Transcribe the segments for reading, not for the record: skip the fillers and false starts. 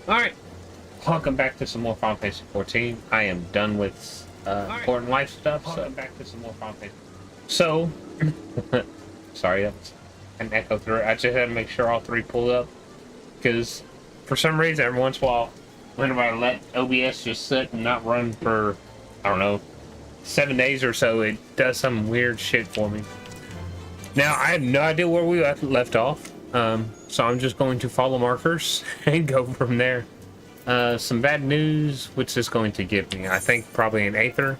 Alright, welcome back to some more Final Fantasy 14. I am done with important life stuff, so back to some more Final Fantasy. So, sorry, that's an echo through it. I just had to make sure all three pulled up, because for some reason, every once in a while, whenever I let OBS just sit and not run for, I don't know, 7 days or so, it does some weird shit for me. Now, I have no idea where we left off. So I'm just going to follow markers and go from there. Some bad news, which is going to give me, I think, probably an Aether.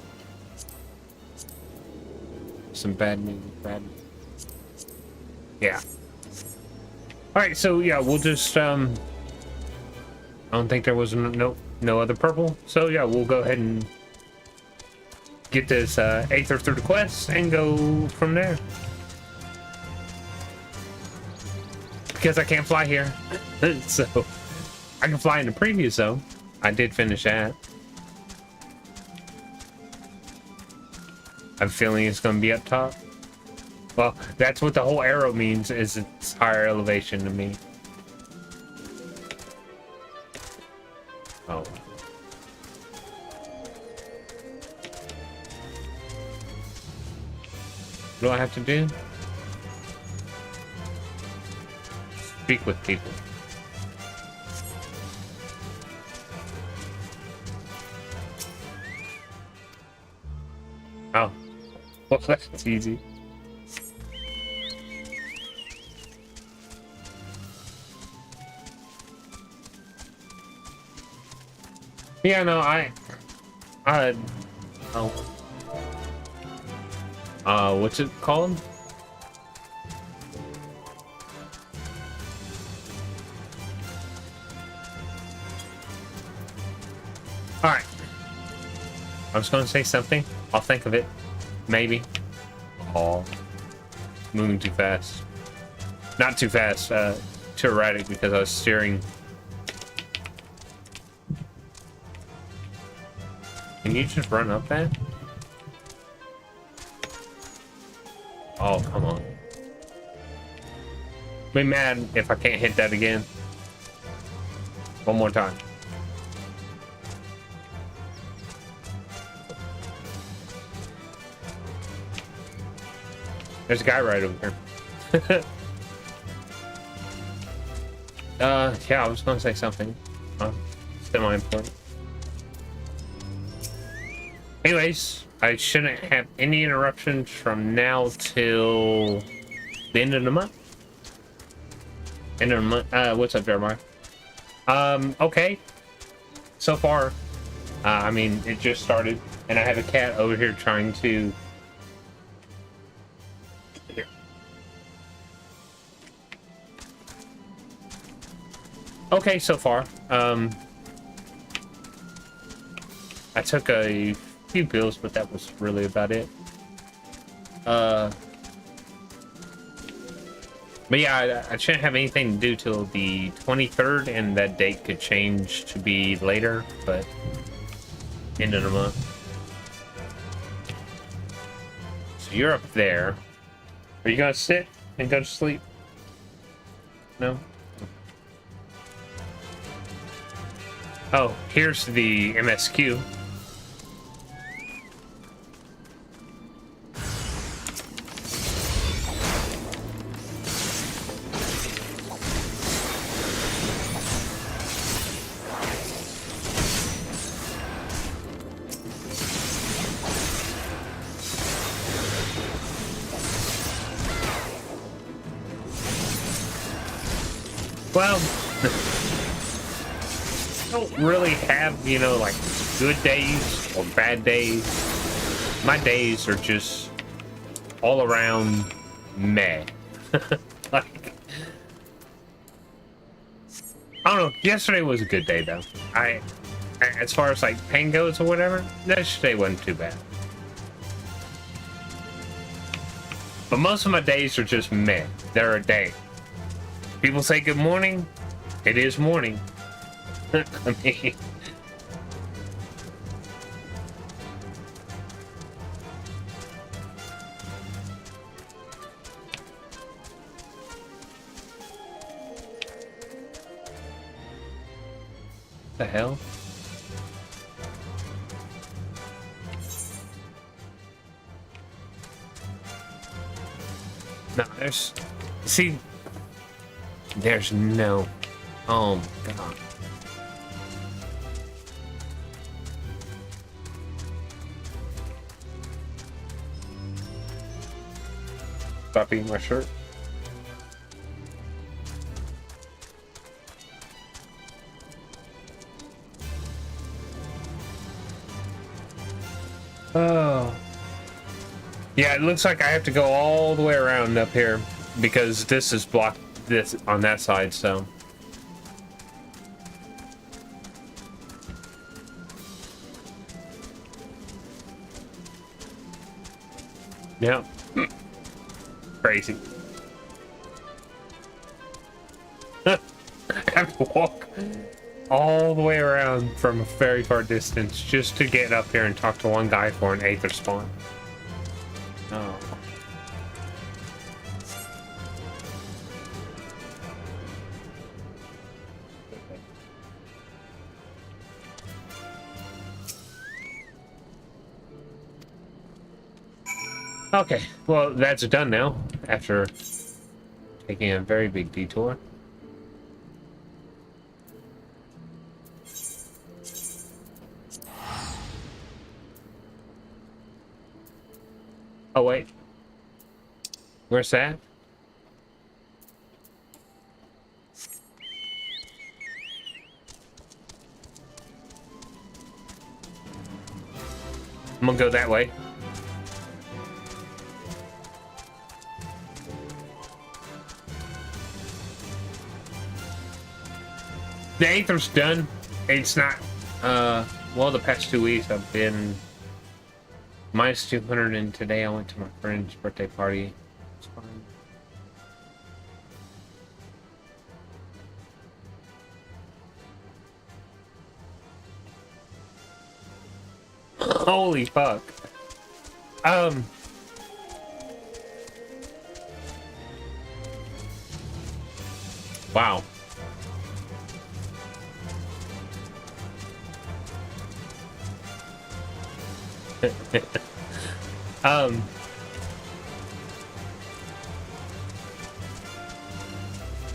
Some bad news, yeah. Alright, so yeah, we'll just, I don't think there was no other purple. So yeah, we'll go ahead and get this Aether through the quest and go from there. Because I can't fly here, so I can fly in the previous zone. I did finish that. I have a feeling it's going to be up top. Well, that's what the whole arrow means, is it's higher elevation to me. Oh. What do I have to do? Speak with people. Oh, well, that's easy. Yeah, no, what's it called? Alright. I was going to say something. I'll think of it. Maybe. Oh. Moving too fast. Not too fast. Too erratic because I was steering. Can you just run up that? Oh, come on. Be mad if I can't hit that again. One more time. There's a guy right over here. Yeah, I was gonna say something. Semi-important. Anyways, I shouldn't have any interruptions from now till the end of the month. End of the month. What's up, Jeremiah? Okay. So far, I mean, it just started, and I have a cat over here trying to. Here. Okay, so far. I took a few pills, but that was really about it. But yeah, I shouldn't have anything to do till the 23rd, and that date could change to be later, but end of the month. So you're up there. Are you gonna sit and go to sleep? No? Oh, here's the MSQ. Well, I don't really have, you know, like good days or bad days. My days are just all around meh. Like, I don't know. Yesterday was a good day though. As far as like pain goes or whatever, yesterday wasn't too bad. But most of my days are just meh. They're a day. People say good morning. It is morning. I mean, the hell? No, there's no, oh my god. Stop eating my shirt. Oh. Yeah, it looks like I have to go all the way around up here because this is blocked this on that side, so. Yeah. Crazy. I have to walk all the way around from a very far distance just to get up here and talk to one guy for an Aether spawn. Oh. Okay, well, that's done now, after taking a very big detour. Oh, wait. Where's that? I'm gonna go that way. The Aether's done. It's not, well, the past 2 weeks I've been minus 200, and today I went to my friend's birthday party. It's fine. Holy fuck. Wow.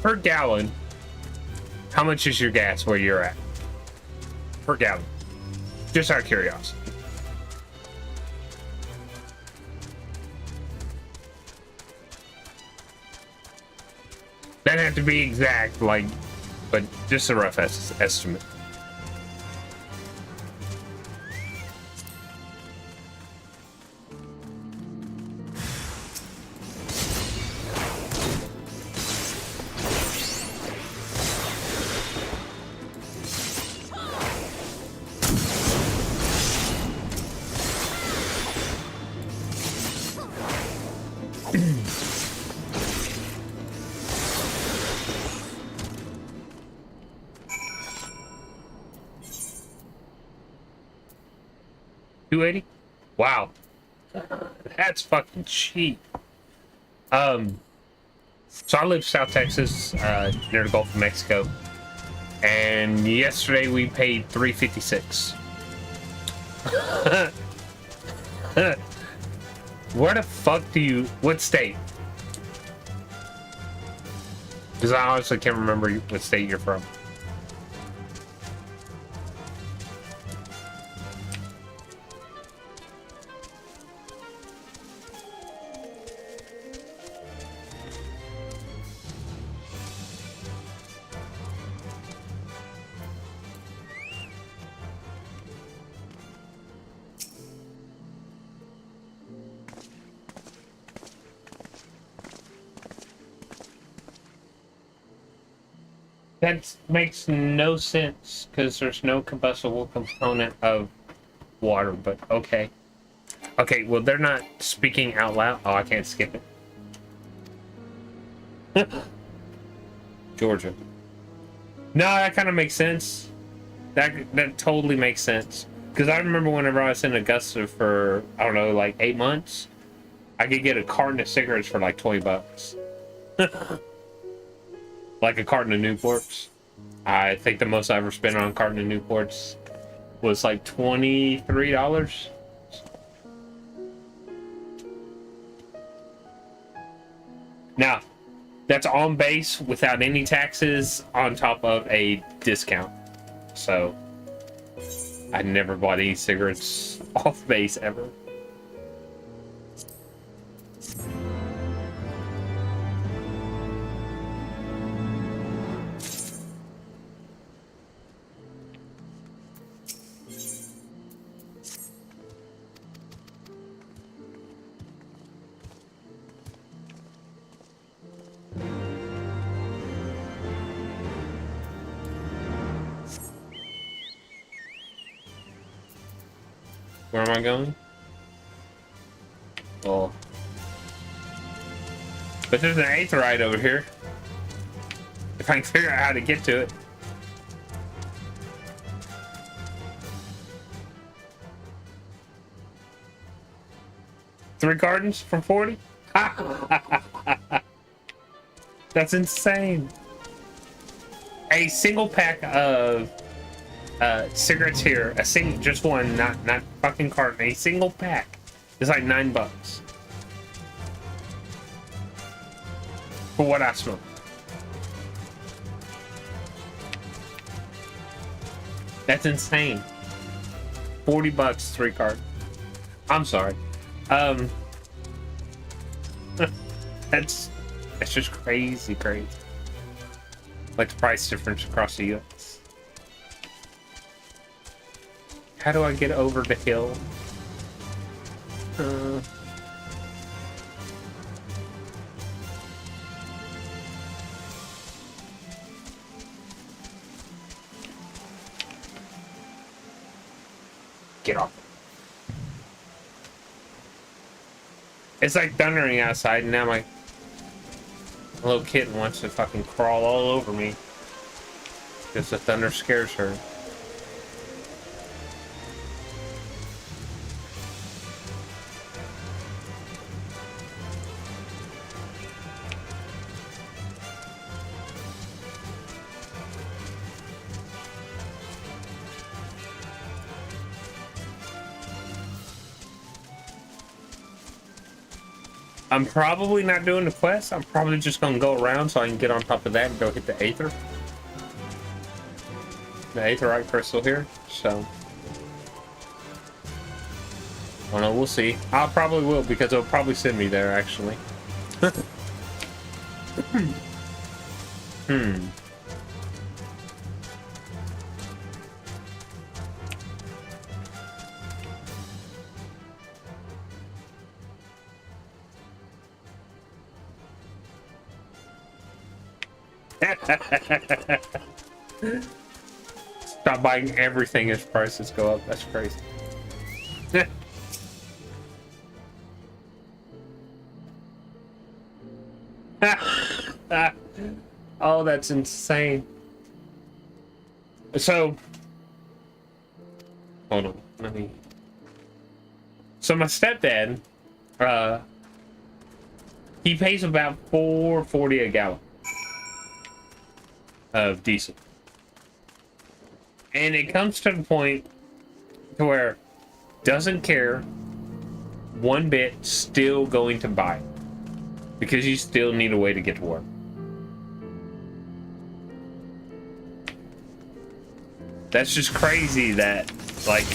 Per gallon, how much is your gas where you're at? Per gallon. Just out of curiosity. Doesn't have to be exact, like, but just a rough estimate. $280? Wow. That's fucking cheap. So I live South Texas, near the Gulf of Mexico. And yesterday we paid $356. Where the fuck what state? Because I honestly can't remember what state you're from. That makes no sense because there's no combustible component of water, but okay. Okay, well, they're not speaking out loud. Oh, I can't skip it. Georgia. No, that kind of makes sense. That totally makes sense. Because I remember whenever I was in Augusta for, I don't know, like 8 months, I could get a carton of cigarettes for like $20. Like a carton of Newports. I think the most I ever spent on a carton of Newports was like $23. Now, that's on base without any taxes on top of a discount. So, I never bought any cigarettes off base ever. Where am I going? Oh. But there's an aetheryte over here. If I can figure out how to get to it. Three gardens from 40? That's insane. A single pack of cigarettes here, just one, not fucking carton, a single pack is like $9 for what I smoke. That's insane. $40, 3 cartons. I'm sorry. That's just crazy. Like the price difference across the US. How do I get over the hill? Get off. It's like thundering outside, and now my little kitten wants to fucking crawl all over me because the thunder scares her. I'm probably not doing the quest. I'm probably just gonna go around so I can get on top of that and go hit the aether. The aetherite crystal here, so. Well, no, we'll see. I probably will because it'll probably send me there actually. Stop buying everything as prices go up. That's crazy. Oh, that's insane. So, hold on. Let me. So my stepdad, he pays about $4.40 a gallon of diesel, and it comes to the point to where doesn't care one bit, still going to buy it because you still need a way to get to work. That's just crazy that like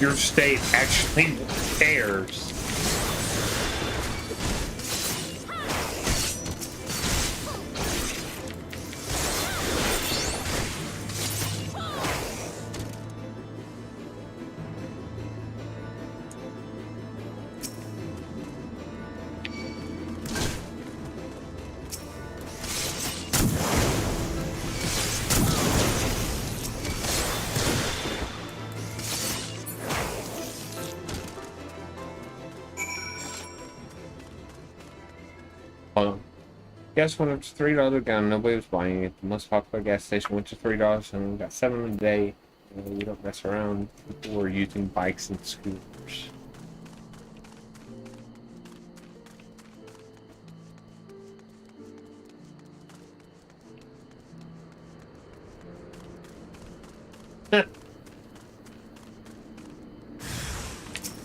your state actually cares. Gas went up to $3 a gallon. Nobody was buying it. The most popular gas station went to $3 and we got 7 a day. We don't mess around. People were using bikes and scooters.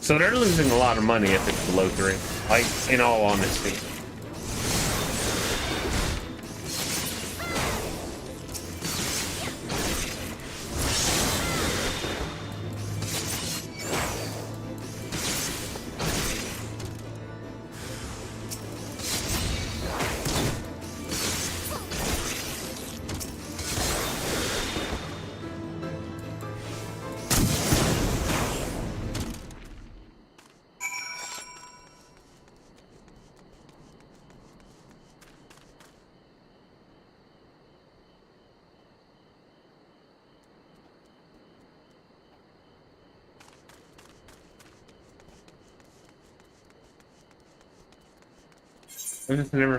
So they're losing a lot of money if it's below 3. Like, in all honesty. I've just never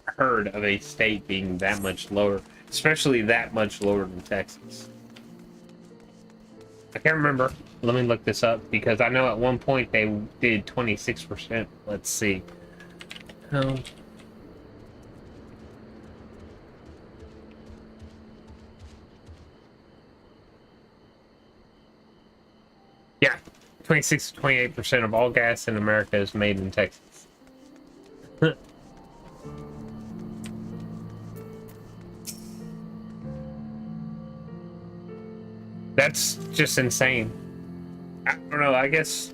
heard of a state being that much lower, especially that much lower than Texas. I can't remember. Let me look this up because I know at one point they did 26%. Let's see. Oh. Yeah, 26 to 28% of all gas in America is made in Texas. That's just insane. I don't know, I guess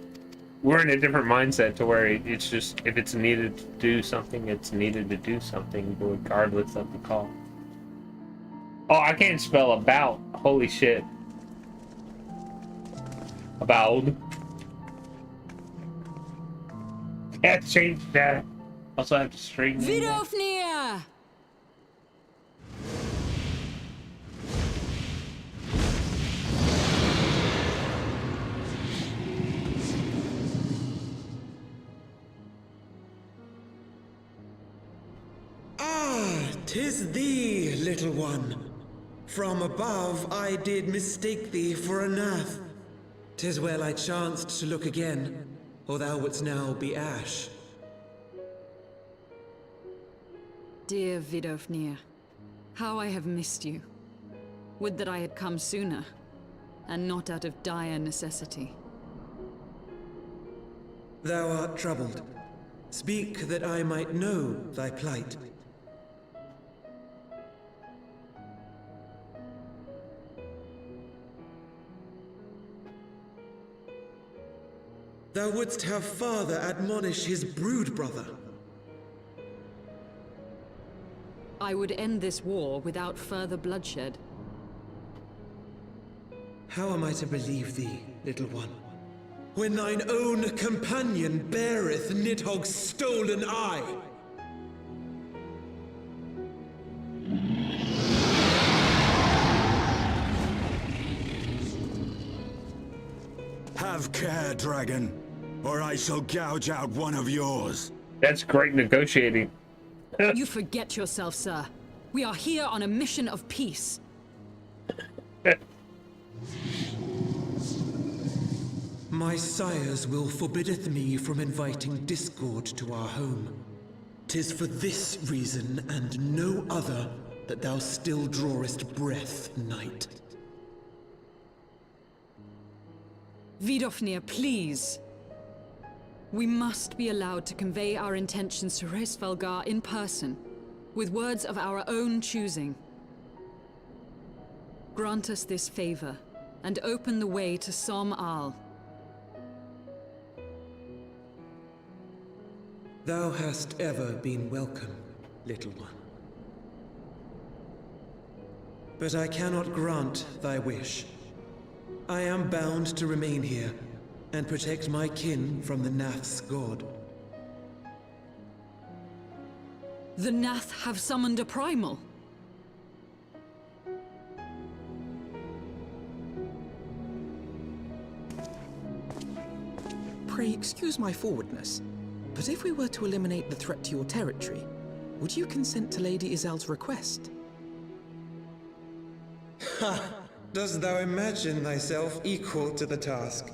we're in a different mindset to where it's just, if it's needed to do something, it's needed to do something, regardless of the cost. Oh, I can't spell about. Holy shit. About. Can't change that. Also have to string. Vidofnir! Ah, 'tis thee, little one. From above I did mistake thee for a nath. 'Tis well I chanced to look again, or thou wouldst now be ash. Dear Vidofnir, how I have missed you. Would that I had come sooner, and not out of dire necessity. Thou art troubled. Speak that I might know thy plight. Thou wouldst have father admonish his brood brother. I would end this war without further bloodshed. How am I to believe thee, little one, when thine own companion beareth Nidhogg's stolen eye? Have care, dragon, or I shall gouge out one of yours. That's great negotiating. You forget yourself, sir. We are here on a mission of peace. My sire's will forbiddeth me from inviting discord to our home. 'Tis for this reason and no other that thou still drawest breath, knight. Vidofnir, please. We must be allowed to convey our intentions to Hraesvelgar in person, with words of our own choosing. Grant us this favor, and open the way to Som Al. Thou hast ever been welcome, little one. But I cannot grant thy wish. I am bound to remain here and protect my kin from the Nath's god. The Nath have summoned a primal. Pray excuse my forwardness, but if we were to eliminate the threat to your territory, would you consent to Lady Izel's request? Ha! Dost thou imagine thyself equal to the task?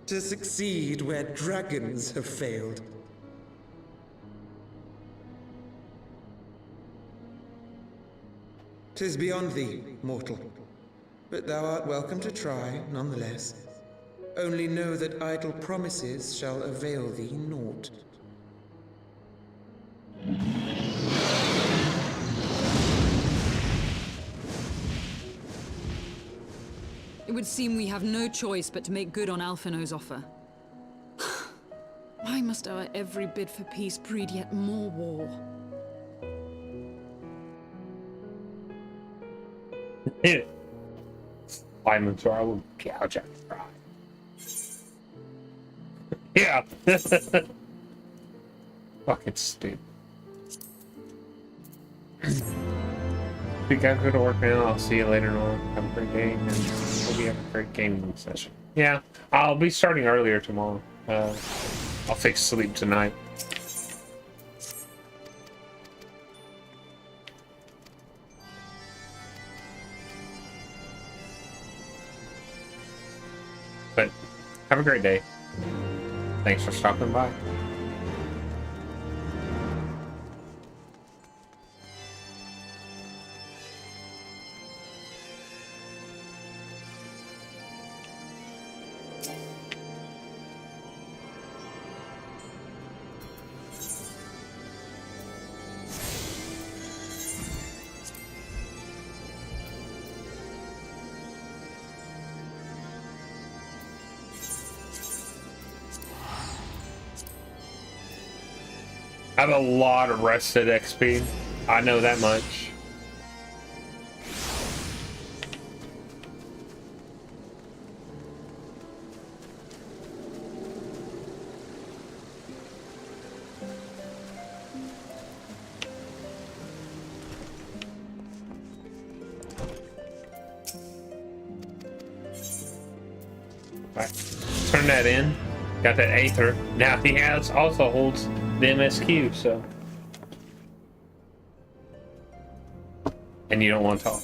To succeed where dragons have failed? 'Tis beyond thee, mortal. But thou art welcome to try, nonetheless. Only know that idle promises shall avail thee naught. It would seem we have no choice but to make good on Alphino's offer. Why must our every bid for peace breed yet more war? Diamonds, or I will gouge out the pride. Yeah. Fucking stupid. We gotta go to work now. I'll see you later on. Have a great day, and hope you have a great gaming session. Yeah, I'll be starting earlier tomorrow. I'll fix sleep tonight. But have a great day. Thanks for stopping by. I have a lot of rested XP. I know that much. Right. Turn that in. Got that Aether. Now he also holds the MSQ, so. And you don't want to talk.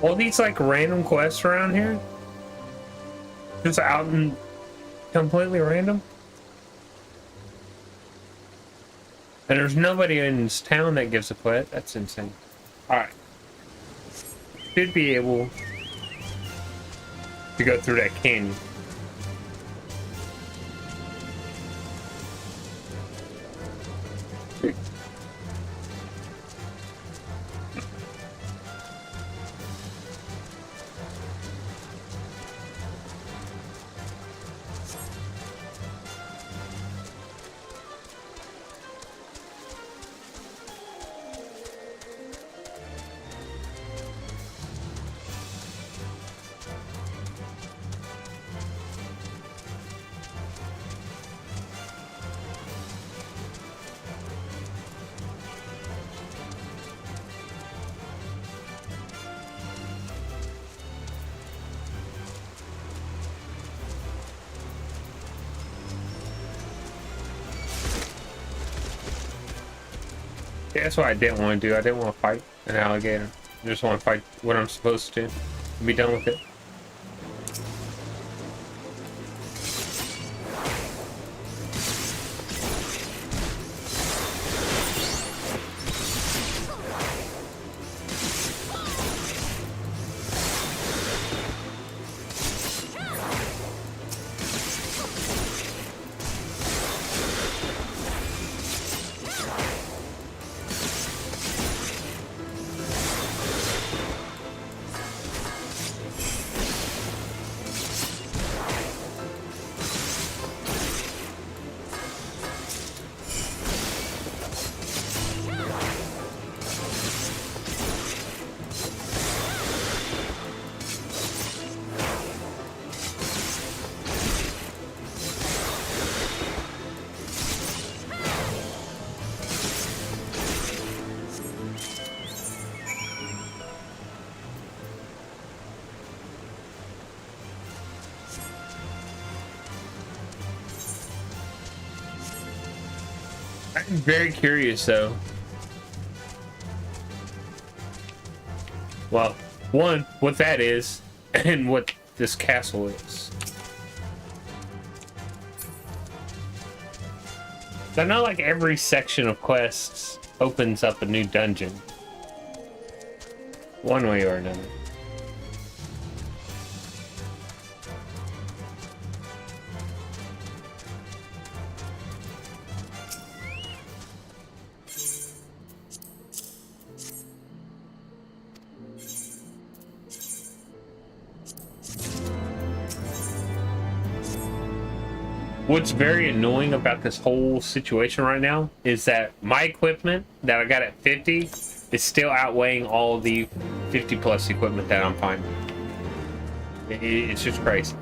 All these like random quests around here, just out and completely random, and there's nobody in this town that gives a quest. That's insane. All right, should be able to go through that canyon. Yeah, that's what I didn't want to do. I didn't want to fight an alligator. I just want to fight what I'm supposed to and be done with it. I'm very curious though. Well, one, what that is, and what this castle is. I know like every section of quests opens up a new dungeon. One way or another. What's very annoying about this whole situation right now is that my equipment that I got at 50 is still outweighing all the 50 plus equipment that I'm finding. It's just crazy.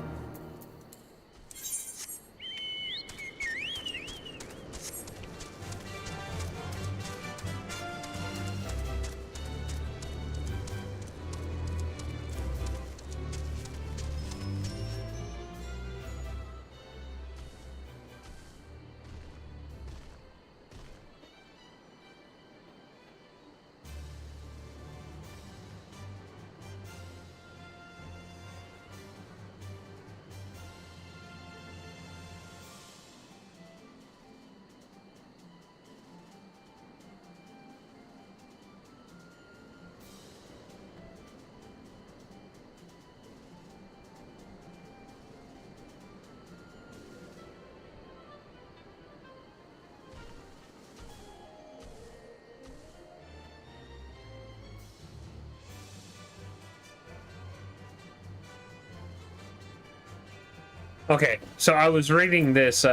Okay, so I was reading this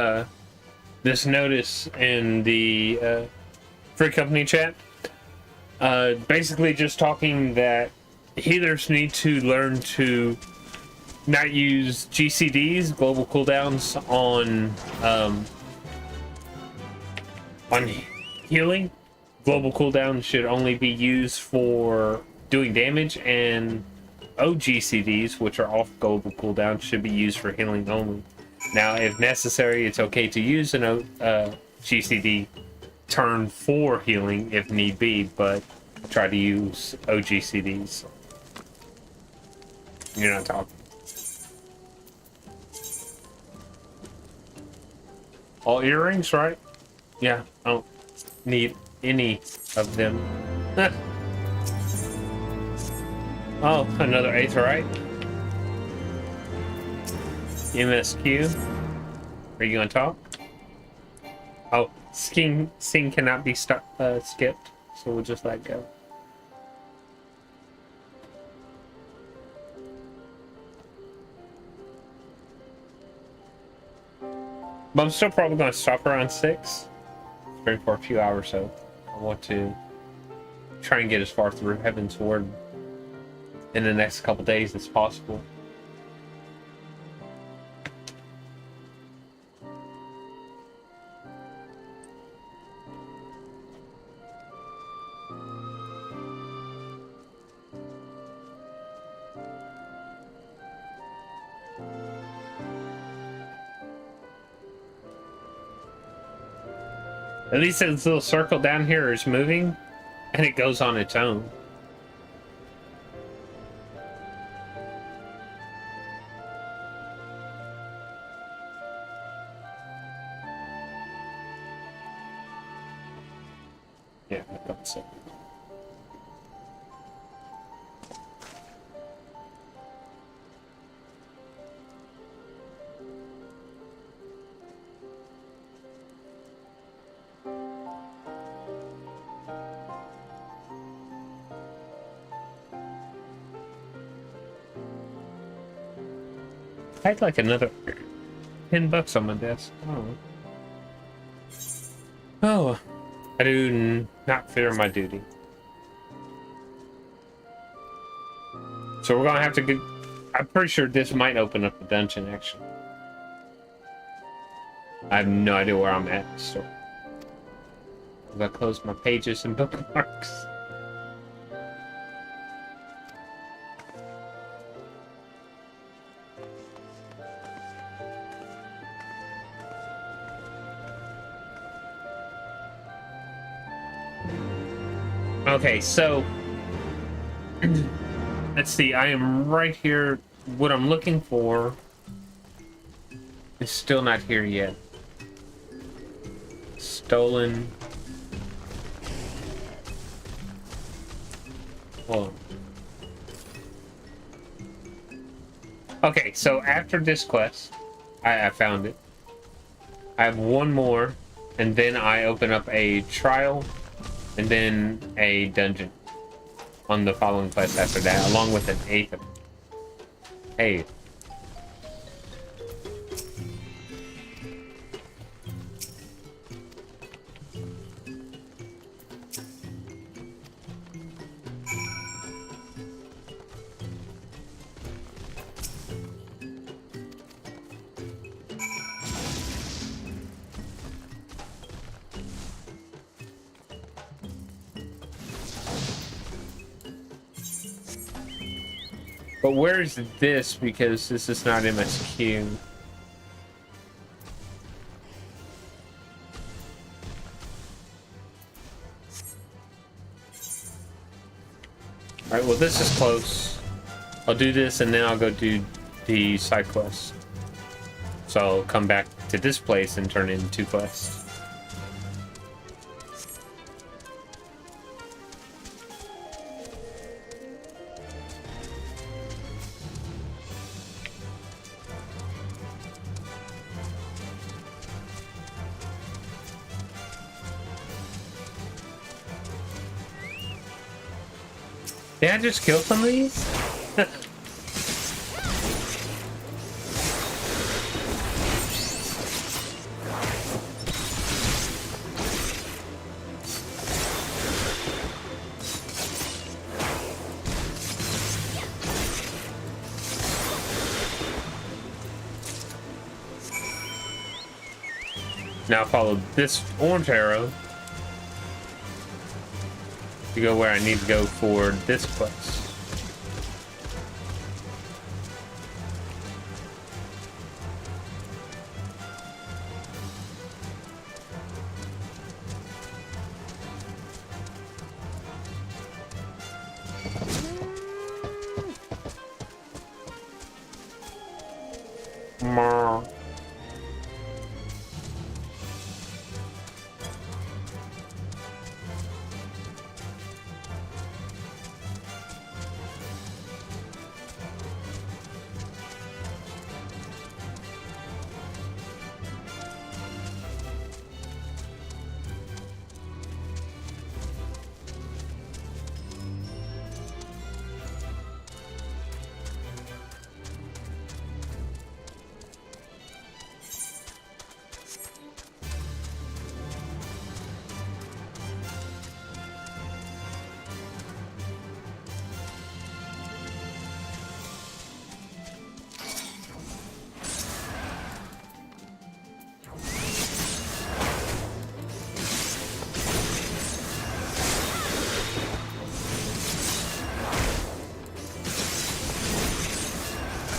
this notice in the free company chat. Basically just talking that healers need to learn to not use GCDs, global cooldowns, on healing. Global cooldown should only be used for doing damage, and OGCDs, which are off global cooldown, should be used for healing only. Now, if necessary, it's okay to use an GCD turn for healing if need be, but try to use OGCDs. You're not talking. All earrings, right? Yeah, I don't need any of them. Oh, another aetheryte. MSQ. Are you gonna talk? Oh, scene cannot be skipped, so we'll just let go. But I'm still probably gonna stop around 6. Stream for a few hours, so I want to try and get as far through Heavensward in the next couple days as possible. At least this little circle down here is moving, and it goes on its own. Yeah, a couple seconds. I had like another $10 on my desk. Oh, I do not fear my duty. So we're gonna have to get. I'm pretty sure this might open up a dungeon. Actually, I have no idea where I'm at. So I closed my pages and bookmarks. Okay, so let's see. I am right here. What I'm looking for is still not here yet. Stolen. Hold on. Okay, so after this quest, I found it. I have one more, and then I open up a trial, and then a dungeon on the following quest after that, along with an eighth. Hey. But where's this? Because this is not MSQ. Alright, well this is close. I'll do this and then I'll go do the side quest. So I'll come back to this place and turn in 2 quests. Did I just kill some of these? Now follow this orange arrow to go where I need to go for this quest.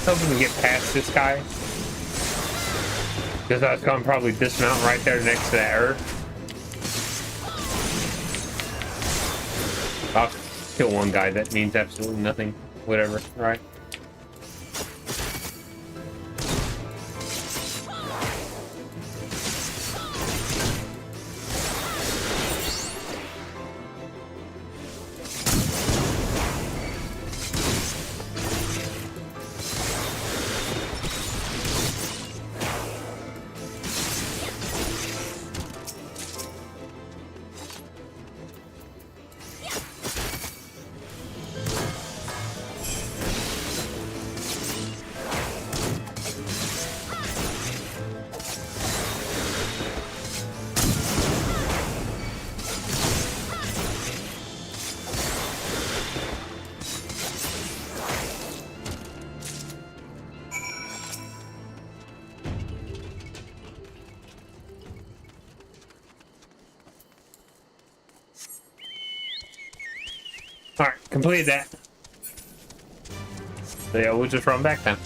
Hoping to get past this guy, because I was going to probably dismount right there next to that earth. I'll kill one guy. That means absolutely nothing. Whatever, right? Alright, completed that. So yeah, we'll just run back then.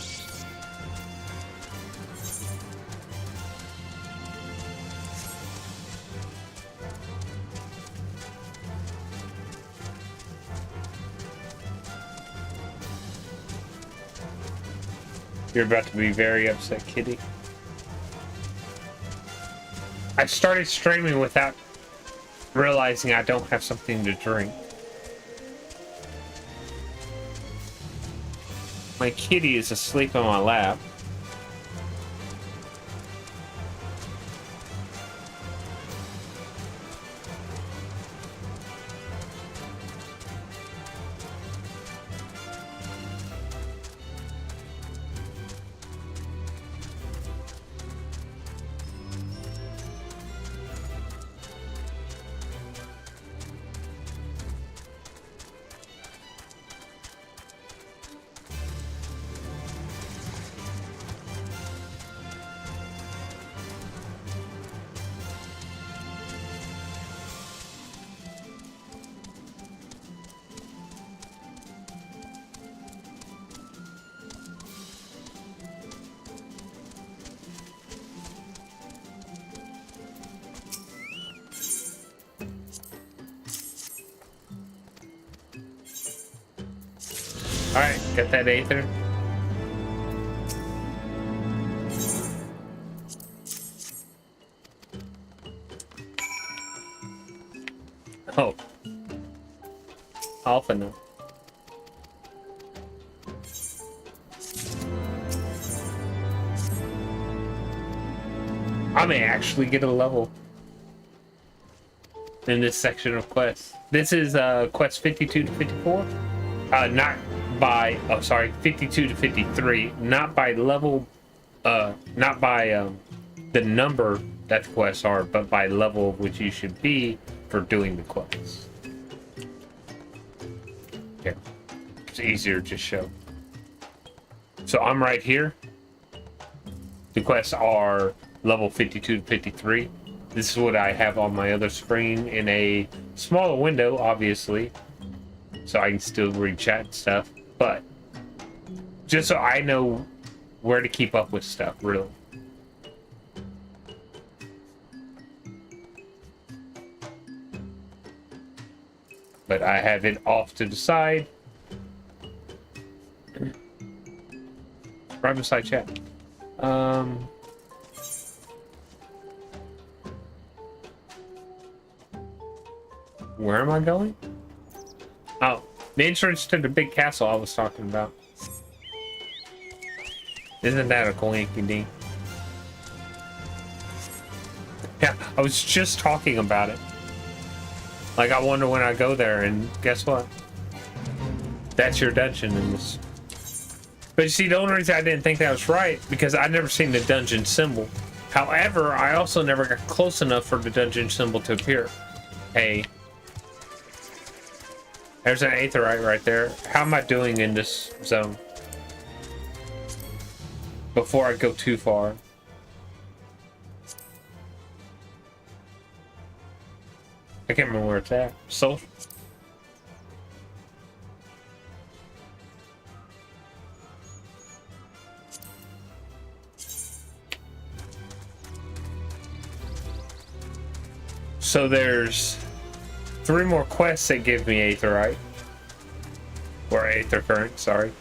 You're about to be very upset, kitty. I started streaming without realizing I don't have something to drink. My kitty is asleep on my lap. Alright, got that Aether. Oh. Alpha now. I may actually get a level in this section of quests. This is quest 52 to 54. Not by, oh sorry, 52 to 53. Not by level, not by the number that the quests are, but by level of which you should be for doing the quests. Okay, it's easier to show. So I'm right here. The quests are level 52 to 53. This is what I have on my other screen in a smaller window, obviously, so I can still read chat and stuff, but just so I know where to keep up with stuff, really. But I have it off to the side. Right beside chat. Where am I going? Oh, the entrance to the big castle I was talking about. Isn't that a coinky dink? Yeah, I was just talking about it. Like, I wonder when I go there, and guess what? That's your dungeon in this. But you see, the only reason I didn't think that was right, because I'd never seen the dungeon symbol. However, I also never got close enough for the dungeon symbol to appear. Hey. There's an aetheryte right there. How am I doing in this zone? Before I go too far. I can't remember where it's at. So. So there's 3 more quests that give me aetherite. Or aether current, sorry.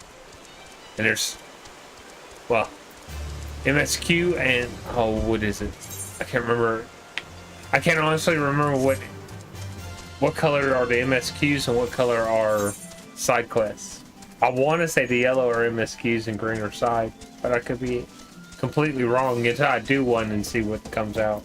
And there's, well, MSQ and, oh, what is it? I can't remember. I can't honestly remember what color are the MSQs and what color are side quests. I want to say the yellow are MSQs and green are side, but I could be completely wrong until I do one and see what comes out.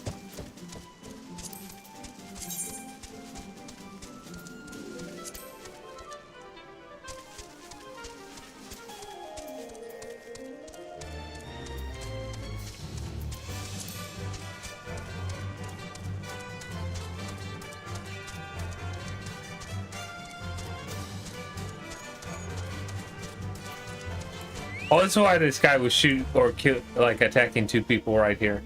Oh, that's why this guy was shoot or kill, like attacking 2 people right here.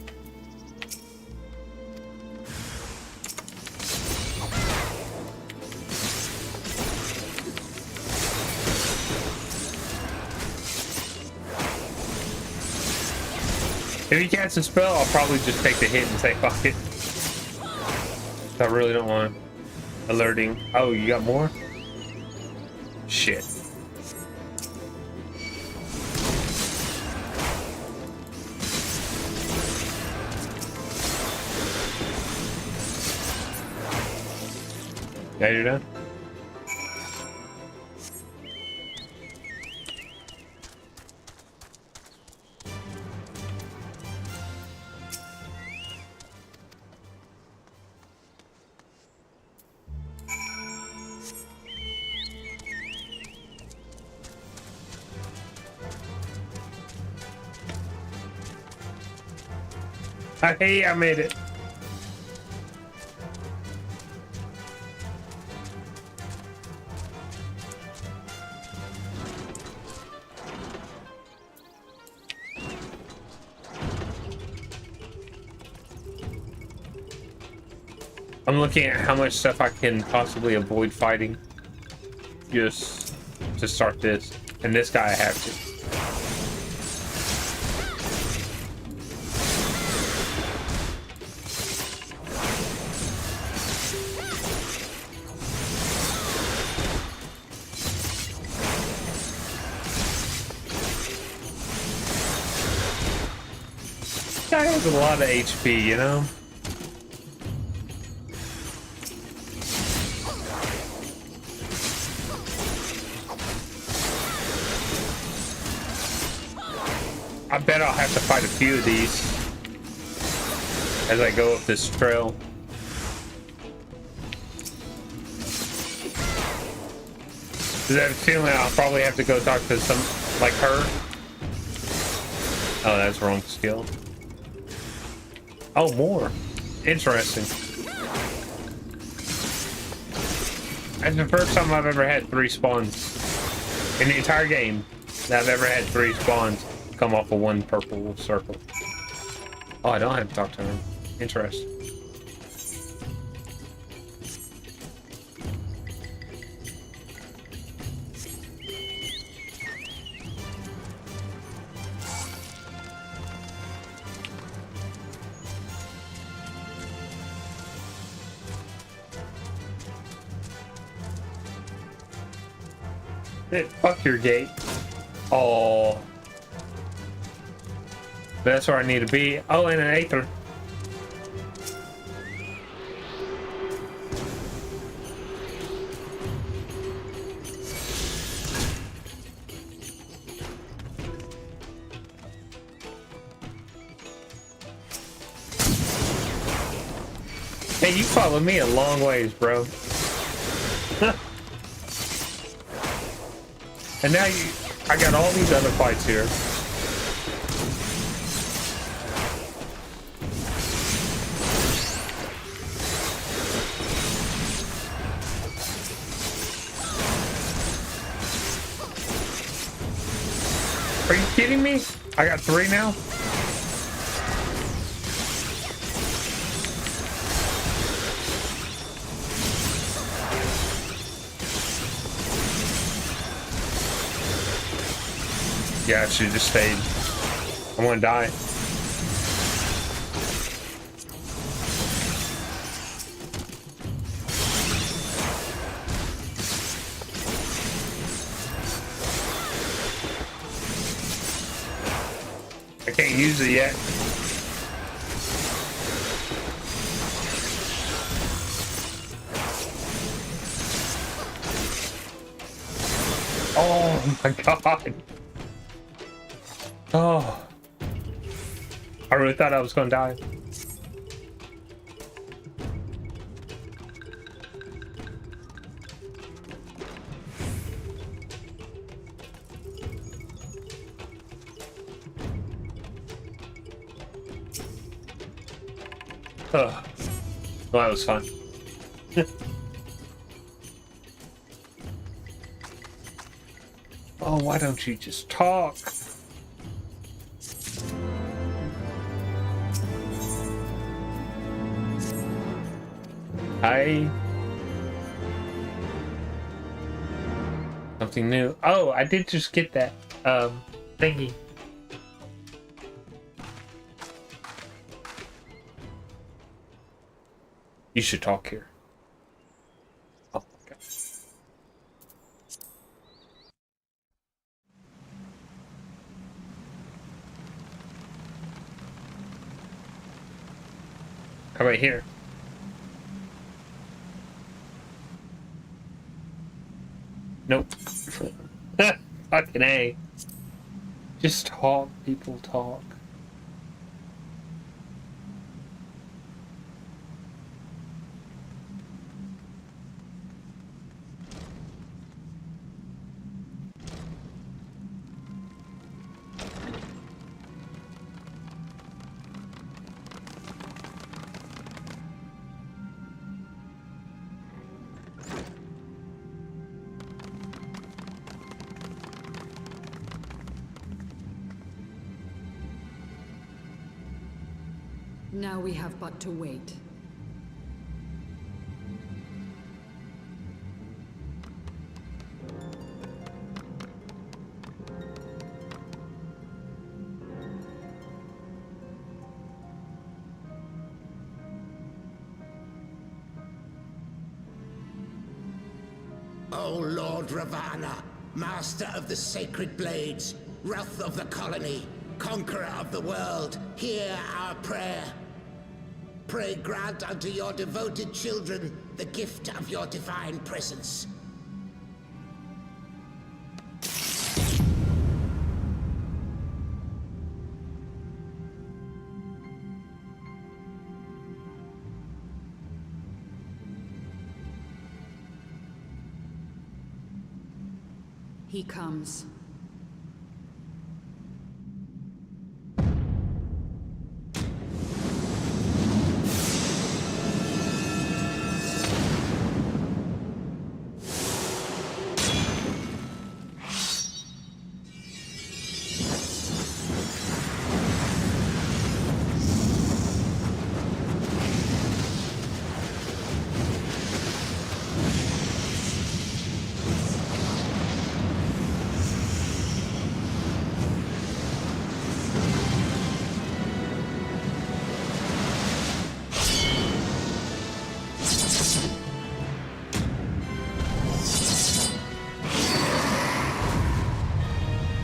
If he casts a spell, I'll probably just take the hit and say fuck it. I really don't want alerting. Oh, you got more? Shit. Yeah, you're done? Hey, I made it. I'm looking at how much stuff I can possibly avoid fighting just to start this. And this guy I have to. Guy has a lot of HP, you know? I bet I'll have to fight a few of these as I go up this trail. Does that feeling I'll probably have to go talk to some, like her? Oh, that's wrong skill. Oh, more. Interesting. That's the first time I've ever had 3 spawns in the entire game that I've ever had 3 spawns come off of one purple circle. Oh, I don't have to talk to her. Interesting. Fuck your gate. Oh. That's where I need to be. Oh, and an Aether. Hey, you followed me a long ways, bro. And now I got all these other fights here. Are you kidding me? I got 3 now? Yeah, I should have just stayed. I want to die. I can't use it yet. Oh my god. Oh, I really thought I was going to die. Oh, well, that was fun. Oh, why don't you just talk? Hi. Something new. Oh, I did just get that thingy. You should talk here. Oh my god. How about here? Nope. Fucking A. Just talk, people talk. Now we have but to wait. O Lord Ravana, Master of the Sacred Blades, Wrath of the Colony, Conqueror of the world, hear our prayer. Pray grant unto your devoted children the gift of your divine presence. He comes.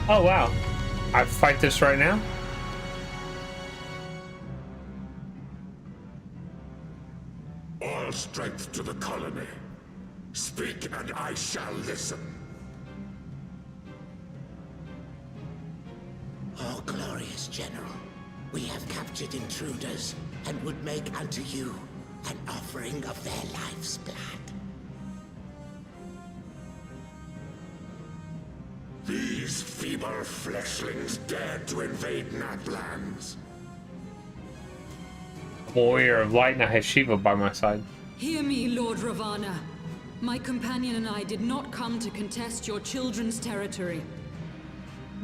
Oh wow. I fight this right now? All strength to the colony. Speak and I shall listen. Oh, glorious General, we have captured intruders and would make unto you an offering of their life's blood. These feeble fleshlings dared to invade Natlands. Warrior of Light, and I have Shiva by my side. Hear me, Lord Ravana. My companion and I did not come to contest your children's territory.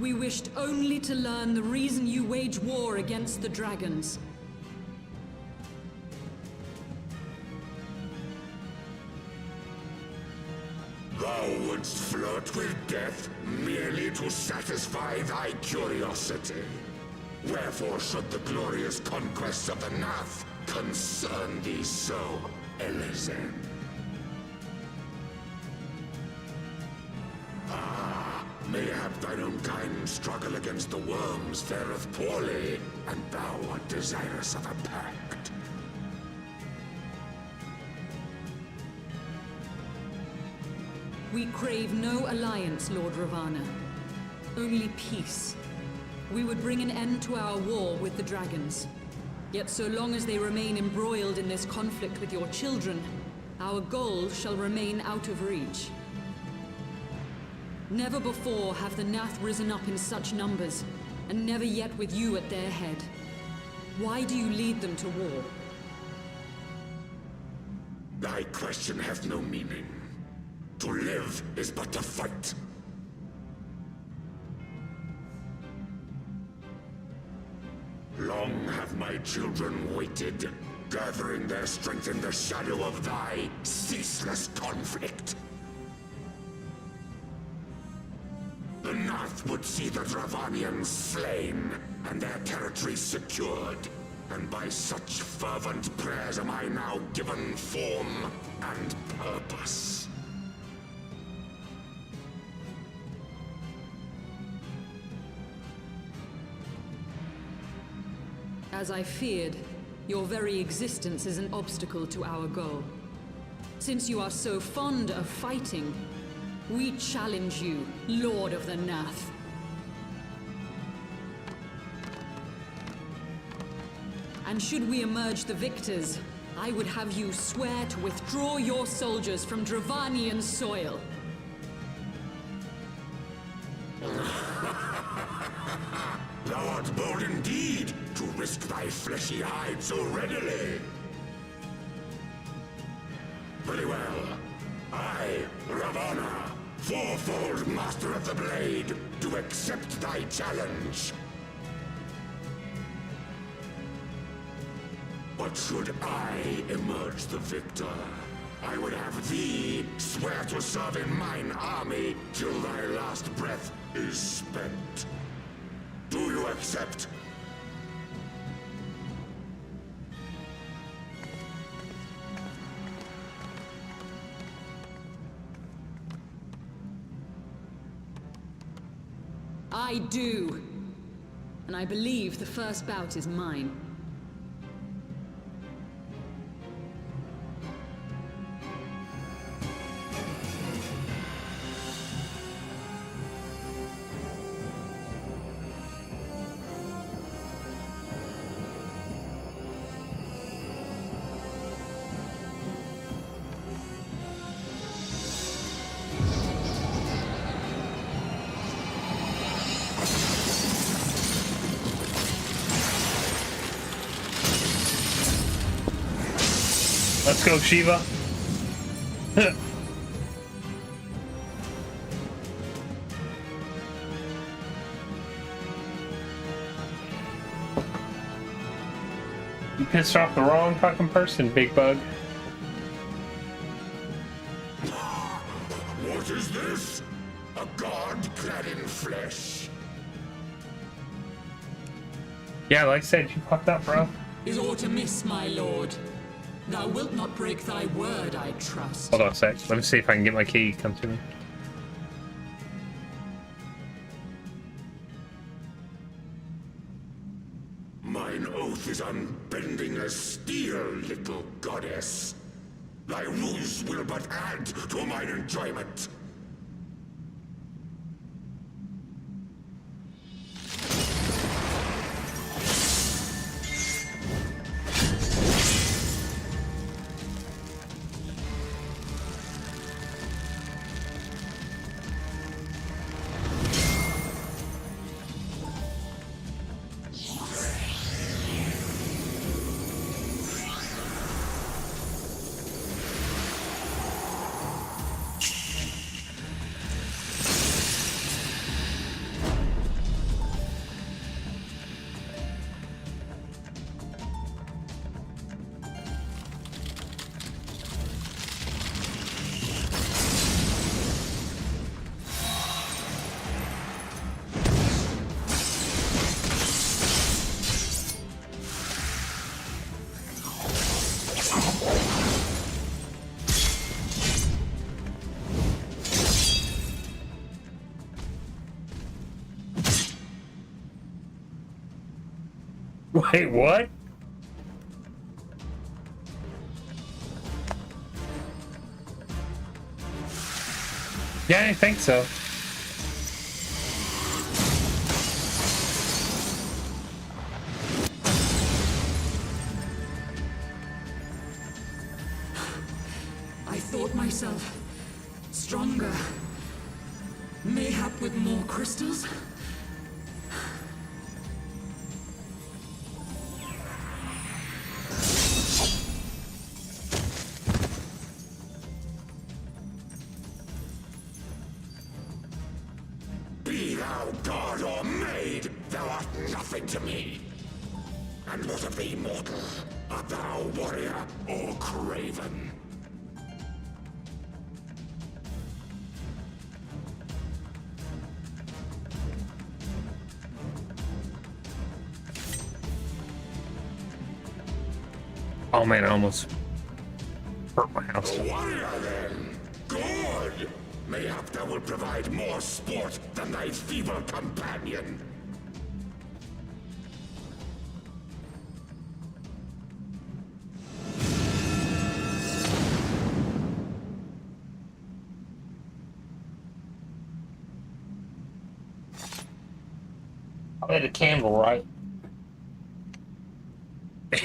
We wished only to learn the reason you wage war against the dragons. Thou wouldst flirt with death merely to satisfy thy curiosity. Wherefore should the glorious conquests of the Nath concern thee so, Eorzea? Ah, mayhap thine own kind struggle against the worms fareth poorly, and thou art desirous of a pact. We crave no alliance, Lord Ravana. Only peace. We would bring an end to our war with the dragons. Yet so long as they remain embroiled in this conflict with your children, our goal shall remain out of reach. Never before have the Nath risen up in such numbers, and never yet with you at their head. Why do you lead them to war? Thy question hath no meaning. To live is but to fight. Long have my children waited, gathering their strength in the shadow of thy ceaseless conflict. The Nath would see the Dravanians slain, and their territories secured. And by such fervent prayers am I now given form and purpose. As I feared, your very existence is an obstacle to our goal. Since you are so fond of fighting, We challenge you, Lord of the Nath. And should we emerge the victors, I would have you swear to withdraw your soldiers from Dravanian soil. Thou art bold indeed to risk thy fleshy hide so readily. Very well. I, Ravana, fourfold Master of the Blade, do accept thy challenge. But should I emerge the victor, I would have thee swear to serve in mine army till thy last breath is spent. Do you accept? I do. And I believe the first bout is mine. Let's go, Shiva. You pissed off the wrong fucking person, Big Bug. What is this? A god clad in flesh? Yeah, like I said, you fucked up, bro. Is aught amiss, my lord? Thou wilt not break thy word, I trust. Hold on a sec. Let me see if I can get my key. Come to me. Mine oath is unbending as steel, little goddess. Thy ruse will but add to mine enjoyment. Wait, what? Yeah, I think so. I thought myself stronger. Mayhap with more crystals? Be thou god or maid, thou art nothing to me. And what of thee, mortal? Art thou warrior or craven? Oh man, I almost hurt my house. A warrior then? Good! Mayhap thou will provide more sport than thy feeble companion. I had a candle, right?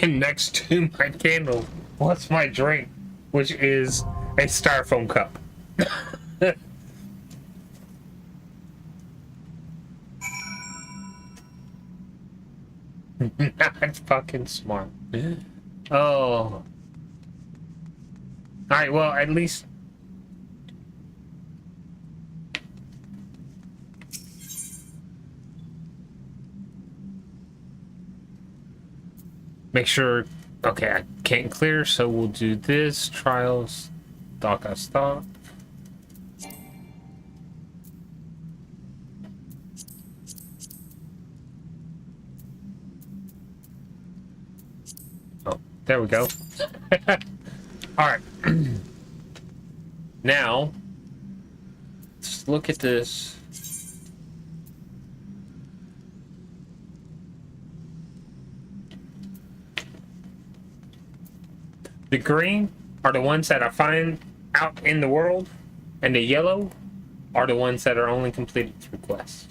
And next to my candle was my drink, which is a styrofoam cup. Not fucking smart. Oh. Alright, well, at least... Make sure... Okay, I can't clear, so we'll do this. Trials. Stop. Oh, there we go. Alright. Now, let's look at this. The green are the ones that I find out in the world, and the yellow are the ones that are only completed through quests.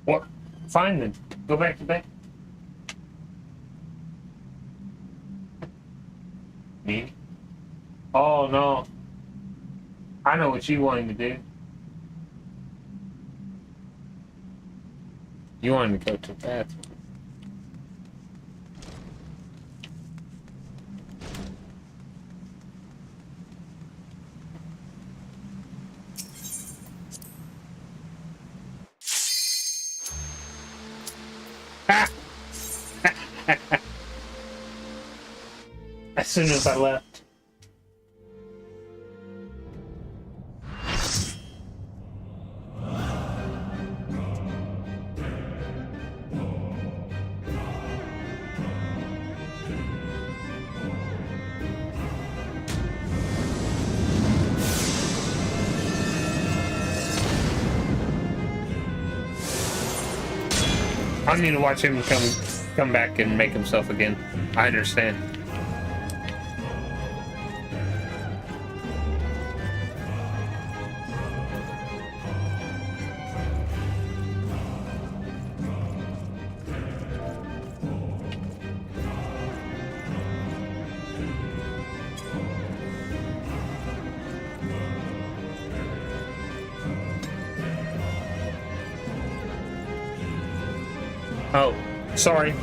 What? Fine then. Go back to bed. Me? Oh no. I know what you wanted to do. You wanted to go to the bathroom. As soon as I left. I need to watch him come back and make himself again. I understand. Oh, sorry.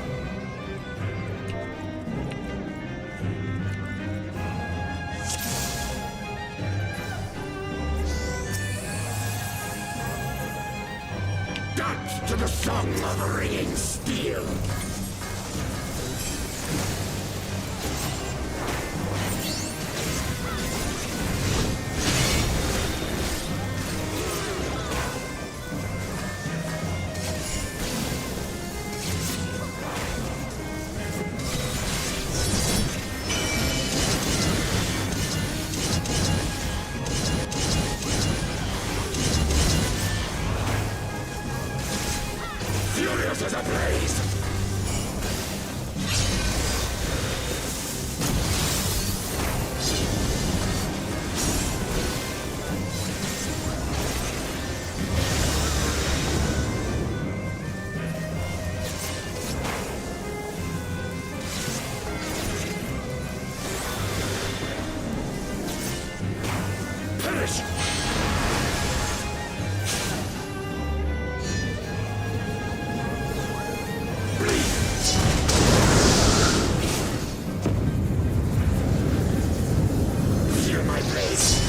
Dance to the song of ringing steel. Furious as a blaze. Perish. Feel my blaze.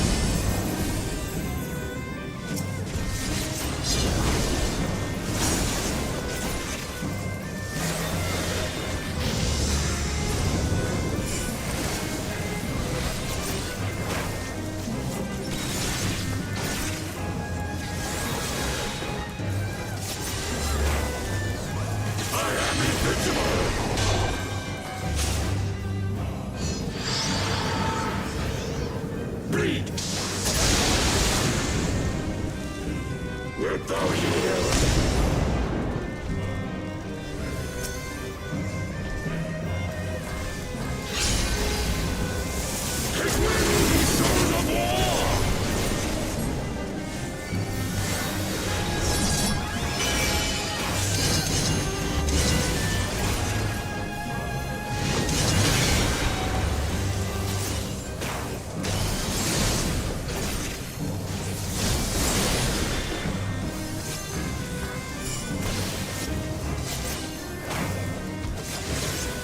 I am invincible. Bleed. Wilt thou yield?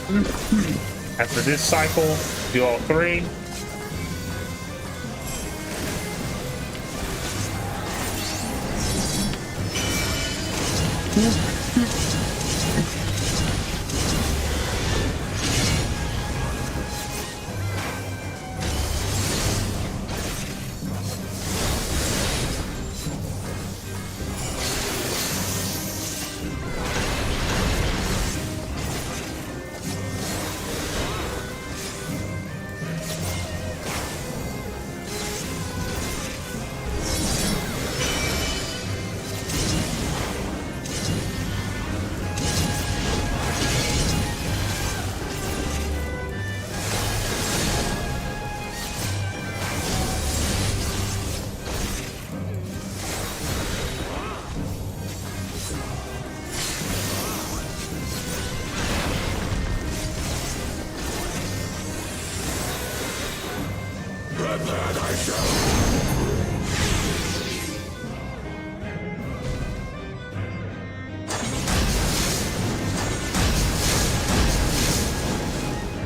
After this cycle, do all 3.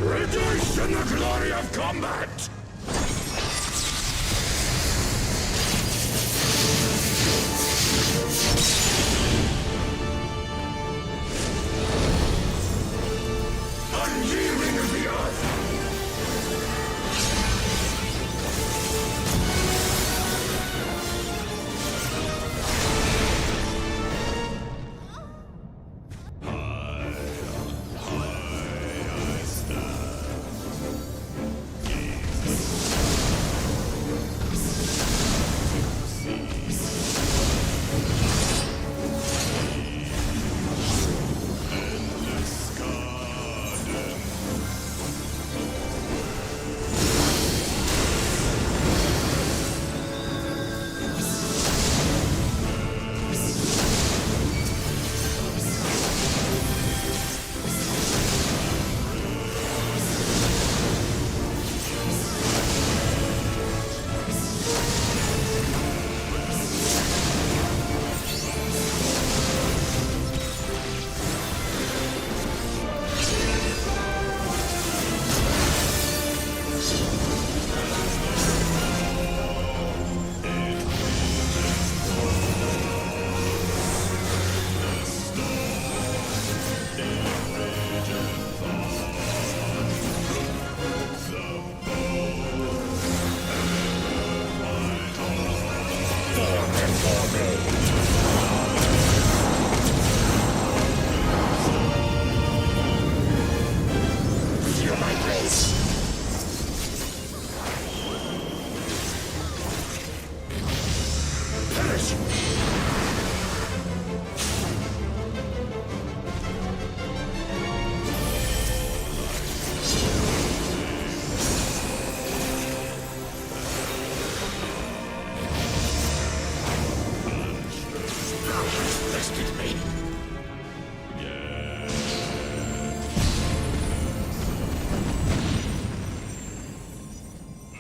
Rejoice in the glory of combat! Unyielding of the earth!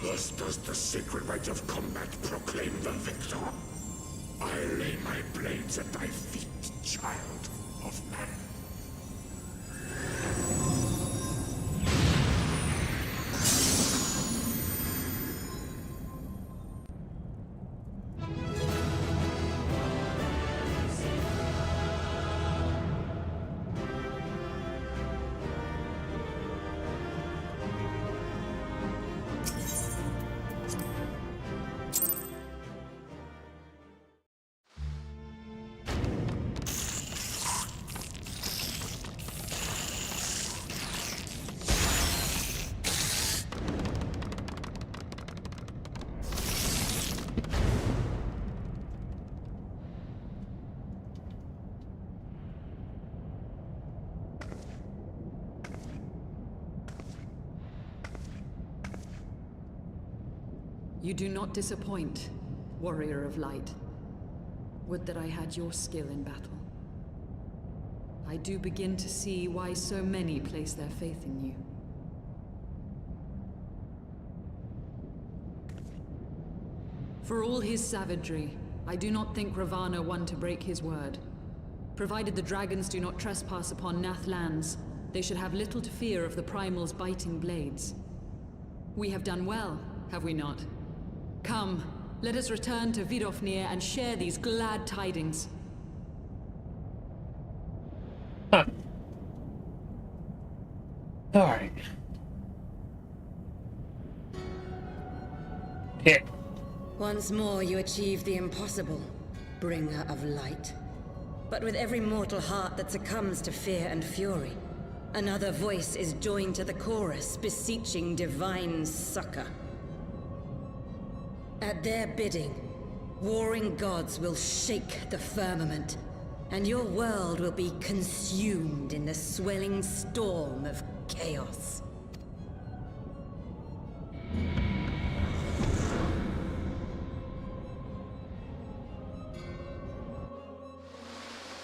Thus does the sacred rite of combat proclaim the victor. I lay my blades at thy feet, child of man. You do not disappoint, warrior of light. Would that I had your skill in battle. I do begin to see why so many place their faith in you. For all his savagery, I do not think Ravana one to break his word. Provided the dragons do not trespass upon Nath lands, they should have little to fear of the primals' biting blades. We have done well, have we not? Come, let us return to Vidofnir and share these glad tidings. Huh. Alright. Hit. Once more you achieve the impossible, bringer of light. But with every mortal heart that succumbs to fear and fury, another voice is joined to the chorus, beseeching divine succor. At their bidding, warring gods will shake the firmament, and your world will be consumed in the swelling storm of chaos.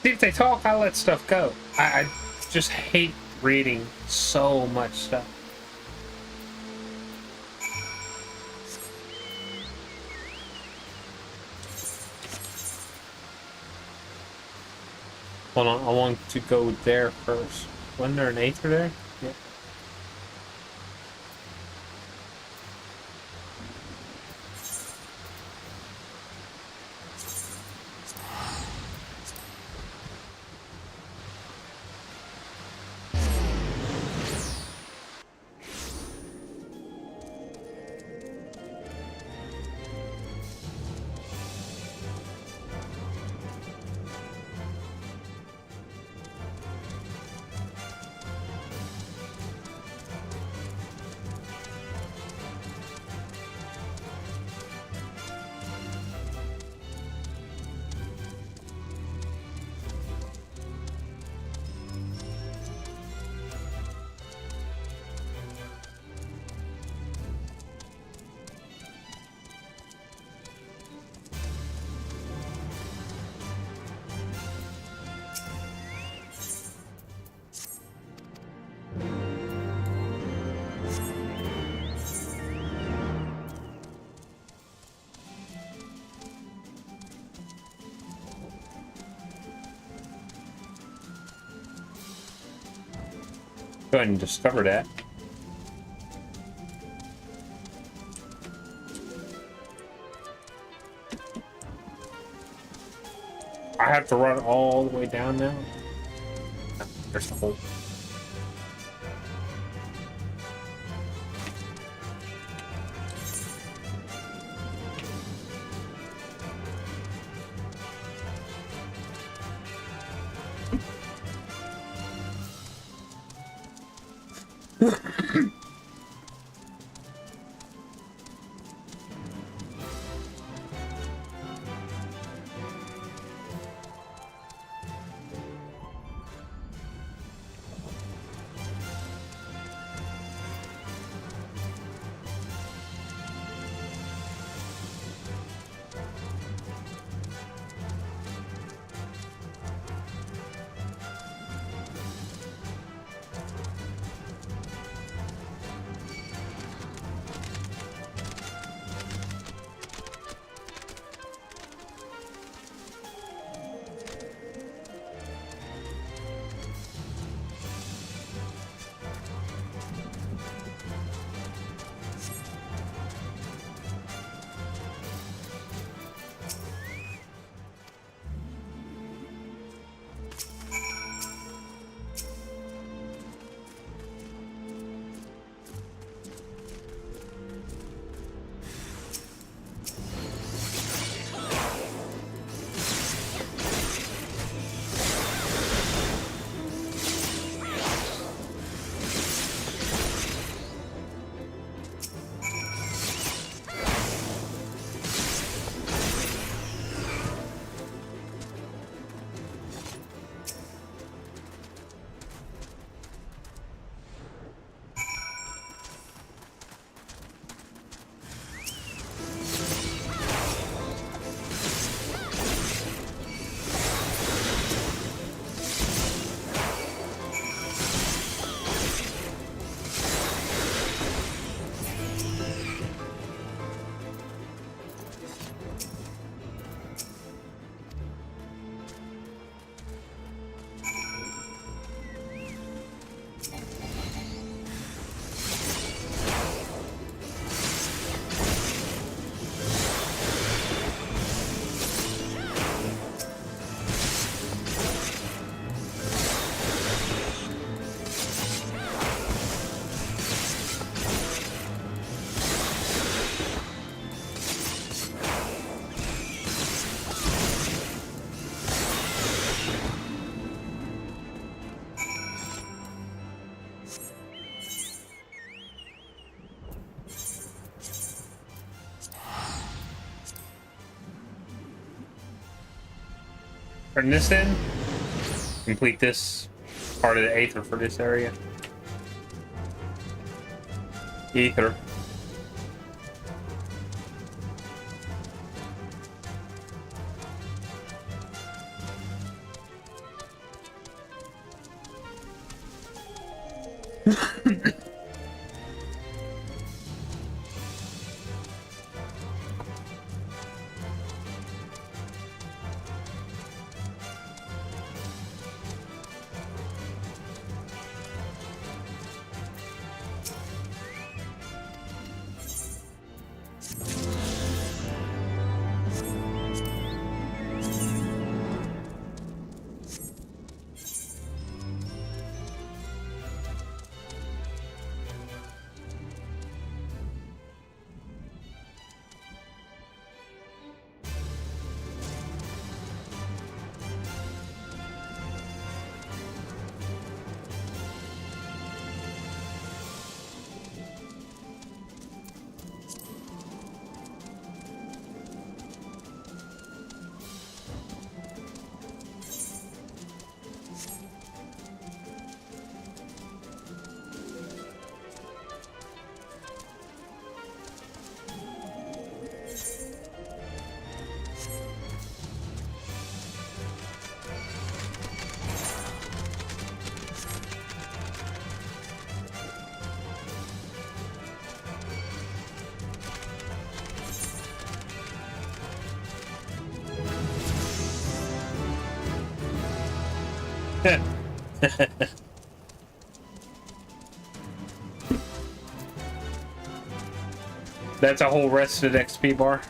See, if they talk, I let stuff go. I just hate reading so much stuff. Hold on, I want to go there first. Wasn't there an Aether there? Yeah. Go ahead and discover that. I have to run all the way down now. There's the hole. Turn this in. Complete this part of the Aether for this area. Ether. That's a whole rested XP bar.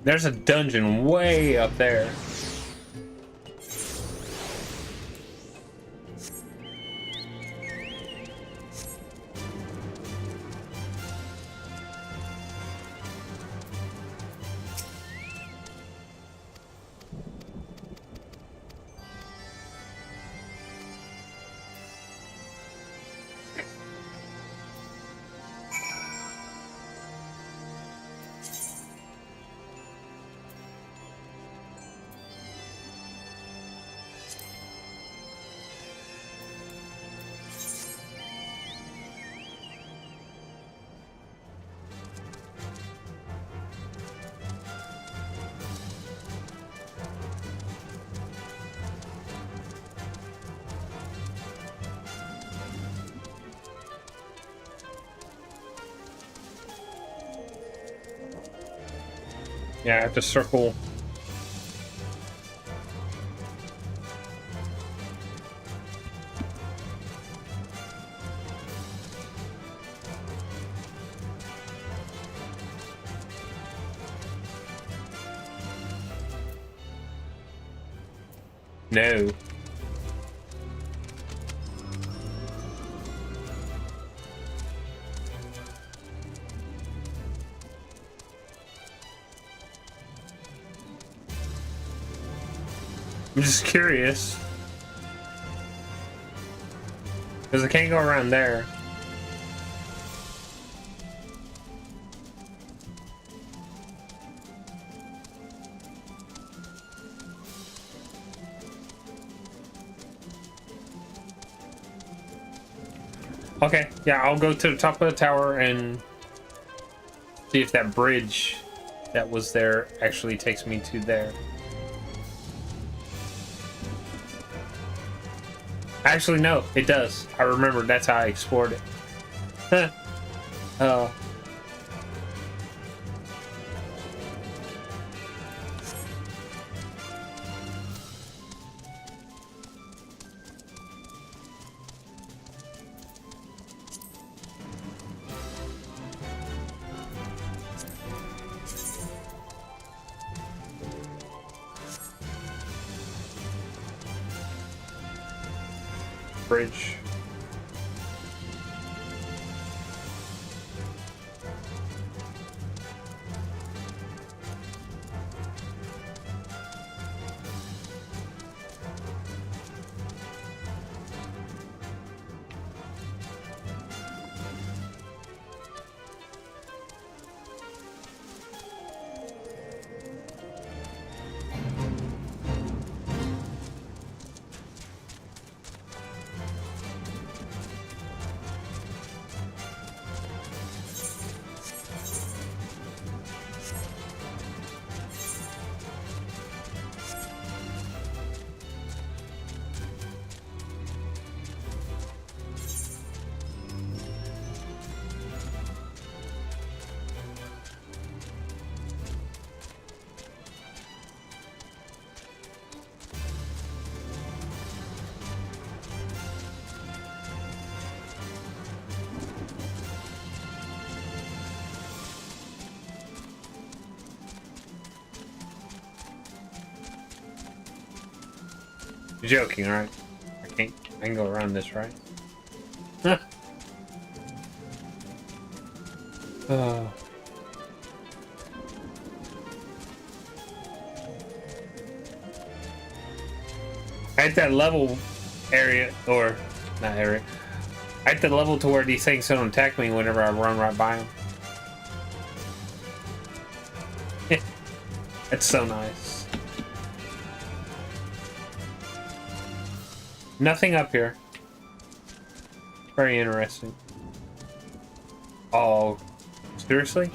There's a dungeon way up there. Yeah, I have to circle. No. I'm just curious. Because I can't go around there. Okay, yeah, I'll go to the top of the tower and see if that bridge that was there actually takes me to there. Actually, no, it does. I remember that's how I explored it. Oh. Bridge. You're joking, right? I can go around this, right? At that level area, or not area, at the level to where these things don't attack me whenever I run right by them. It's so nice. Nothing up here. Very interesting. Oh, seriously?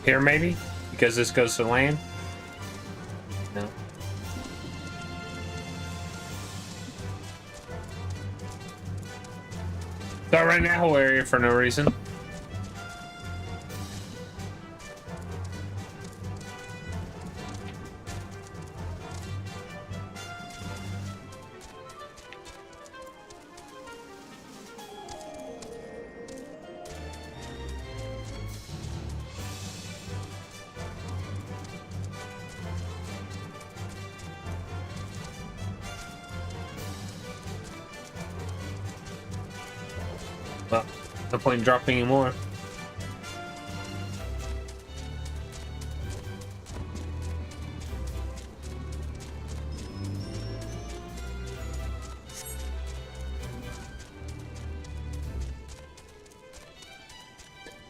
Here, maybe? Because this goes to land? No. So I ran that whole area for no reason. Well, no point in dropping any more.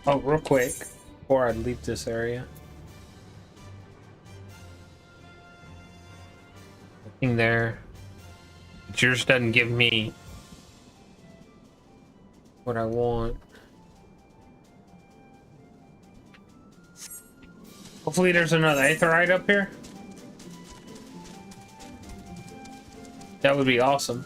Oh, real quick, before I leave this area. Nothing there. But yours doesn't give me what I want. Hopefully there's another aetheryte up here. That would be awesome.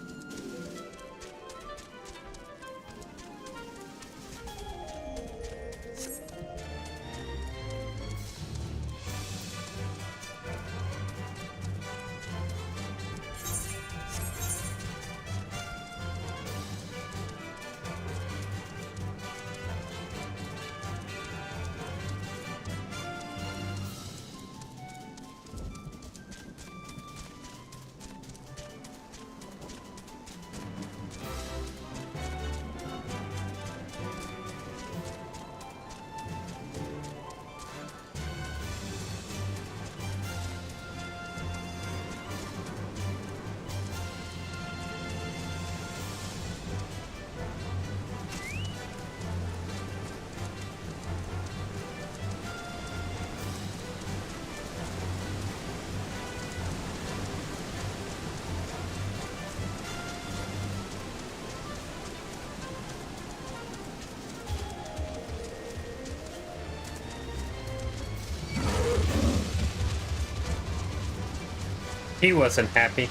He wasn't happy.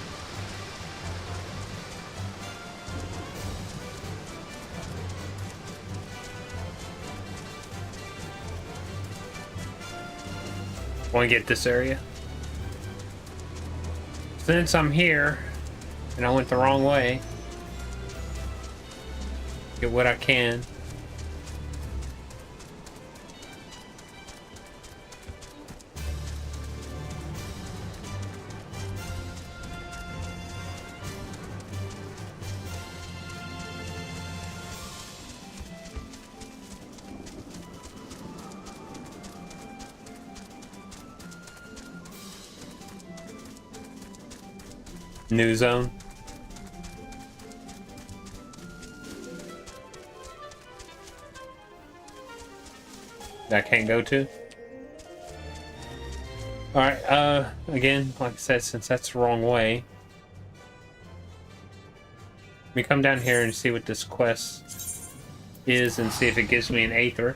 Want to get this area? Since I'm here, and I went the wrong way, get what I can. New zone. That I can't go to. Alright, again, like I said, since that's the wrong way, let me come down here and see what this quest is and see if it gives me an Ether.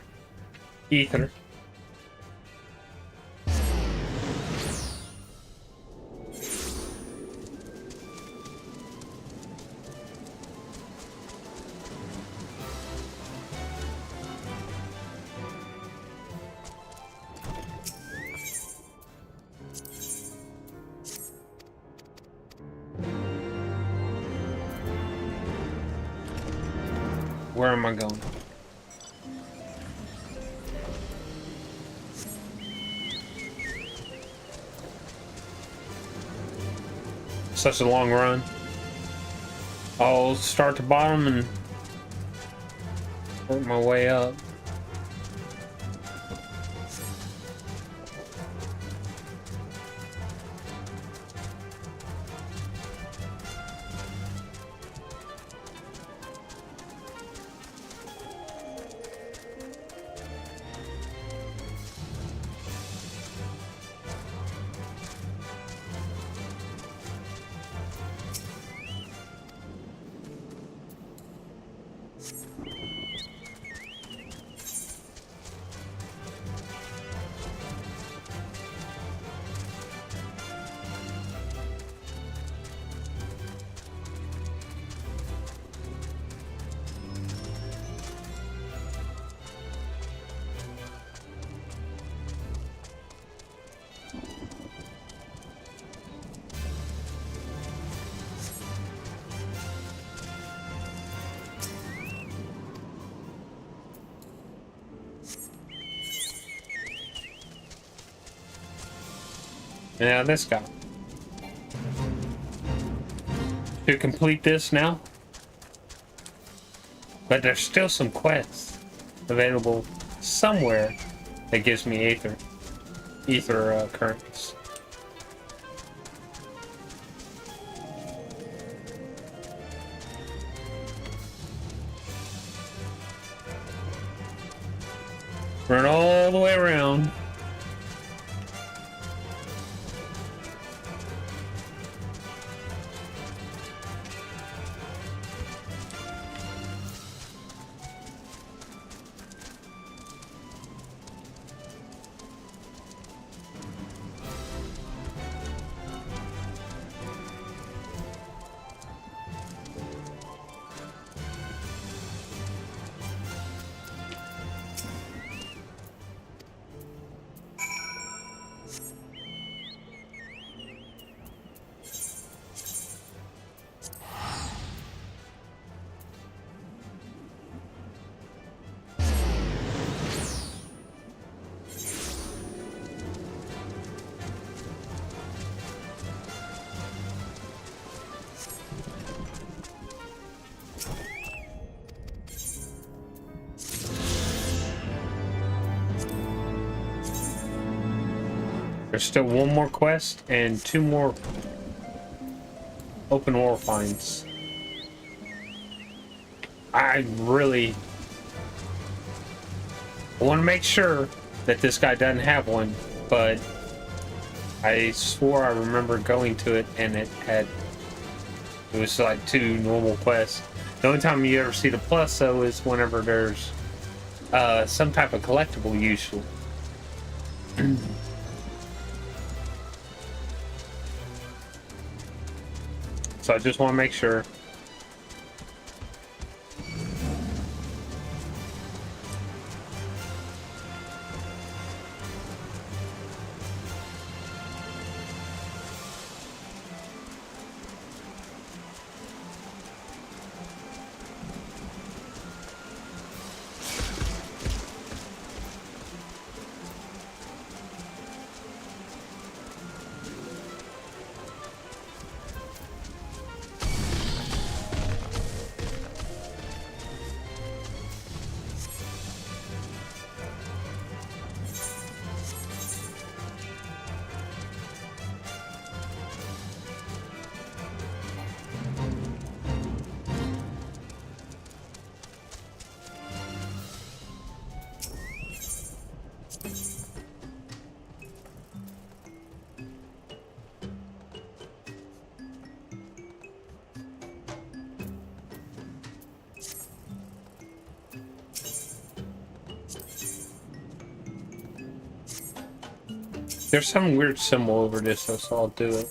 Where am I going? Such a long run. I'll start at the bottom and work my way up. And now this guy. To complete this now. But there's still some quests available somewhere that gives me ether currents. Run all the way around. There's still one more quest and 2 more open world finds. I want to make sure that this guy doesn't have one, but I swore I remember going to it and it was like 2 normal quests. The only time you ever see the plus though is whenever there's some type of collectible usually. So I just want to make sure. There's some weird symbol over this, so I'll do it.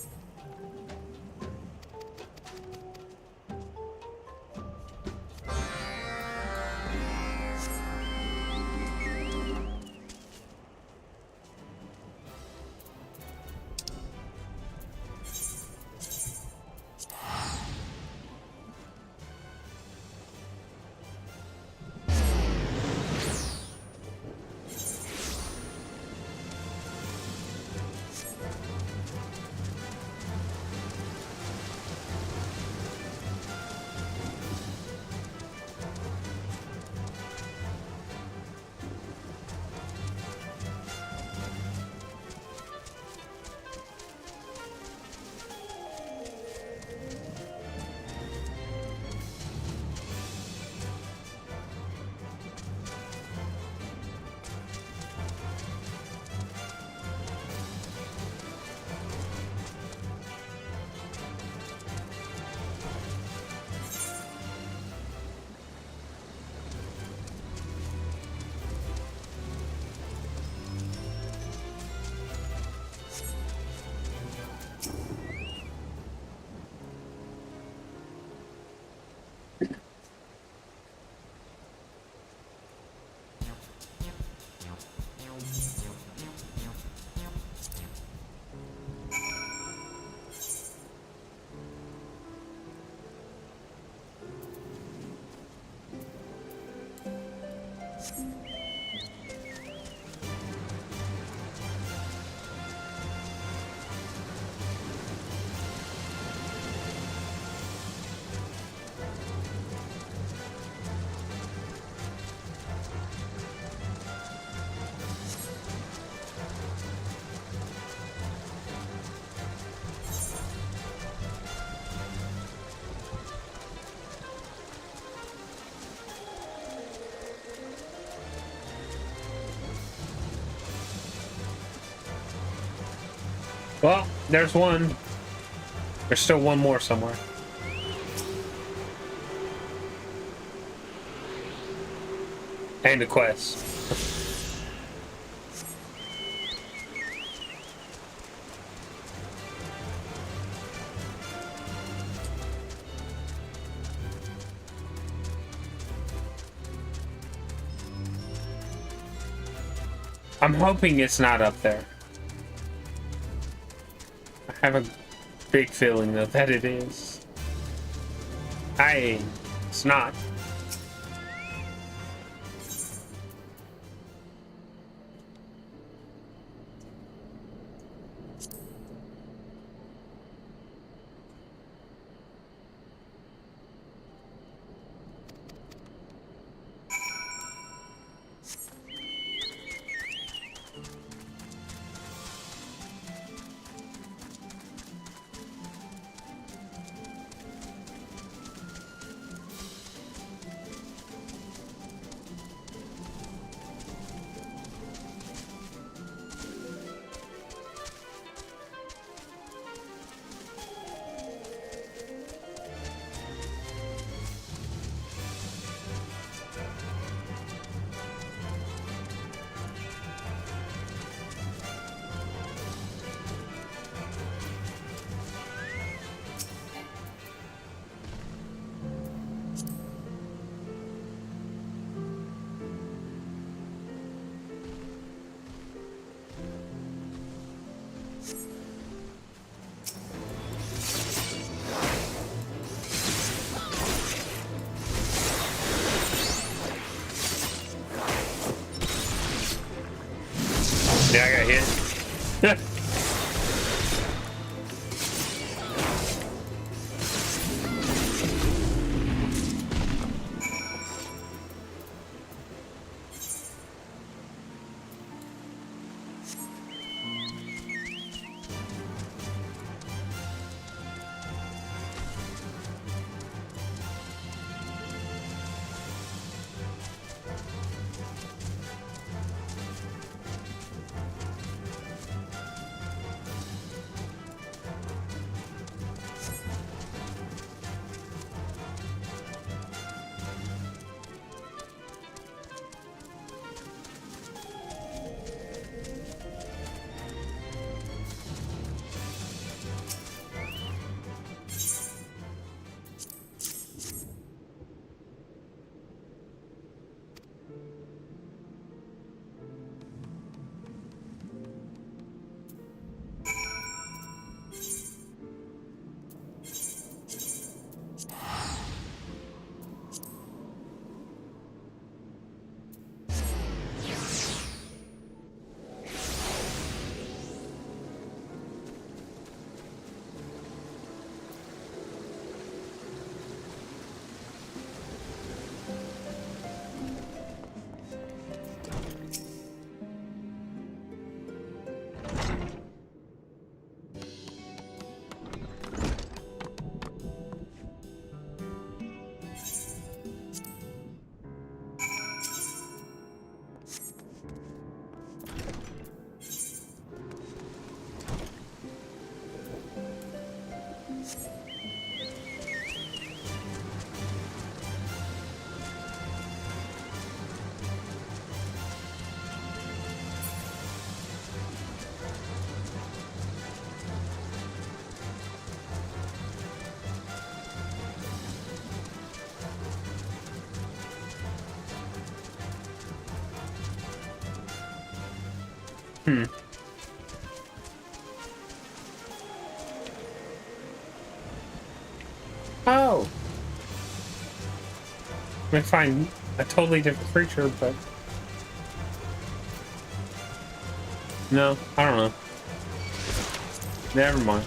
Well, there's one. There's still one more somewhere. And a quest. I'm hoping it's not up there. I have a big feeling though that it is. It's not. Yeah, I got hit. Oh! I find a totally different creature, but... No, I don't know. Never mind.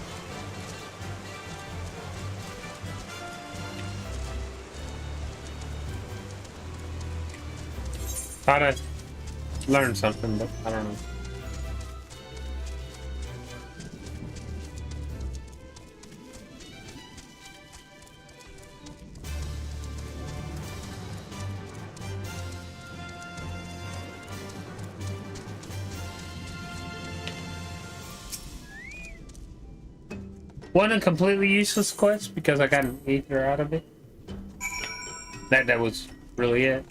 Thought I learned something, but I don't know. Wasn't a completely useless quest because I got an ether out of it. That was really it.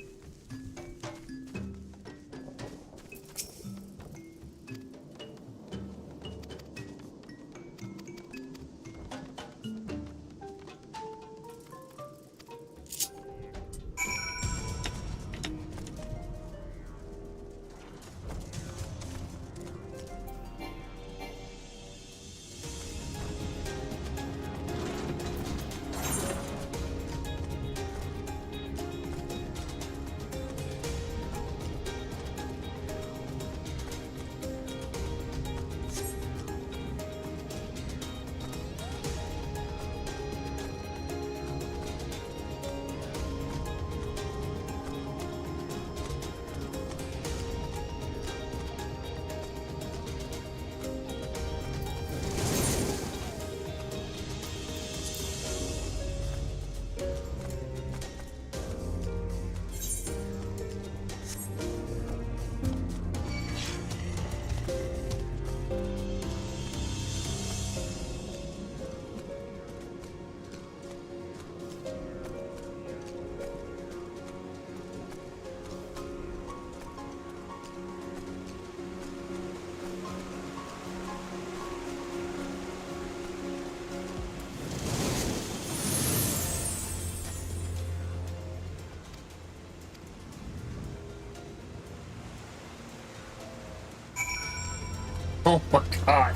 Oh my god.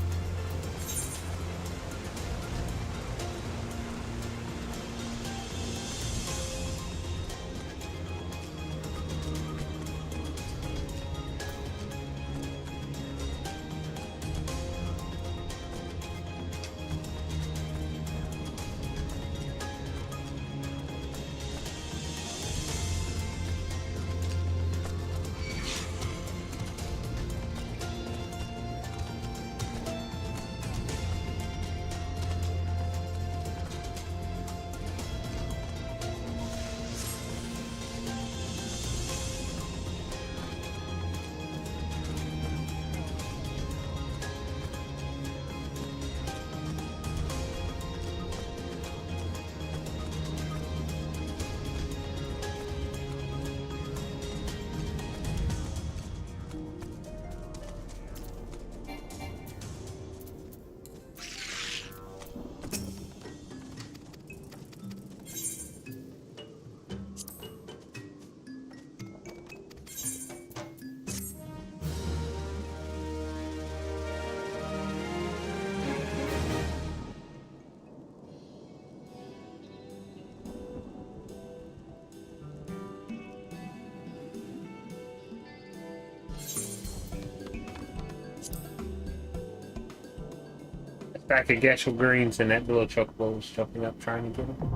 Back at Gashel Greens, and that little chocobo was jumping up trying to get him.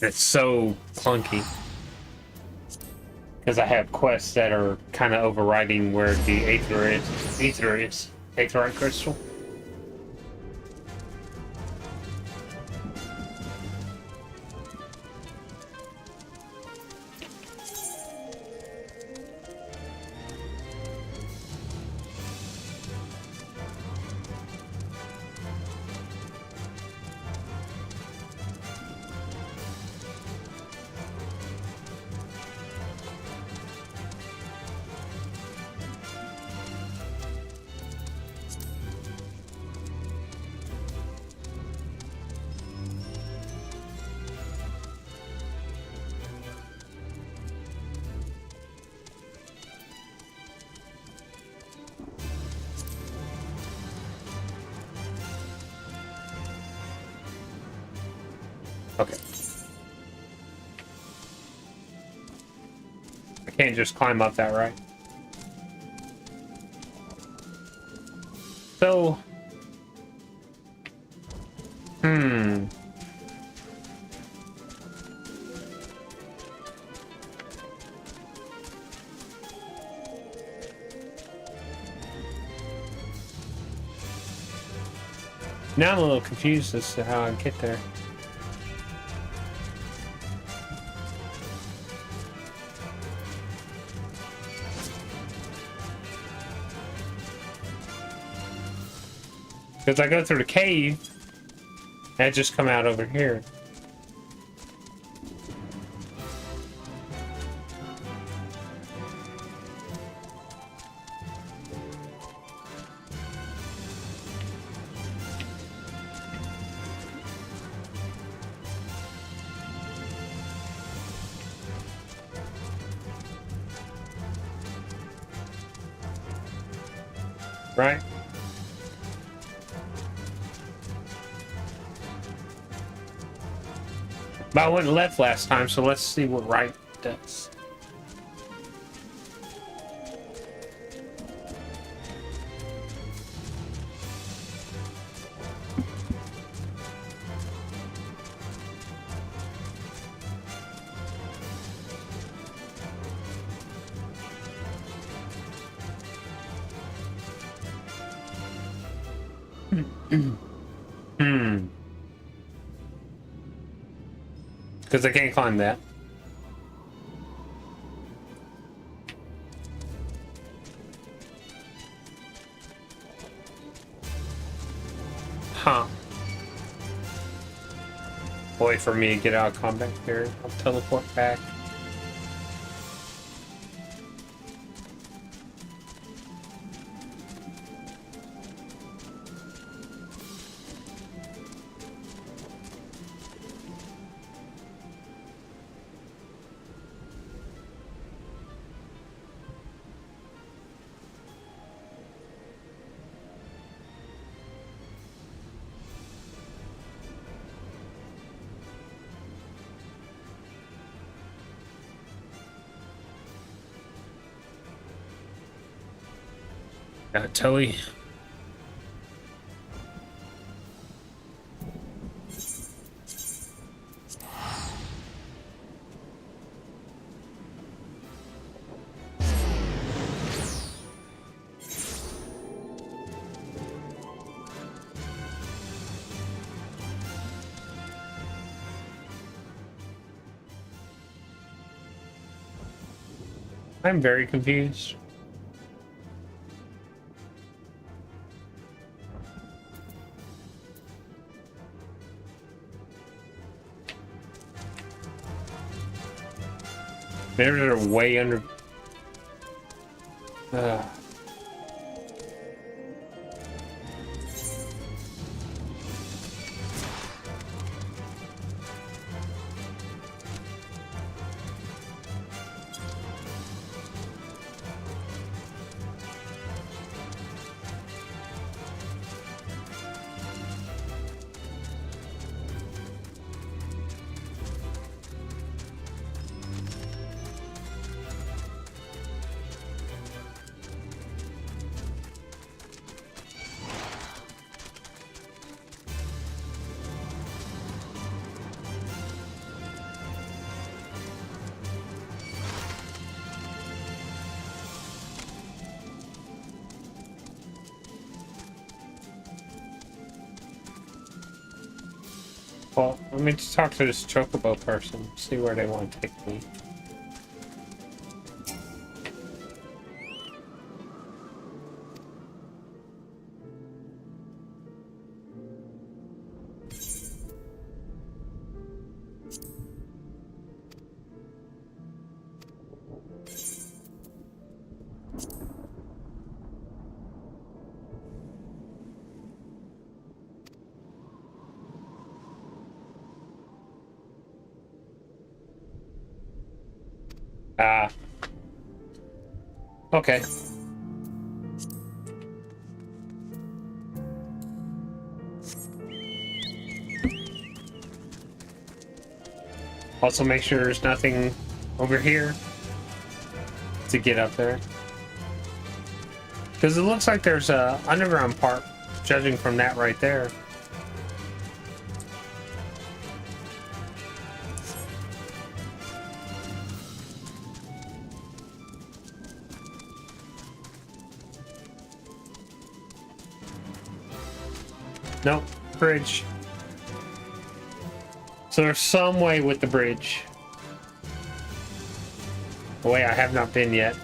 It's so clunky because I have quests that are kind of overriding where the Aetherite crystal. Okay. I can't just climb up that, right? So... Now I'm a little confused as to how I get there. Because I go through the cave, and I just come out over here. Right? But I went left last time, so let's see what right does. Because I can't climb that. Huh. Wait for me to get out of combat here. I'll teleport back. Tully. I'm very confused. They're way under. Well, let me just talk to this chocobo person, see where they want to take me. Okay. Also make sure there's nothing over here to get up there. Because it looks like there's a underground part, judging from that right there. Nope, bridge. So there's some way with the bridge. A way I have not been yet.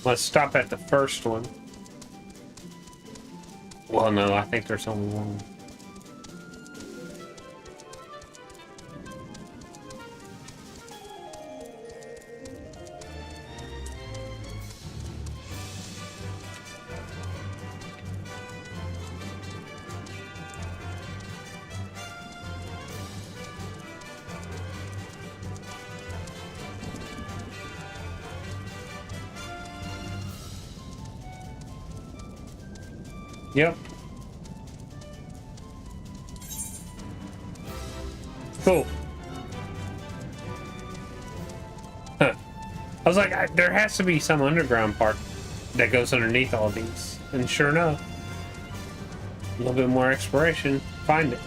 Let's stop at the first one. Well, no, I think there's only one. Yep. Cool. Huh. I was like, there has to be some underground part that goes underneath all these. And sure enough, a little bit more exploration, find it.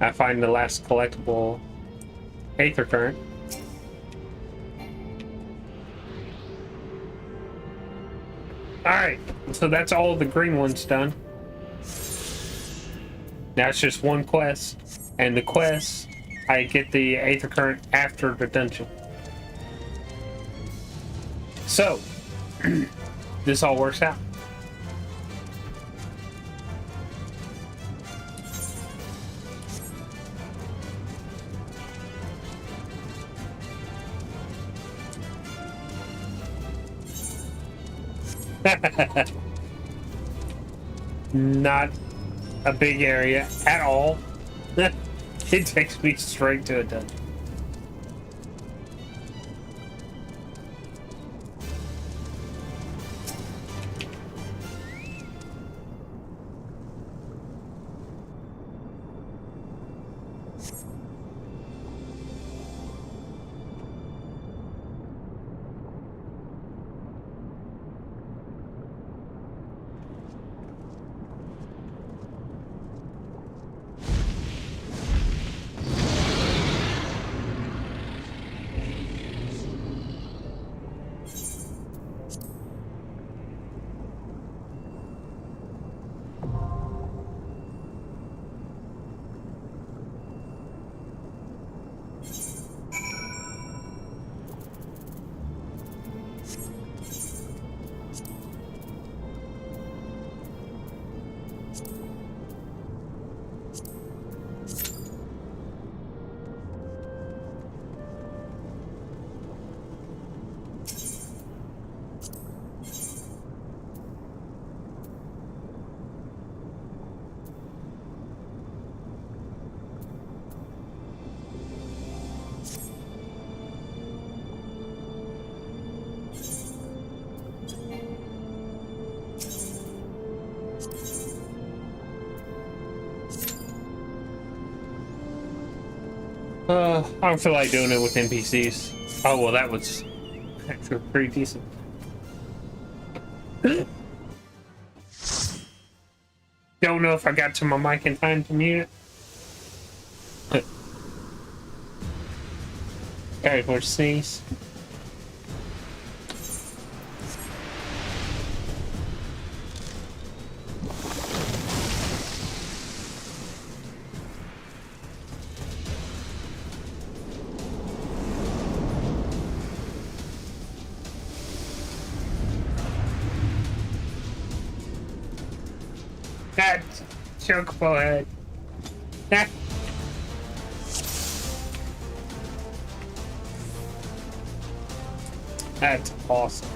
I find the last collectible Aether Current. Alright, so that's all the green ones done. Now it's just one quest, and the quest I get the Aether Current after the dungeon. So, this all works out. Not a big area at all. It takes me straight to a dungeon. I don't feel like doing it with NPCs. Oh, well, that was actually pretty decent. Don't know if I got to my mic in time to mute it. Alright, we'll sneeze. That chocobo head. That. That's awesome.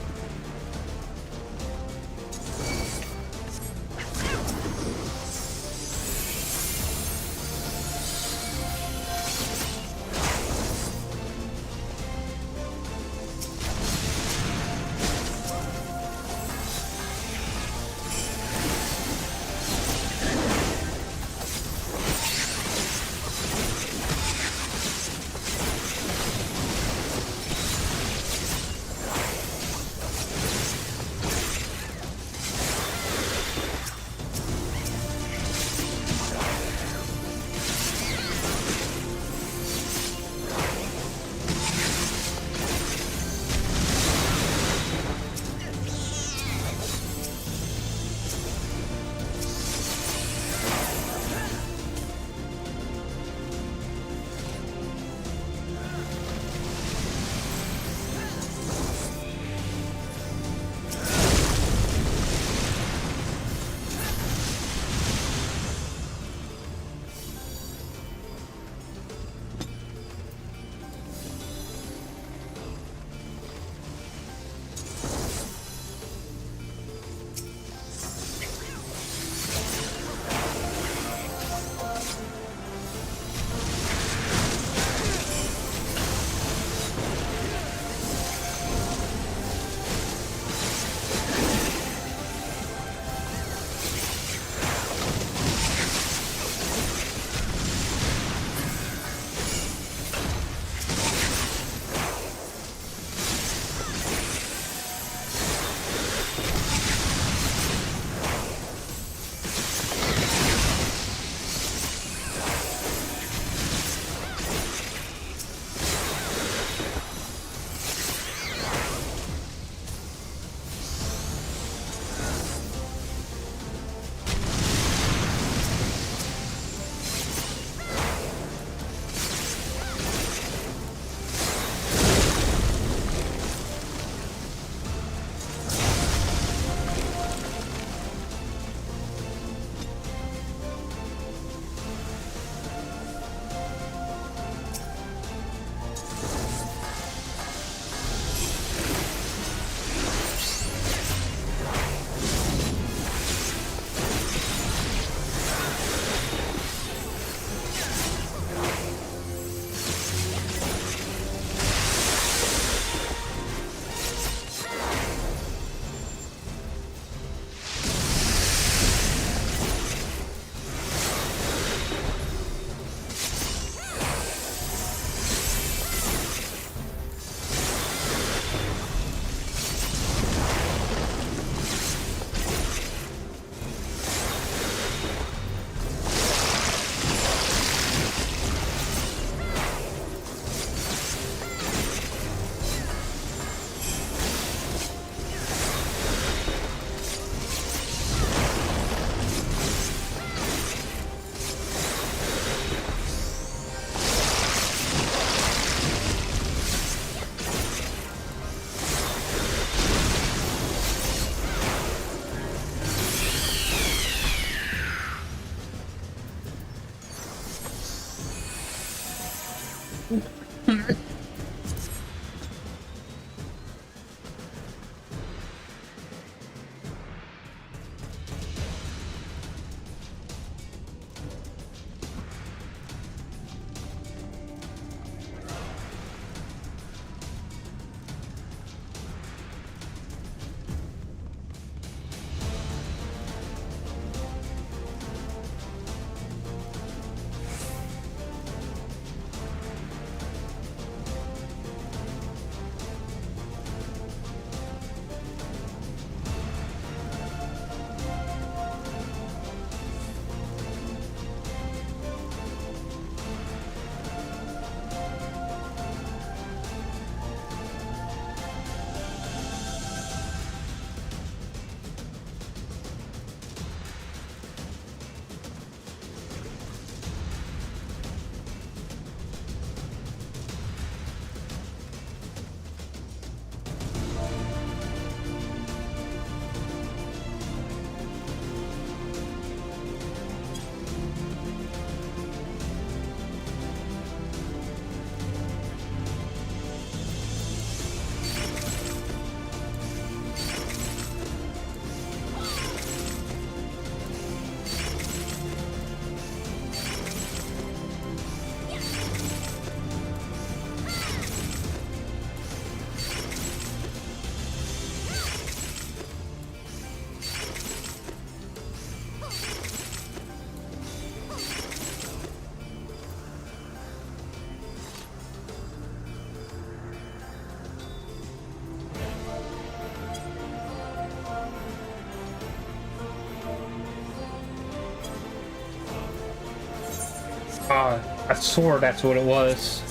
I swore that's what it was.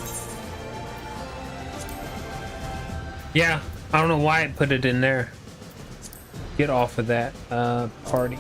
Yeah, I don't know why it put it in there. Get off of that party.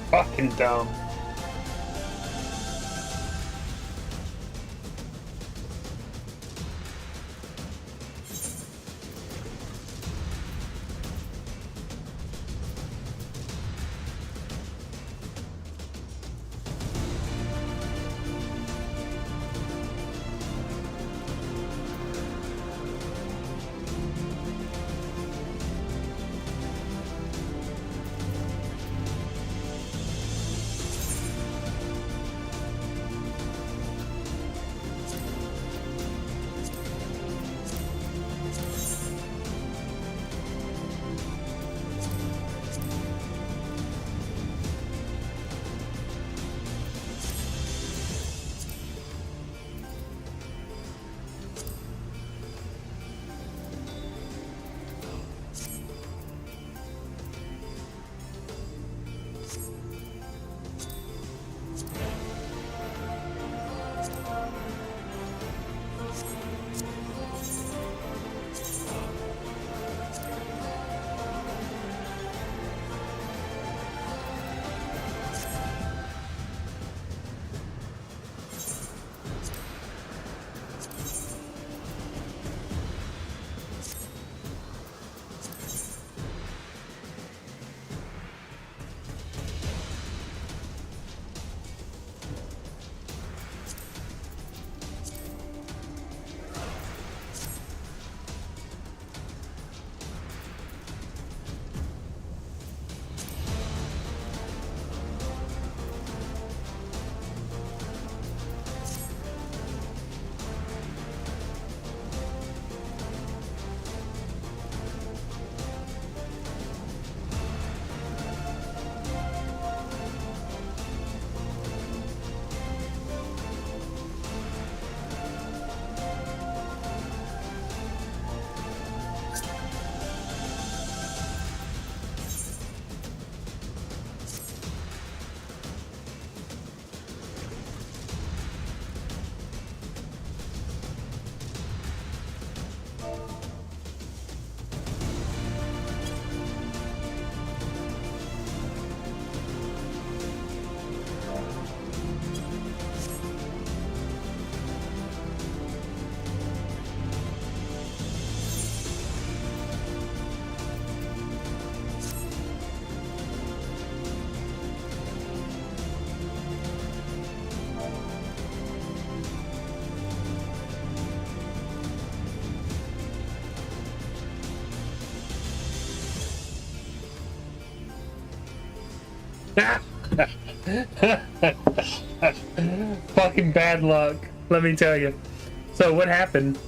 Fucking dumb. Fucking bad luck, let me tell you. So what happened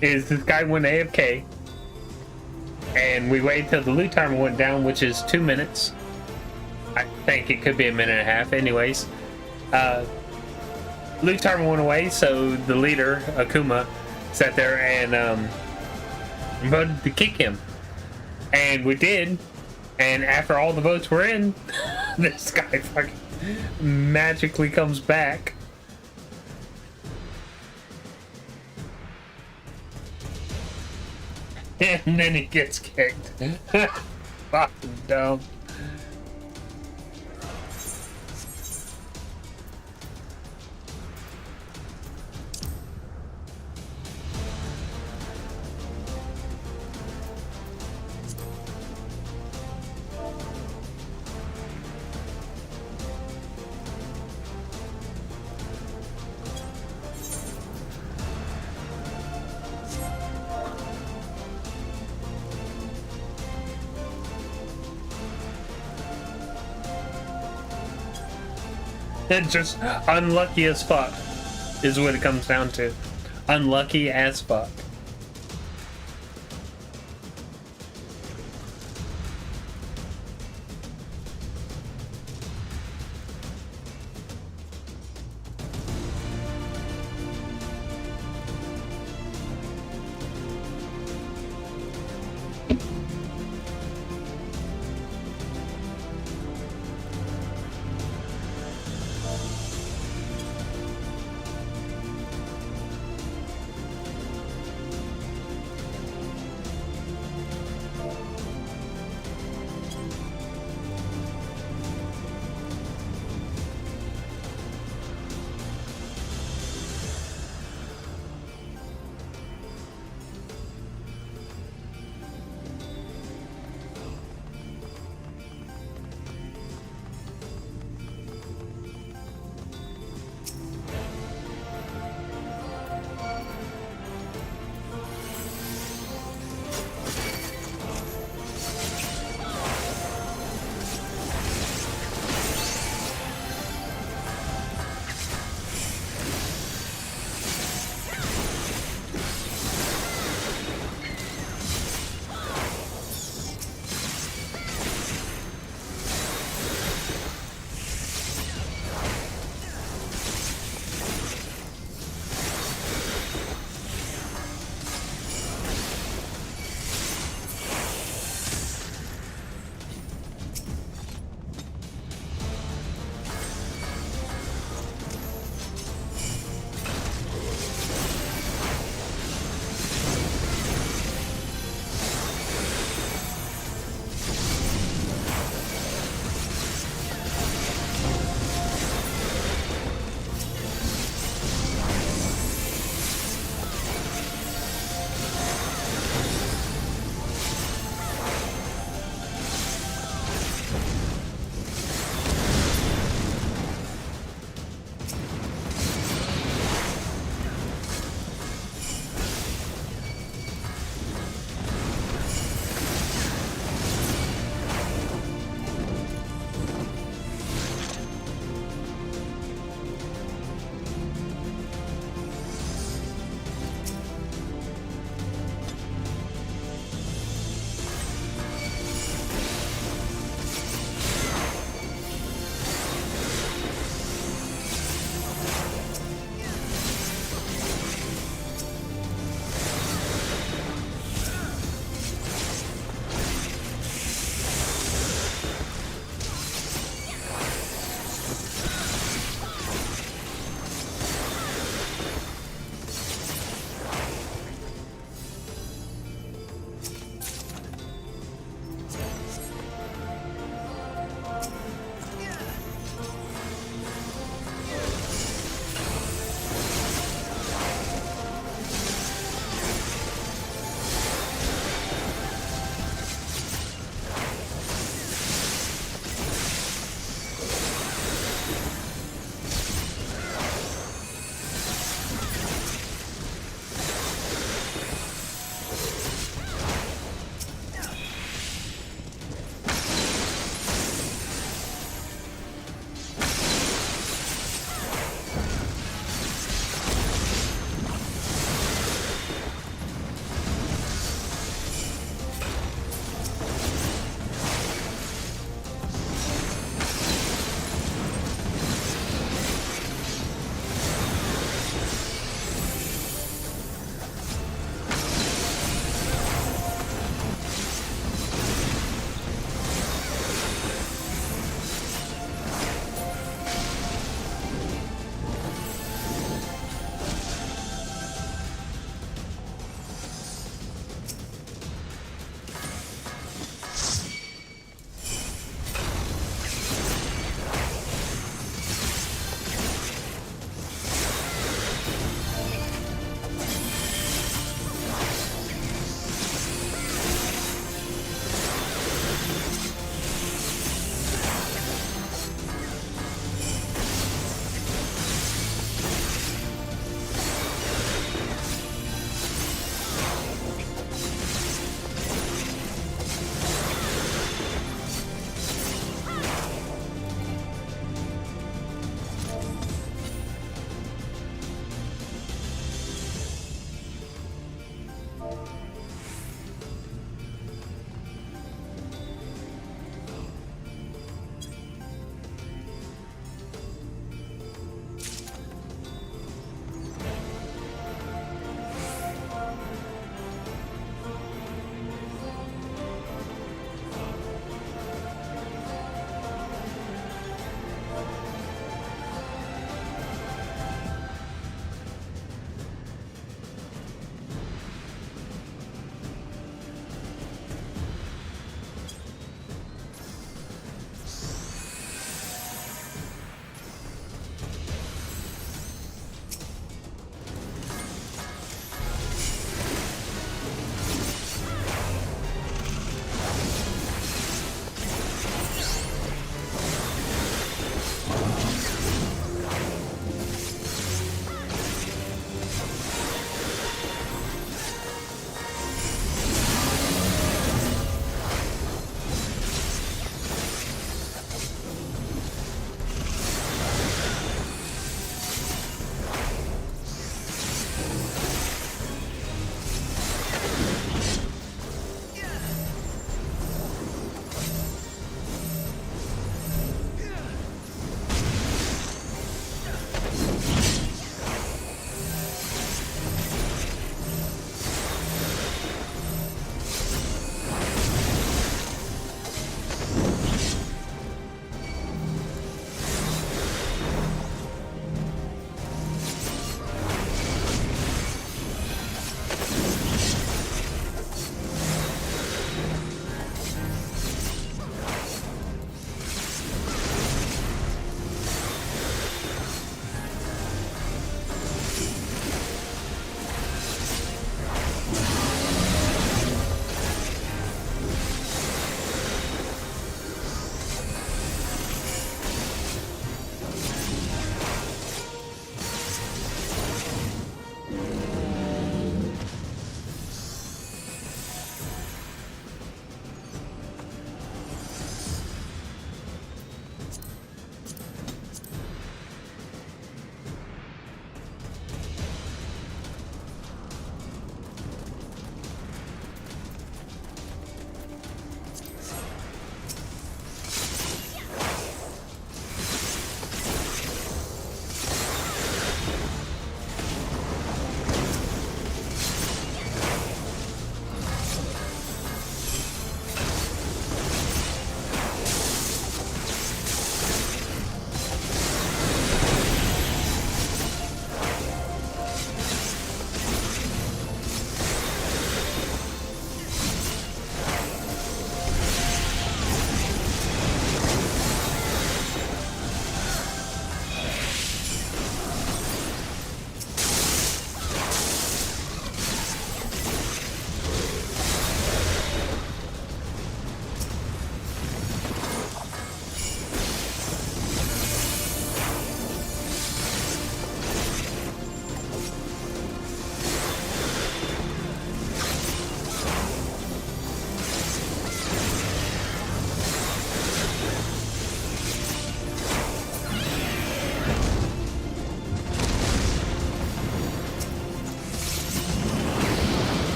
is this guy went AFK, and we waited till the loot timer went down, which is 2 minutes. I think it could be a minute and a half. Anyways, loot timer went away, so the leader, Akuma, sat there and voted to kick him. And we did, and after all the votes were in, this guy fucking magically comes back. And then he gets kicked. Fucking dumb. It's just unlucky as fuck is what it comes down to. Unlucky as fuck.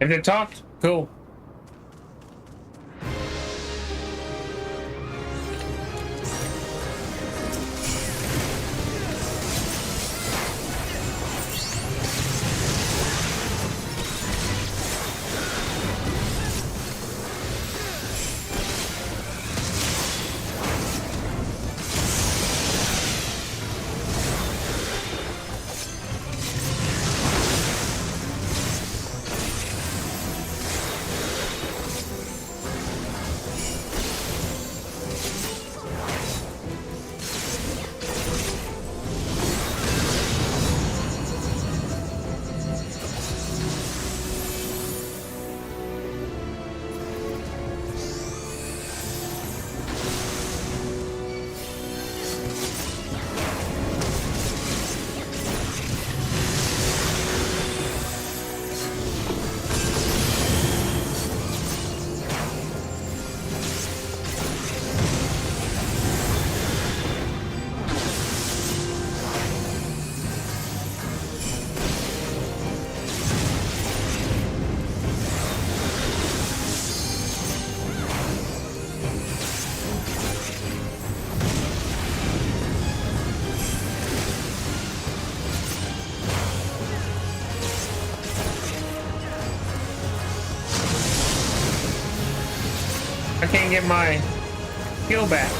If they talked, cool. I can't get my heal back.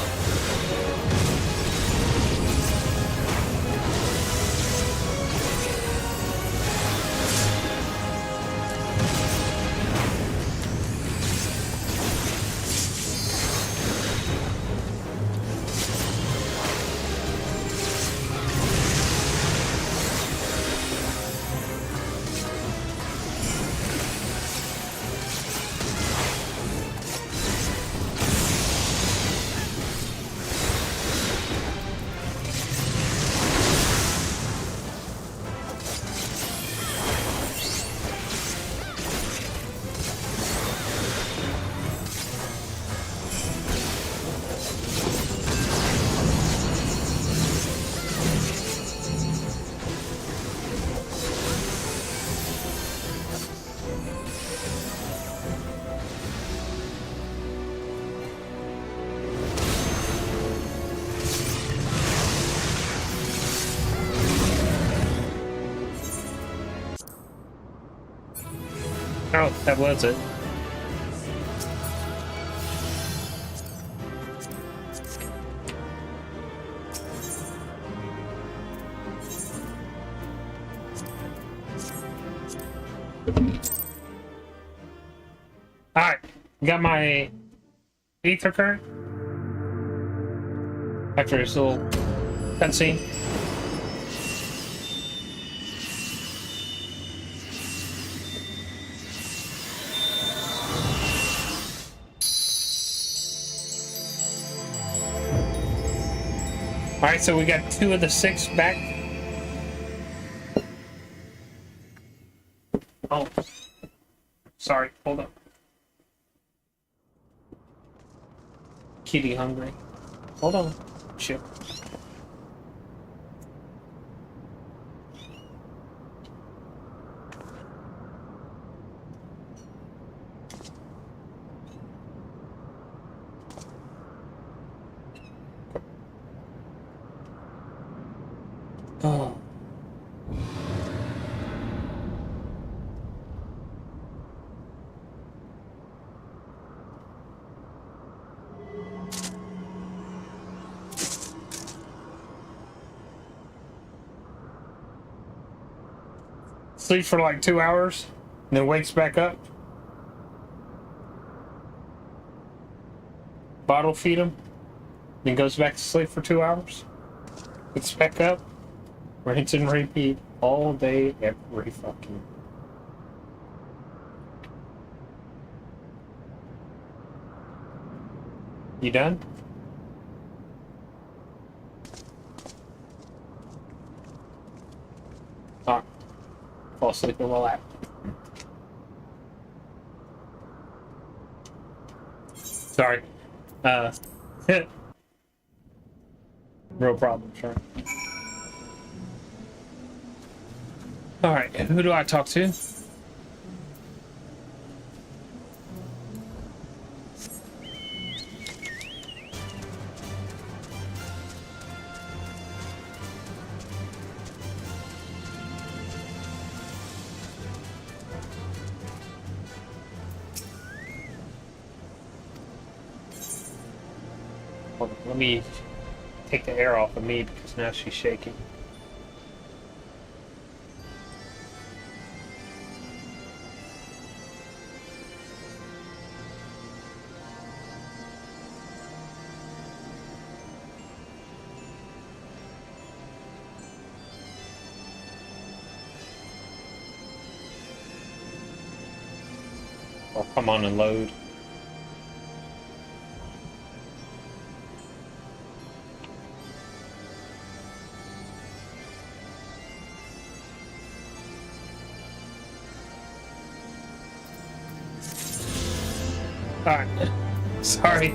Oh, that was it. Alright, got my ether current after this little cutscene. Alright, so we got 2 of the 6 back. Oh. Sorry, hold up. Kitty hungry. Hold on. Shit. Oh. Sleeps for like 2 hours, and then wakes back up. Bottle feed him, then goes back to sleep for 2 hours. Wakes back up, rinse and repeat all day, every fucking. You done? Ah. Fall asleep in my lap. Sorry. Real problem, sure. Alright, who do I talk to? Let me take the air off of me because now she's shaking. Or come on and load. Alright. Sorry.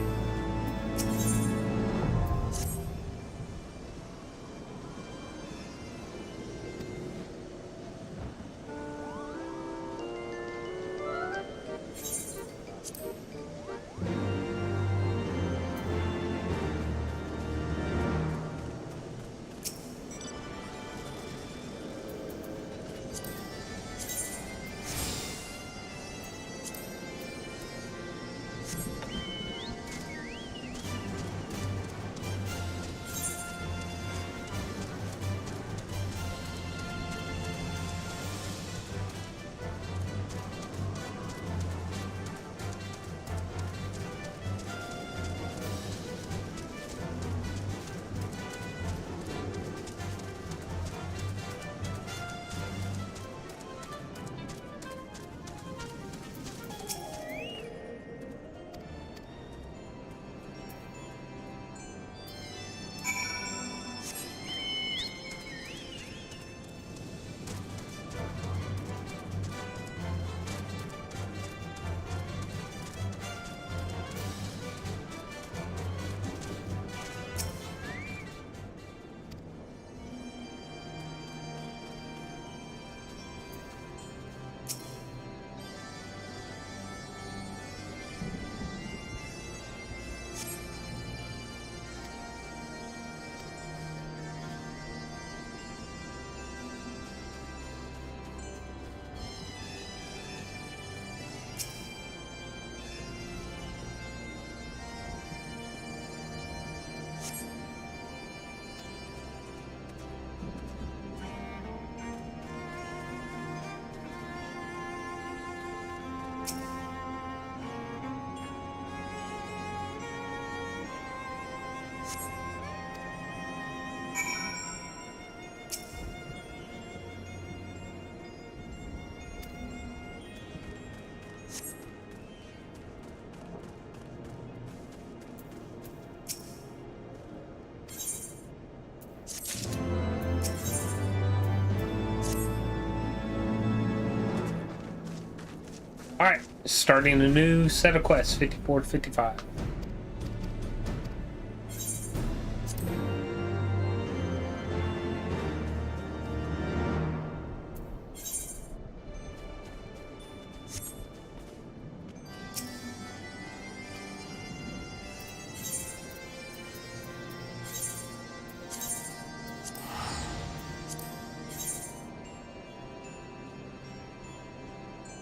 Alright, starting a new set of quests, 54 to 55.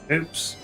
Oops.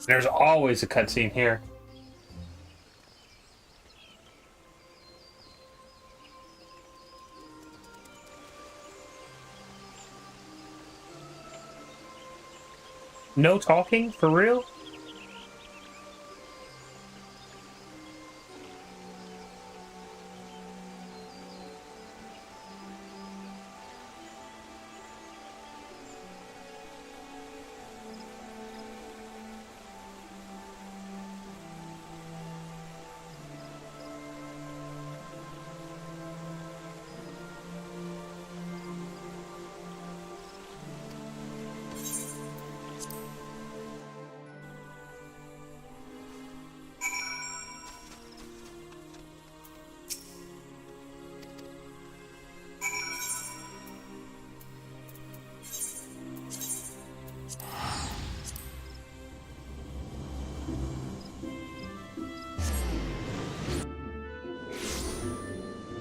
There's always a cutscene here. No talking? For real?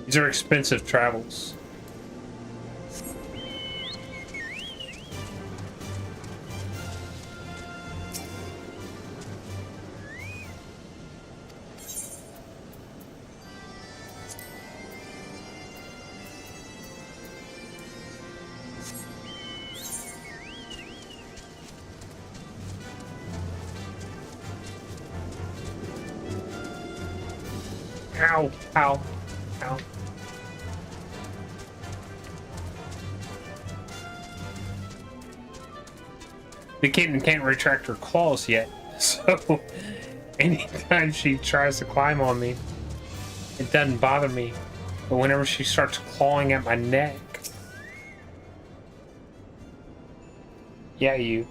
These are expensive travels. Ow, ow, ow. The kitten can't retract her claws yet, so anytime she tries to climb on me, it doesn't bother me. But whenever she starts clawing at my neck, yeah, you.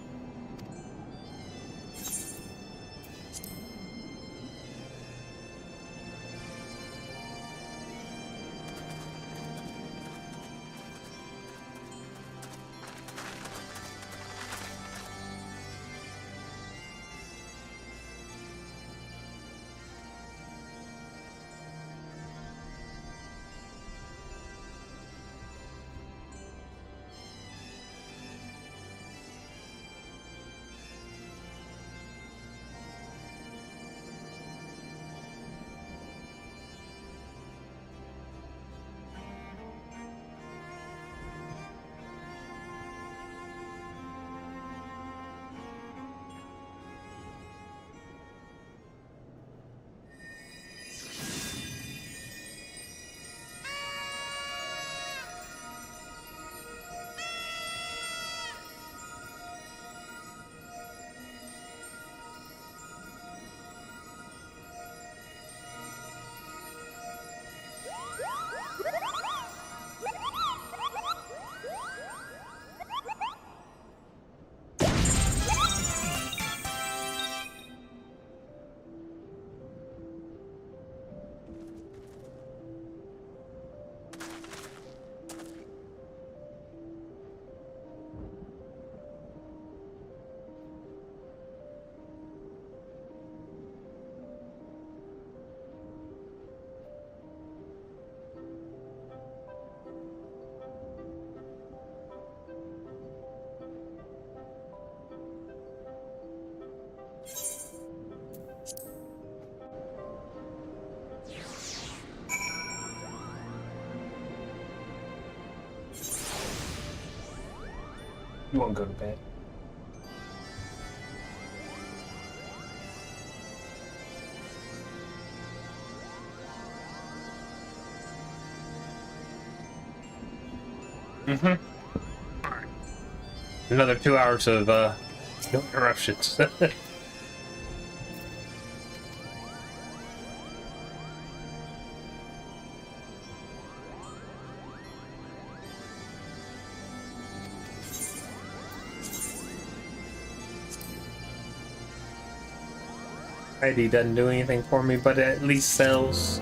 You won't go to bed. Mm-hmm. All right. Another 2 hours of no interruptions. ID doesn't do anything for me, but it at least sells.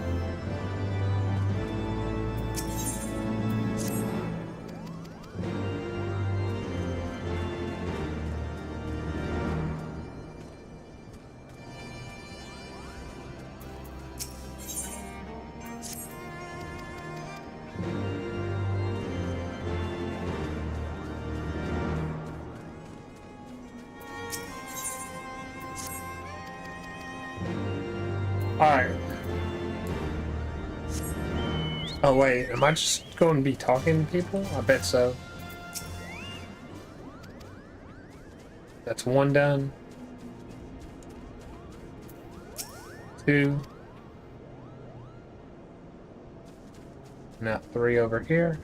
Alright. Oh wait, am I just going to be talking to people? I bet so. That's one done. 2. Now 3 over here.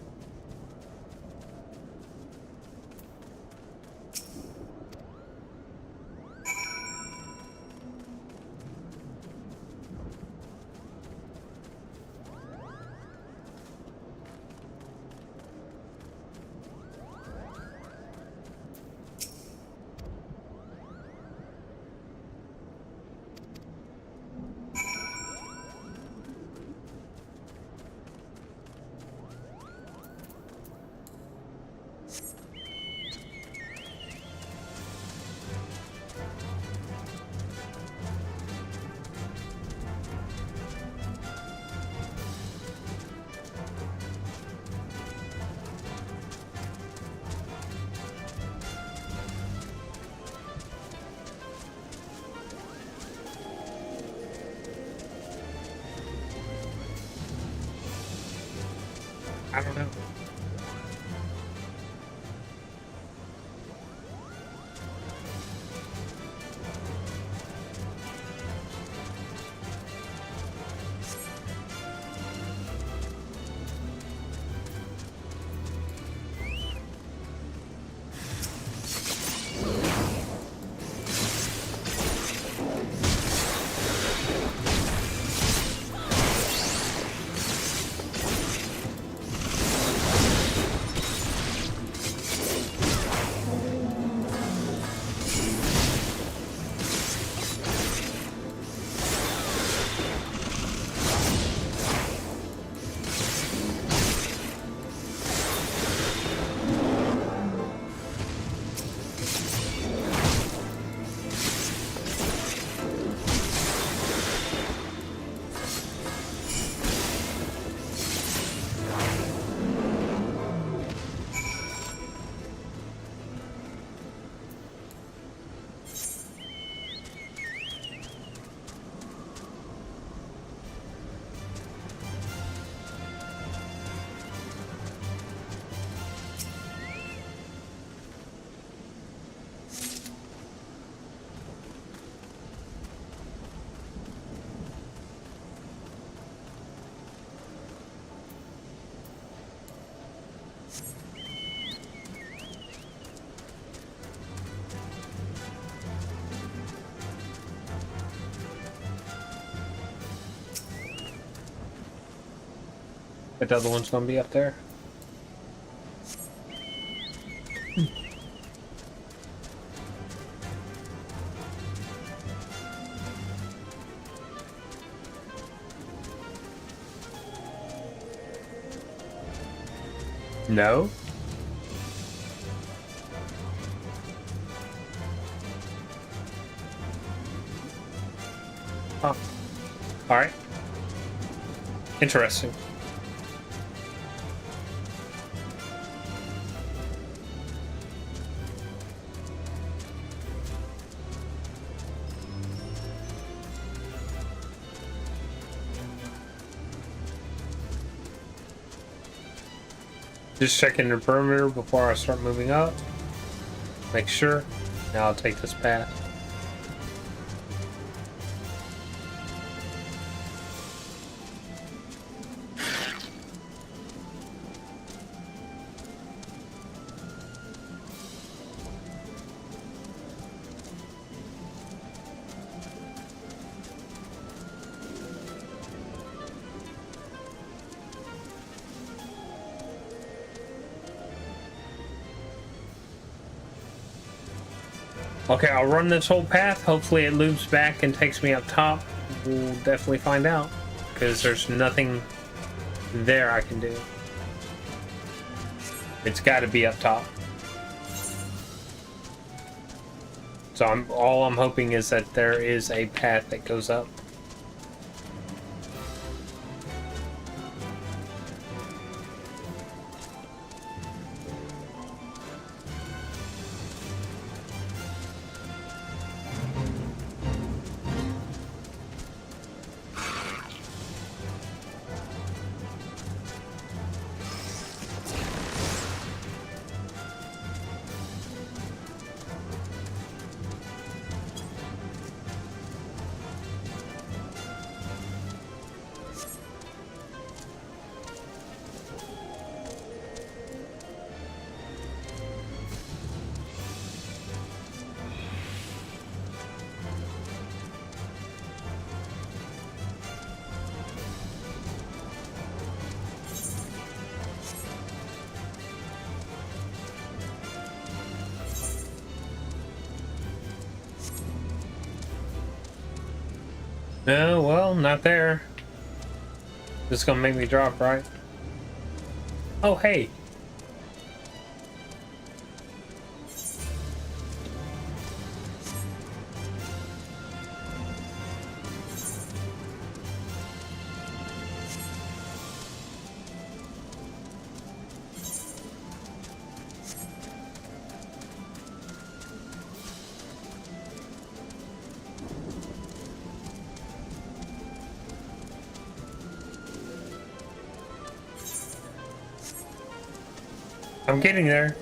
I don't know. But the other one's gonna be up there. No? Oh. Alright. Interesting. Just checking the perimeter before I start moving up. Make sure. Now I'll take this path. Okay, I'll run this whole path. Hopefully it loops back and takes me up top. We'll definitely find out, because there's nothing there I can do. It's got to be up top. So all I'm hoping is that there is a path that goes up. No, well, not there. This is gonna make me drop, right? Oh, hey. I'm getting there.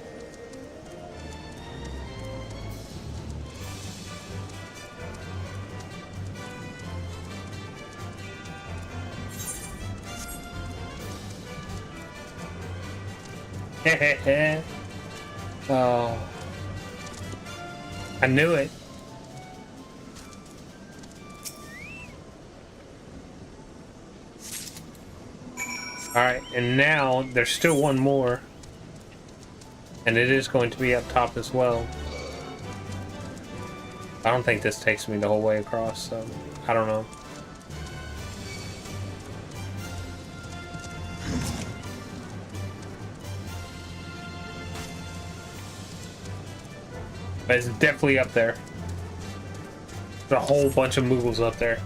Oh, I knew it. All right, and now there's still one more, and it is going to be up top as well. I don't think this takes me the whole way across, so I don't know. But it's definitely up there. There's a whole bunch of Moogles up there.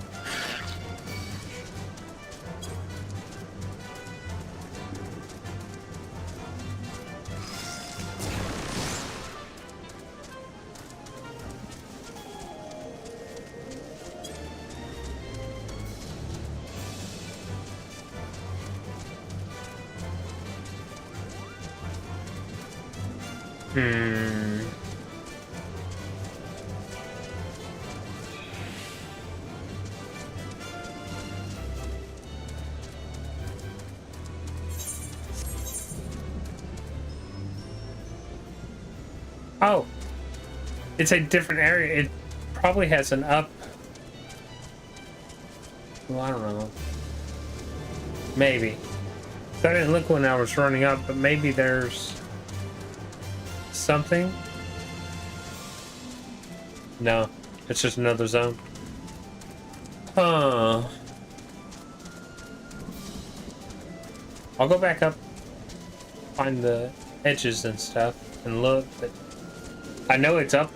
Oh, it's a different area. It probably has an up. Well, I don't know. Maybe. So I didn't look when I was running up, but maybe there's something. No, it's just another zone. Huh. I'll go back up, find the edges and stuff, and look, but I know it's up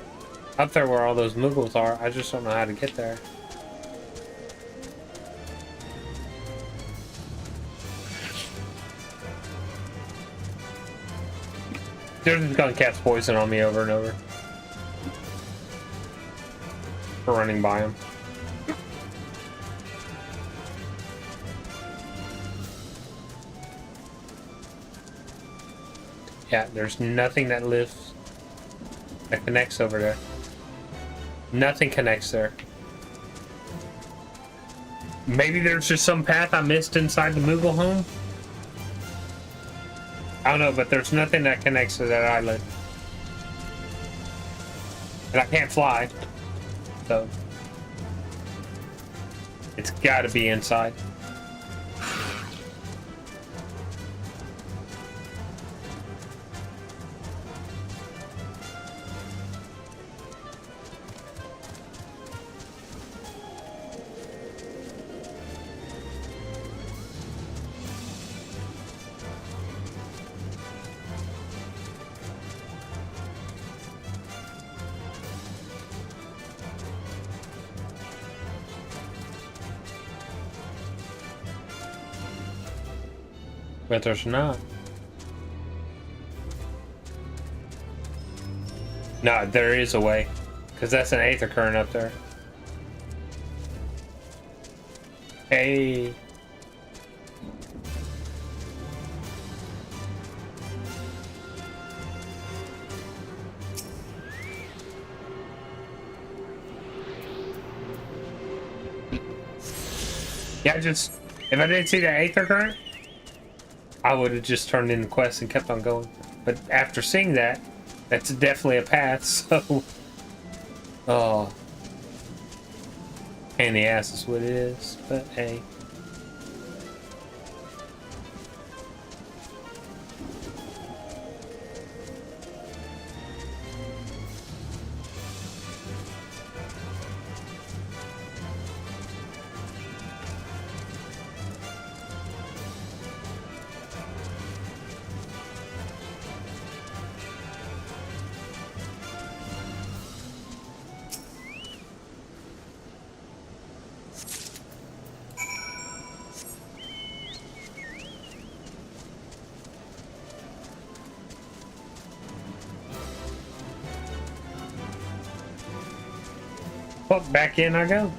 there where all those Moogles are. I just don't know how to get there. They're just gonna cast poison on me over and over for running by them. Yeah, there's nothing that lives that connects over there. Nothing connects there. Maybe there's just some path I missed inside the Moogle home. I don't know, but there's nothing that connects to that island. And I can't fly, so it's gotta be inside. But there's not. No, there is a way. Because that's an aether current up there. Hey. Yeah, just... If I didn't see the aether current, I would have just turned in the quest and kept on going. But after seeing that, that's definitely a path, so... Oh. Pain in the ass is what it is, but hey. Well, back in I go.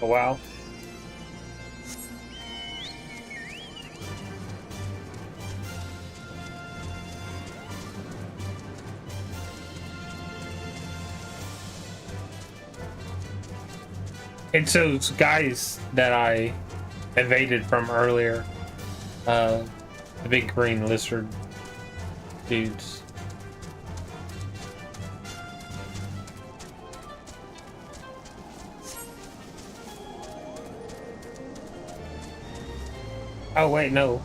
a while. It's those guys that I evaded from earlier. The big green lizard dudes. Oh wait, no.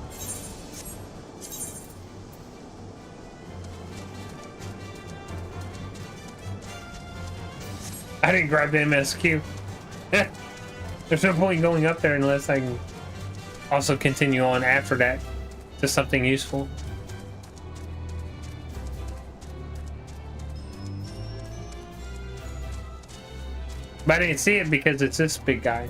I didn't grab the MSQ. There's no point in going up there unless I can also continue on after that to something useful. But I didn't see it because it's this big guy.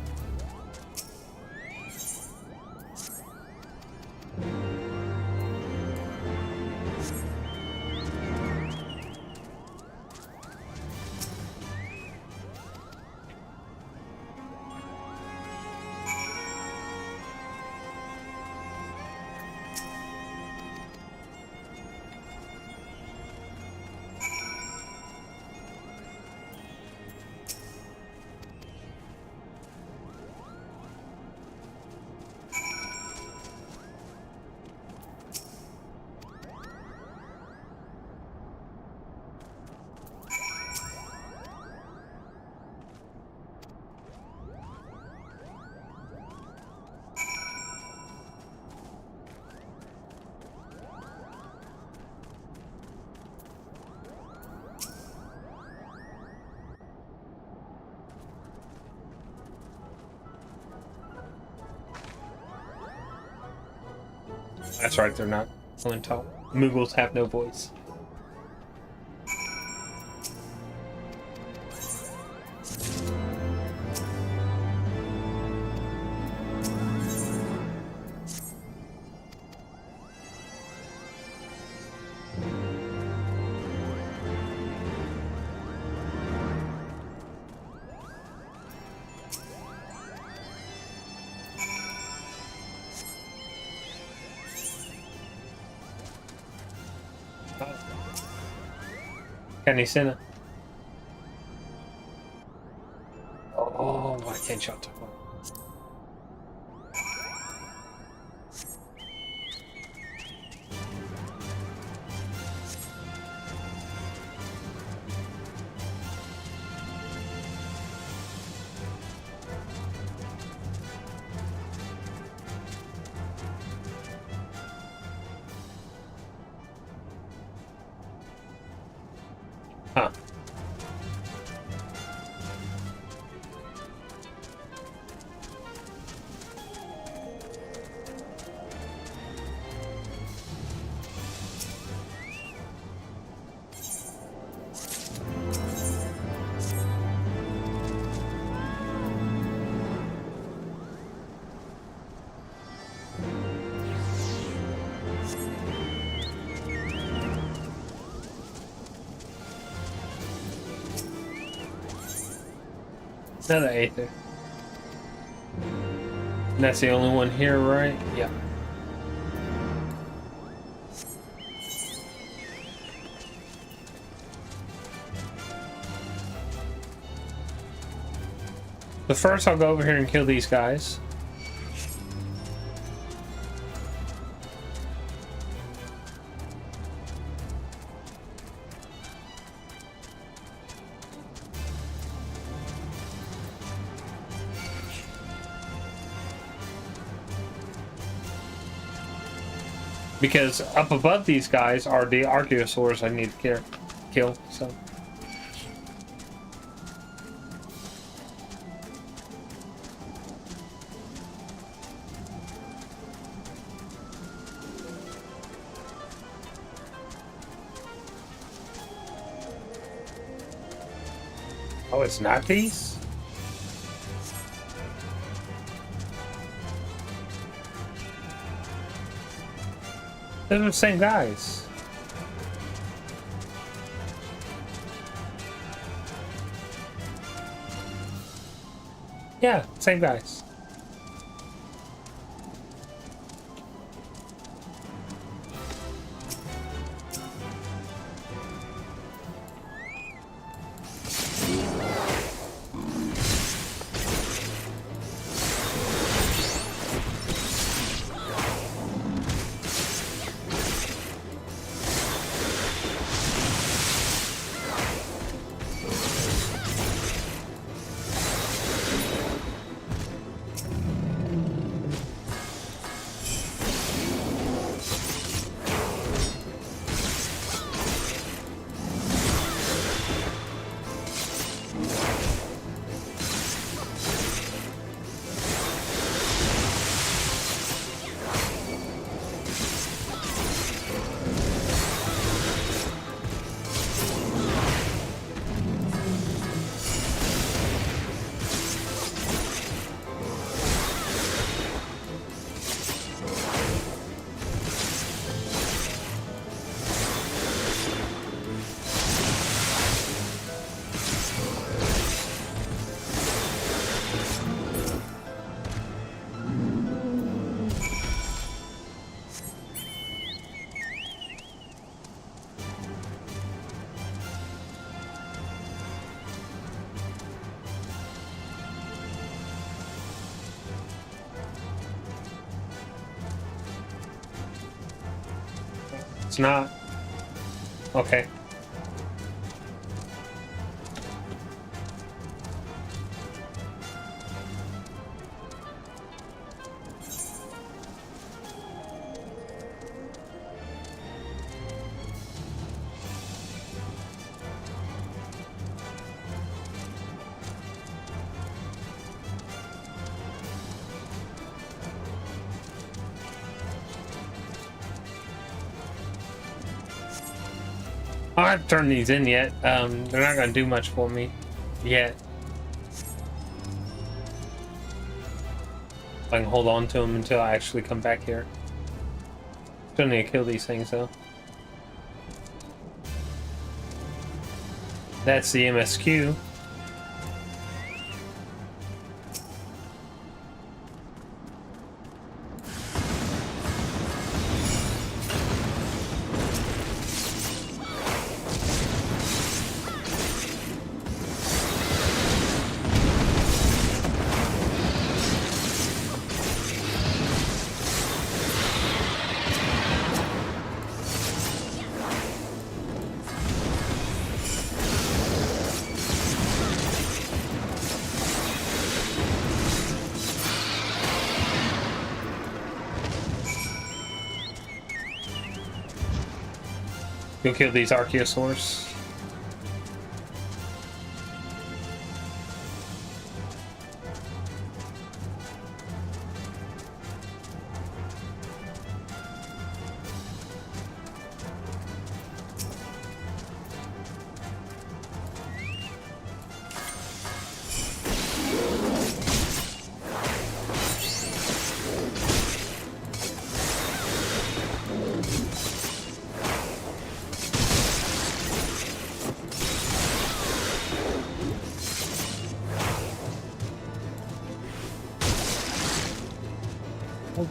That's right, they're not Flintal. Moogles have no voice. Can you send it? Oh, I can't shot to one. Huh. Another Aether. And that's the only one here, right? Yeah. But first I'll go over here and kill these guys. Because up above these guys are the Archaeosaurs I need to kill, so. Oh, it's not these? They're the same guys. Yeah, same guys. It's not. Okay. I haven't turned these in yet. They're not gonna do much for me yet. I can hold on to them until I actually come back here. Still need to kill these things though. That's the MSQ. Go kill these Archaeosaurs.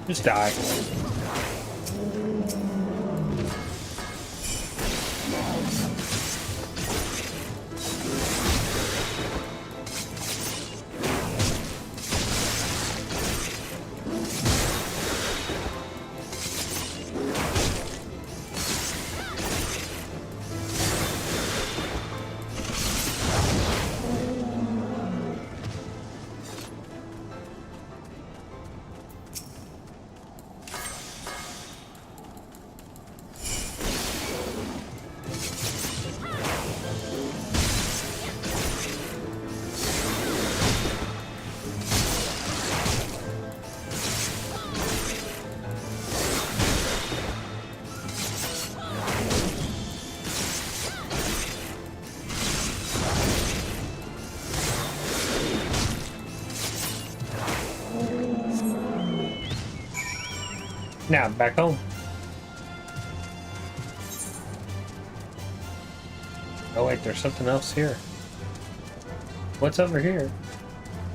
Just die. Now back home. Oh wait, there's something else here. What's over here?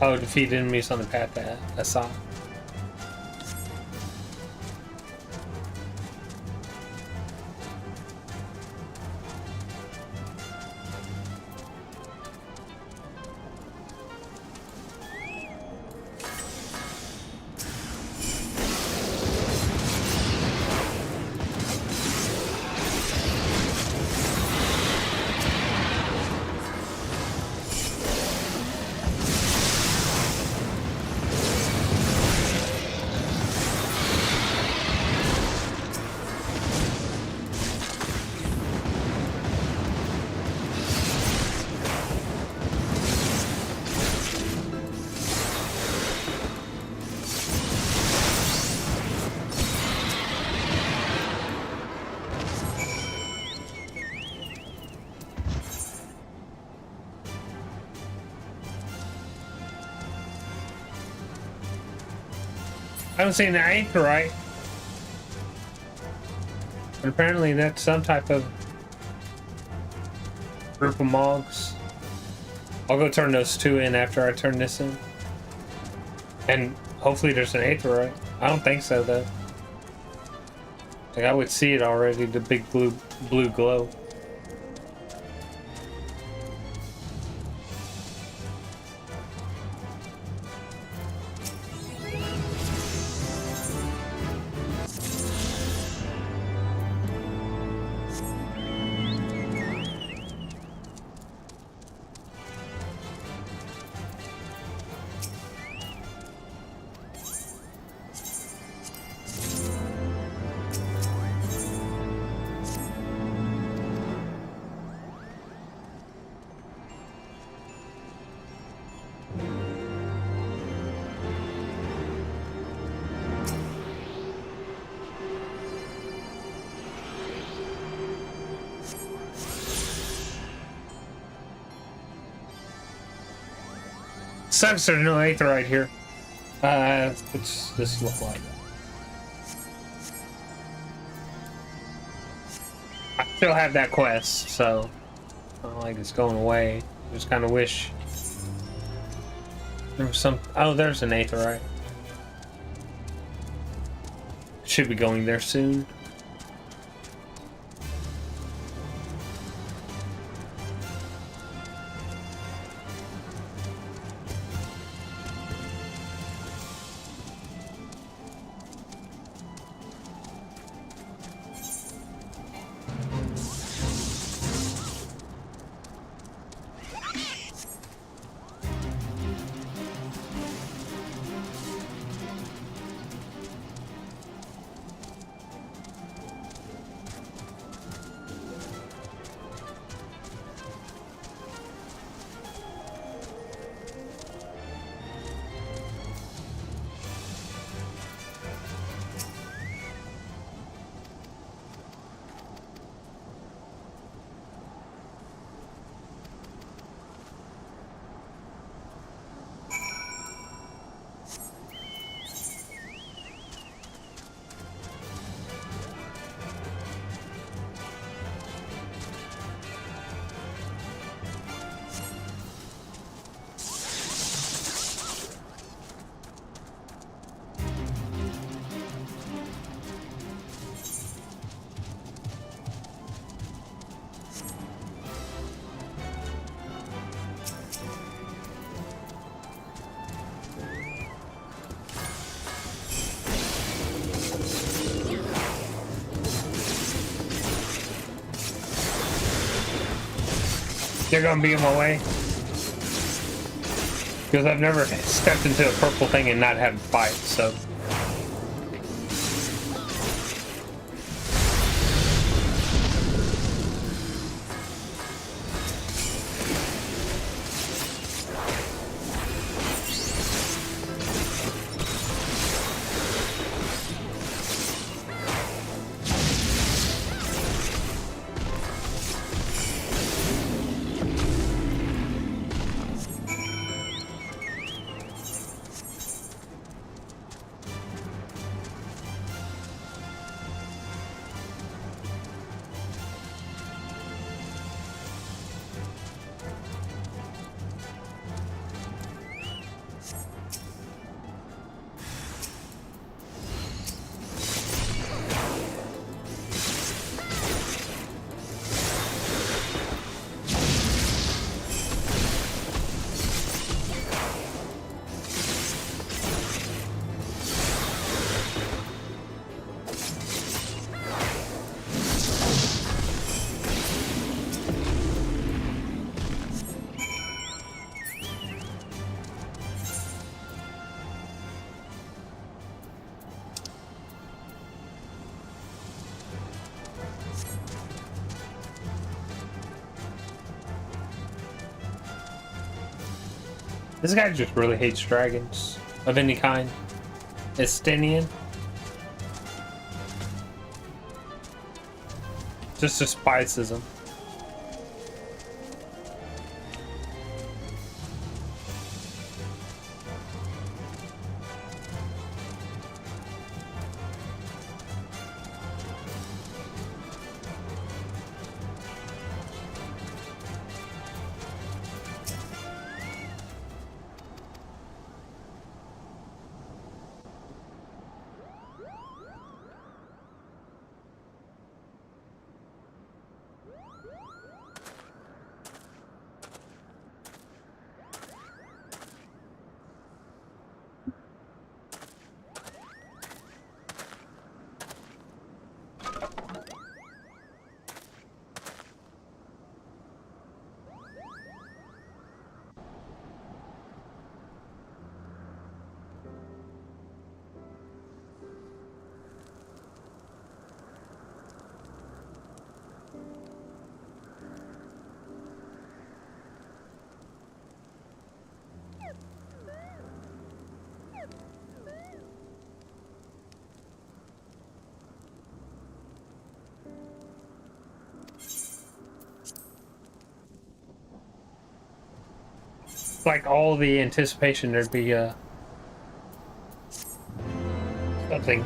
Oh, defeat enemies on the path to Asa. I don't see an anchorite. But apparently that's some type of group of mogs. I'll go turn those two in after I turn this in. And hopefully there's an anchorite. I don't think so though. Like I would see it already, the big blue glow. Sucks there's no aetherite here. What's this look like? I still have that quest, so I don't like it's going away. Just kind of wish there was some. Oh, there's an aetherite. Should be going there soon. They're gonna be in my way. Because I've never stepped into a purple thing and not had to fight, so. This guy just really hates dragons of any kind. Estinian. Just despises them. Like all the anticipation there'd be something.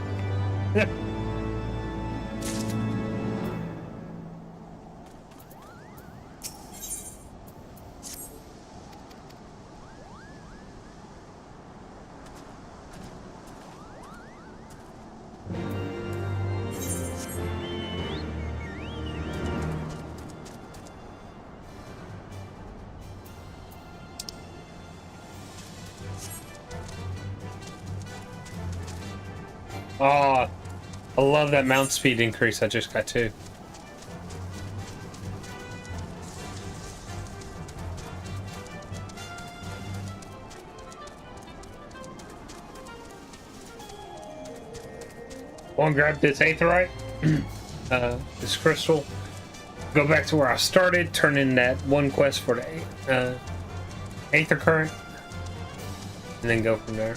Oh, I love that mount speed increase I just got too. Go and grab this aetherite, this crystal. Go back to where I started, turn in that one quest for the aether current, and then go from there.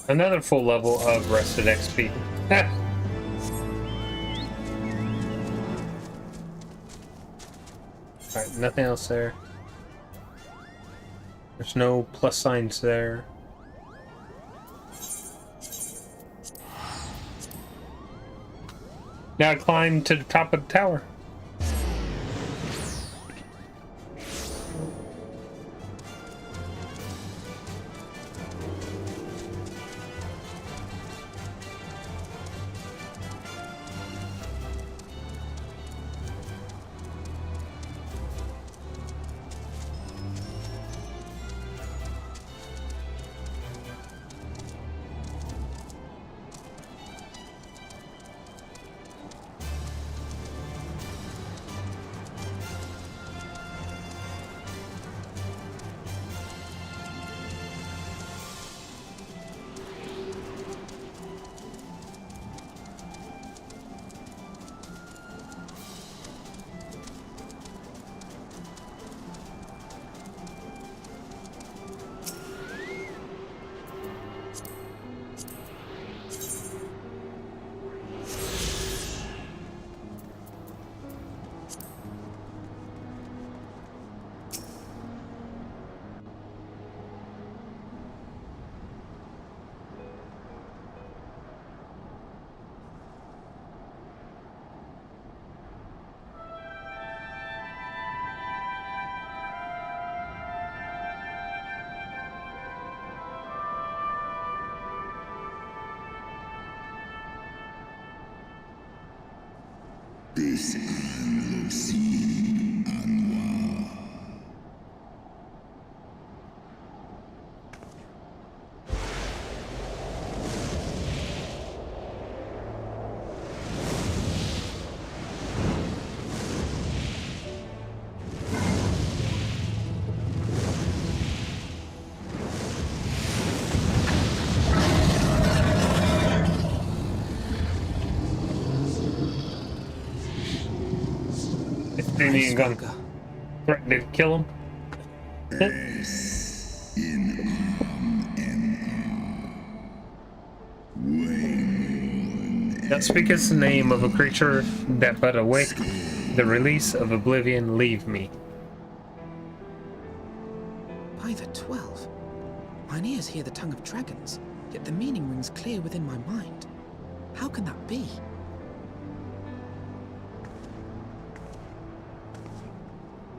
Another full level of rested XP. Alright, nothing else there. There's no plus signs there. Now climb to the top of the tower. Damien gun. Threatened to kill him. Now speak as the name of a creature that but awake the release of oblivion leave me. By the 12. Mine ears hear the tongue of dragons, yet the meaning rings clear within my mind. How can that be?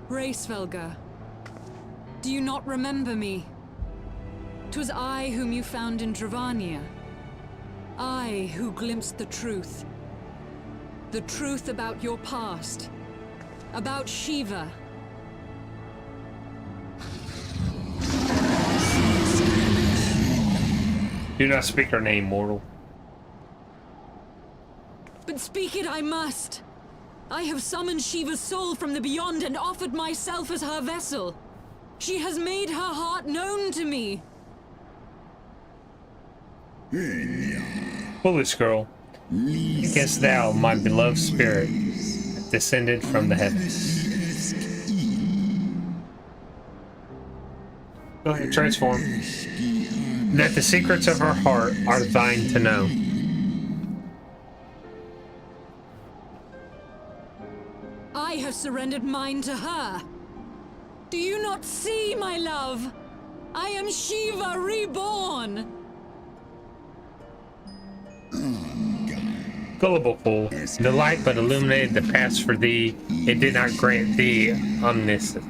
Racevelga, do you not remember me? 'Twas I whom you found in Dravania. I who glimpsed the truth. The truth about your past. About Shiva. Do not speak her name, mortal. But speak it I must. I have summoned Shiva's soul from the beyond and offered myself as her vessel. She has made her heart known to me. Foolish girl, against thou, my beloved spirit, descended from the heavens. Go ahead, transform. That the secrets of her heart are thine to know. I have surrendered mine to her. Do you not see, my love? I am Shiva reborn. Gullible fool, the light but illuminated the past for thee. It did not grant thee omniscience.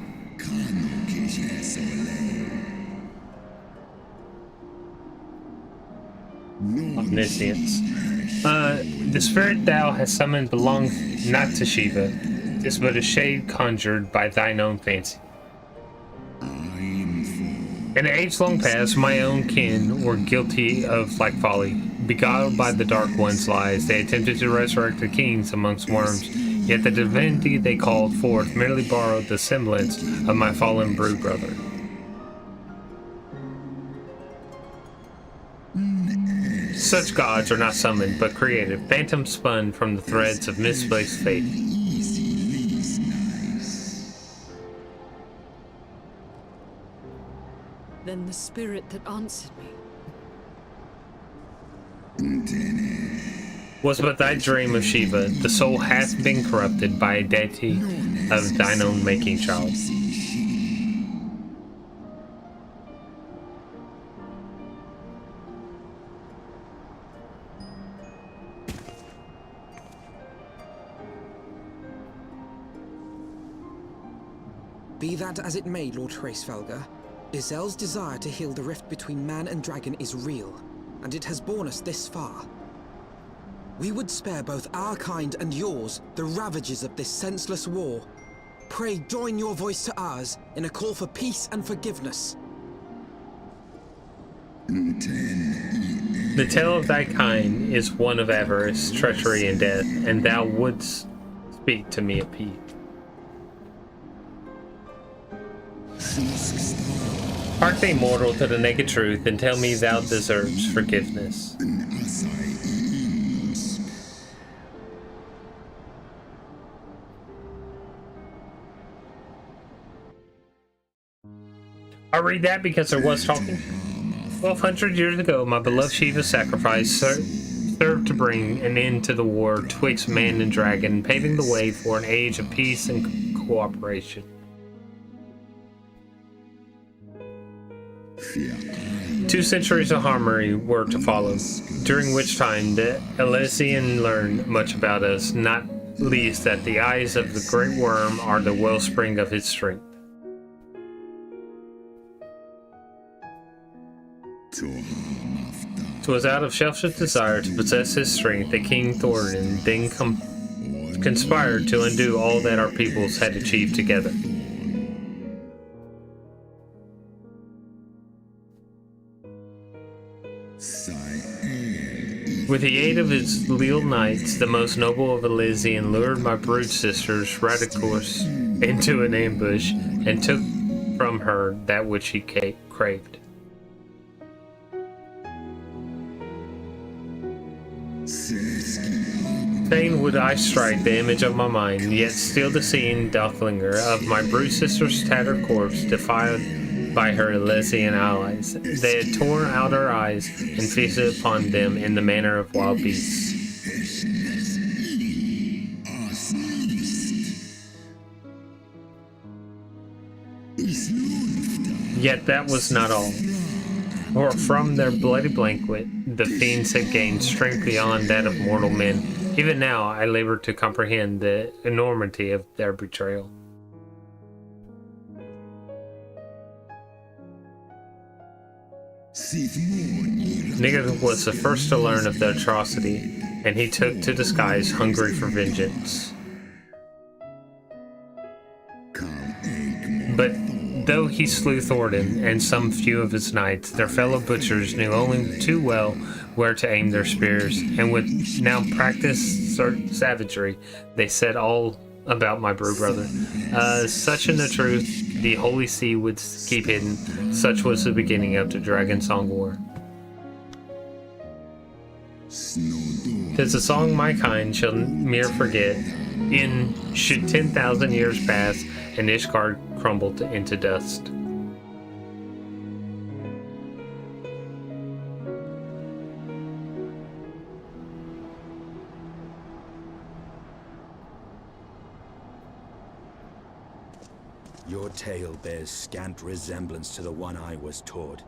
The spirit thou hast summoned belongs not to Shiva. It is but a shade conjured by thine own fancy. In the age long past, my own kin were guilty of like folly. Beguiled by the Dark One's lies, they attempted to resurrect the kings amongst worms, yet the divinity they called forth merely borrowed the semblance of my fallen brood brother. Such gods are not summoned, but created, phantom spun from the threads of misplaced faith. Then the spirit that answered me. Was but thy dream of Shiva. The soul hath been corrupted by a deity of thine own making, child. Be that as it may, Lord Hraesvelga, Izel's desire to heal the rift between man and dragon is real, and it has borne us this far. We would spare both our kind and yours the ravages of this senseless war. Pray join your voice to ours in a call for peace and forgiveness. The tale of thy kind is one of avarice, treachery, and death, and thou wouldst speak to me of peace. Hark thee, mortal, to the naked truth, and tell me thou deserves forgiveness. I read that because there was talking. 1200 years ago, my beloved Shiva's sacrifice served to bring an end to the war twixt man and dragon, paving the way for an age of peace and cooperation. 2 centuries of harmony were to follow, during which time the Elysian learned much about us, not least that the eyes of the great worm are the wellspring of his strength. 'Twas out of selfish desire to possess his strength that King Thorin then conspired to undo all that our peoples had achieved together. With the aid of his leal knights, the most noble of Elysian lured my brood sisters, Radicors, into an ambush and took from her that which he craved. Fain would I strike the image of my mind, yet still the scene doth linger of my brood sister's tattered corpse, defiled by her Elysian allies. They had torn out her eyes and feasted upon them in the manner of wild beasts. Yet that was not all. For from their bloody banquet, the fiends had gained strength beyond that of mortal men. Even now, I labor to comprehend the enormity of their betrayal. Nigga was the first to learn of the atrocity, and he took to disguise, hungry for vengeance. But though he slew Thornton and some few of his knights, their fellow butchers knew only too well where to aim their spears, and with now practiced savagery, they said all about my brood brother. Such in the truth, the Holy See would keep hidden. Such was the beginning of the Dragon Song War. 'Tis a song my kind shall mere forget, in should 10,000 years pass, and Ishgard crumbled into dust. Your tale bears scant resemblance to the one I was taught.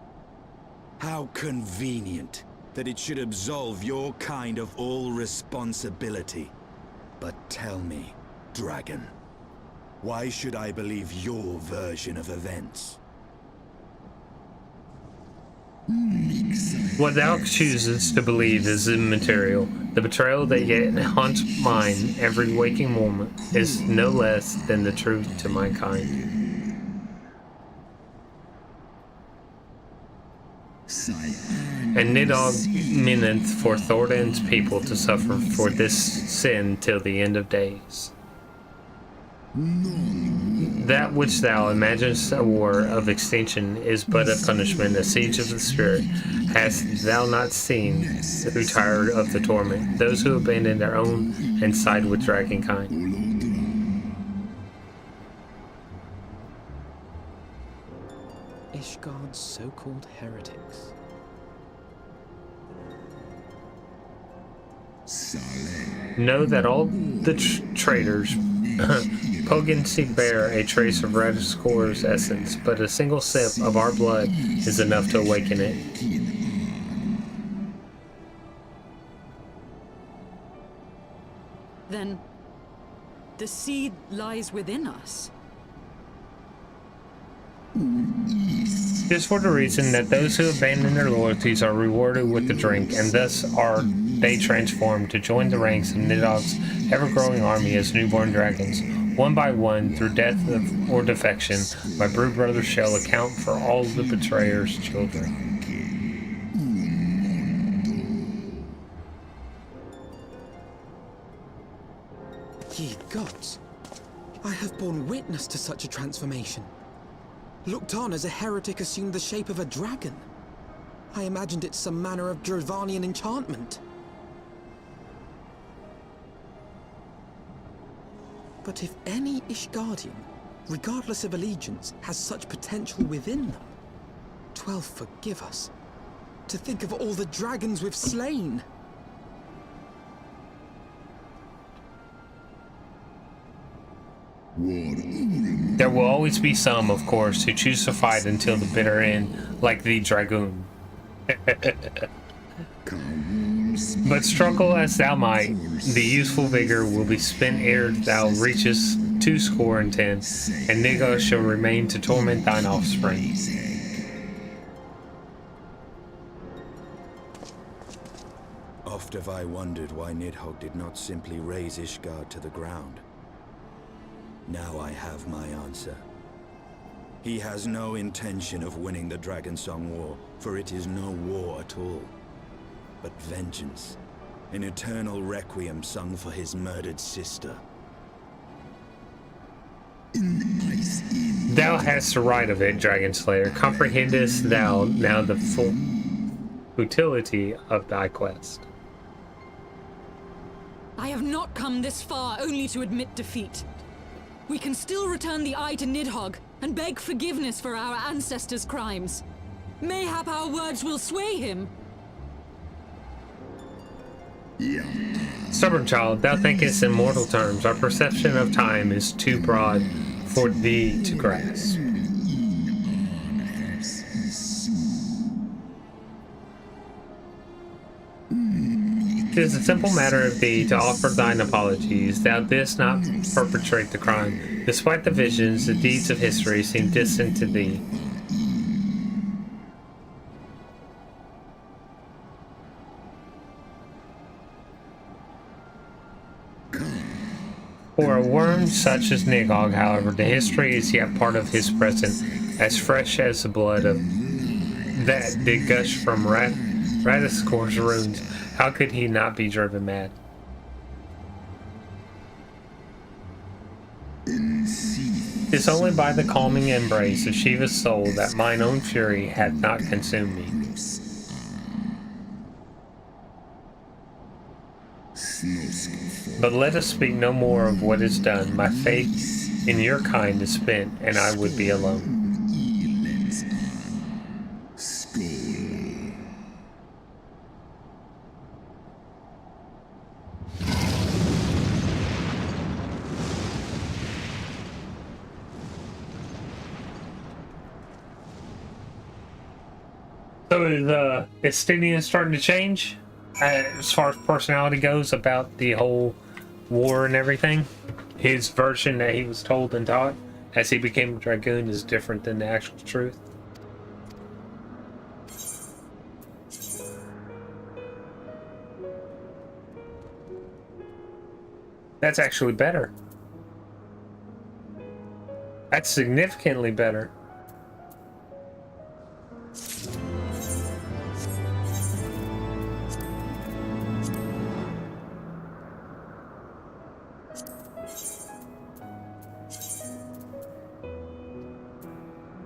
How convenient that it should absolve your kind of all responsibility. But tell me, Dragon, why should I believe your version of events? What thou choosest to believe is immaterial. The betrayal that yet haunts mine every waking moment is no less than the truth to my kind. And Nidog meaneth for Thordan's people to suffer for this sin till the end of days. That which thou imaginest a war of extinction is but a punishment, a siege of the spirit. Hast thou not seen who tired of the torment, those who abandon their own and side with dragonkind? Ishgard's so-called heretics. Know that all the traitors Pogency bear a trace of Radiscor's essence, but a single sip of our blood is enough to awaken it. Then, the seed lies within us. Just for the reason that those who abandon their loyalties are rewarded with the drink, and thus are they transformed to join the ranks of Nidog's ever-growing army as newborn dragons. One by one, through death or defection, my brood brother shall account for all the betrayer's children. Ye gods, I have borne witness to such a transformation. Looked on as a heretic assumed the shape of a dragon. I imagined it some manner of Drovanian enchantment. But if any Ishgardian, regardless of allegiance, has such potential within them, 12 forgive us. To think of all the dragons we've slain! There will always be some, of course, who choose to fight until the bitter end, like the Dragoon. But struggle as thou might, the youthful vigor will be spent ere thou reachest 20 and 10, and Nigga shall remain to torment thine offspring. Oft Oft have I wondered why Nidhogg did not simply raze Ishgard to the ground. Now I have my answer. He has no intention of winning the Dragonsong War, for it is no war at all, but vengeance, an eternal requiem sung for his murdered sister. Thou hast the right of it, Dragonslayer. Comprehendest thou now the full futility of thy quest? I have not come this far only to admit defeat. We can still return the eye to Nidhogg and beg forgiveness for our ancestors' crimes. Mayhap our words will sway him. Stubborn child, thou thinkest in mortal terms. Our perception of time is too broad for thee to grasp. It is a simple matter of thee to offer thine apologies. Thou didst not perpetrate the crime. Despite the visions, the deeds of history seem distant to thee. For a worm such as Nidhogg, however, the history is yet part of his present, as fresh as the blood of that did gush from Radiscor's runes. How could he not be driven mad? It's only by the calming embrace of Shiva's soul that mine own fury hath not consumed me. But let us speak no more of what is done. My faith in your kind is spent, and I would be alone. So is Stydian starting to change as far as personality goes about the whole war and everything? His version that he was told and taught as he became a dragoon is different than the actual truth. That's actually better. That's significantly better.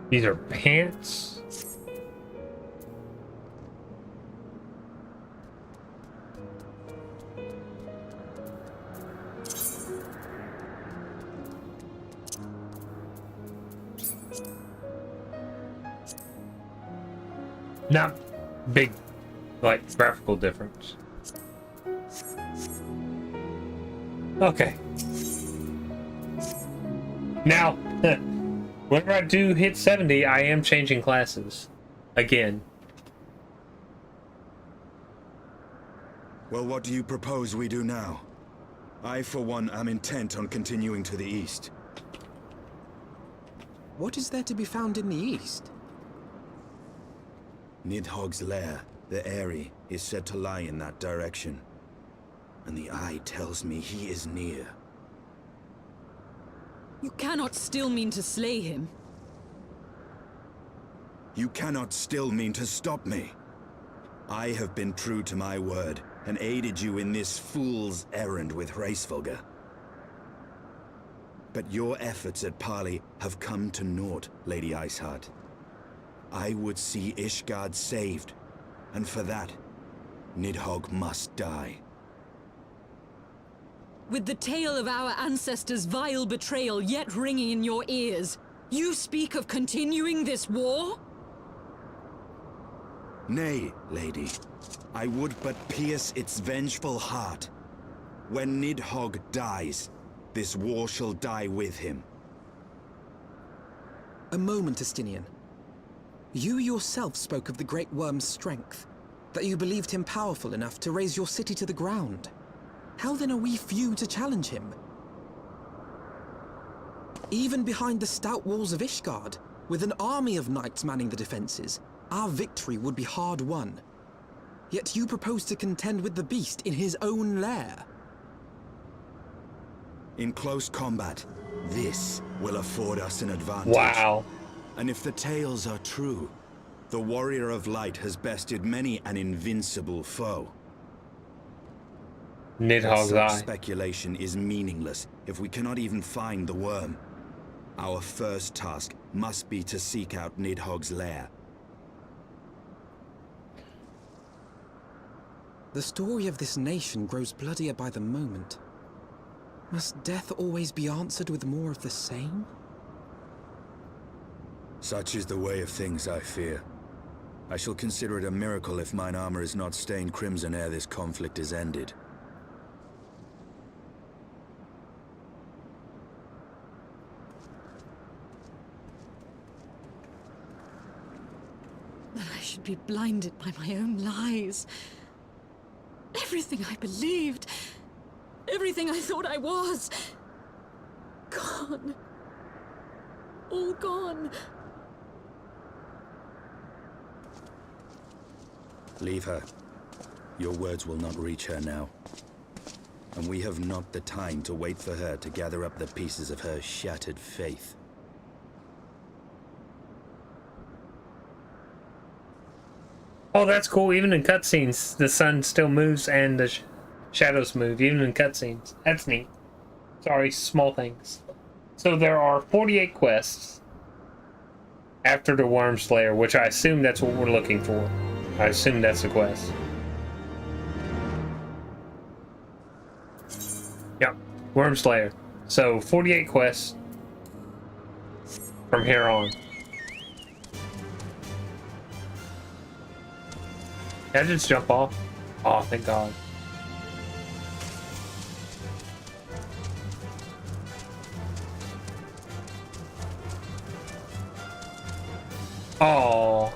These are pants. Not big, like, graphical difference. Okay. Now, whenever I do hit 70, I am changing classes. Again. Well, what do you propose we do now? I, for one, am intent on continuing to the east. What is there to be found in the east? Nidhogg's lair, the Eyrie, is said to lie in that direction. And the eye tells me he is near. You cannot still mean to slay him. You cannot still mean to stop me. I have been true to my word, and aided you in this fool's errand with Hraesvelgr. But your efforts at parley have come to naught, Lady Iceheart. I would see Ishgard saved, and for that, Nidhogg must die. With the tale of our ancestors' vile betrayal yet ringing in your ears, you speak of continuing this war? Nay, lady. I would but pierce its vengeful heart. When Nidhogg dies, this war shall die with him. A moment, Estinian. You yourself spoke of the Great Worm's strength, that you believed him powerful enough to raise your city to the ground. How then are we few to challenge him? Even behind the stout walls of Ishgard, with an army of knights manning the defenses, our victory would be hard won. Yet you propose to contend with the beast in his own lair. In close combat, this will afford us an advantage. Wow. And if the tales are true, the Warrior of Light has bested many an invincible foe. Nidhogg's Such eye. speculation is meaningless if we cannot even find the worm. Our first task must be to seek out Nidhogg's lair. The story of this nation grows bloodier by the moment. Must death always be answered with more of the same? Such is the way of things, I fear. I shall consider it a miracle if mine armor is not stained crimson ere this conflict is ended. That I should be blinded by my own lies. Everything I believed, everything I thought I was, gone. All gone. Leave her. Your words will not reach her now. And we have not the time to wait for her to gather up the pieces of her shattered faith. Oh, that's cool. Even in cutscenes, the sun still moves and the shadows move, even in cutscenes. That's neat. Sorry, small things. So there are 48 quests after the Worm Slayer, which I assume that's what we're looking for. I assume that's the quest. Yep, Worm Slayer. So 48 quests from here on. Did I just jump off? Oh, thank God. Oh.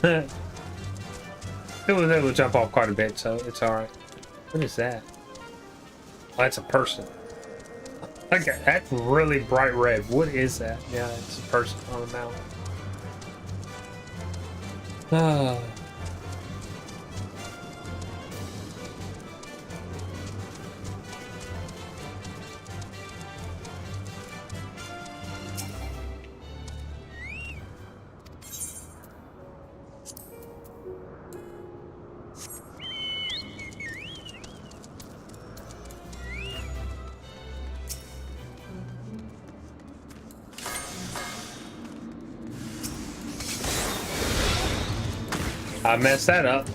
It was able to jump off quite a bit, so it's alright. What is that? Oh, that's a person. Okay, that's really bright red. What is that? Yeah, it's a person on a mountain. Ah. I messed that up.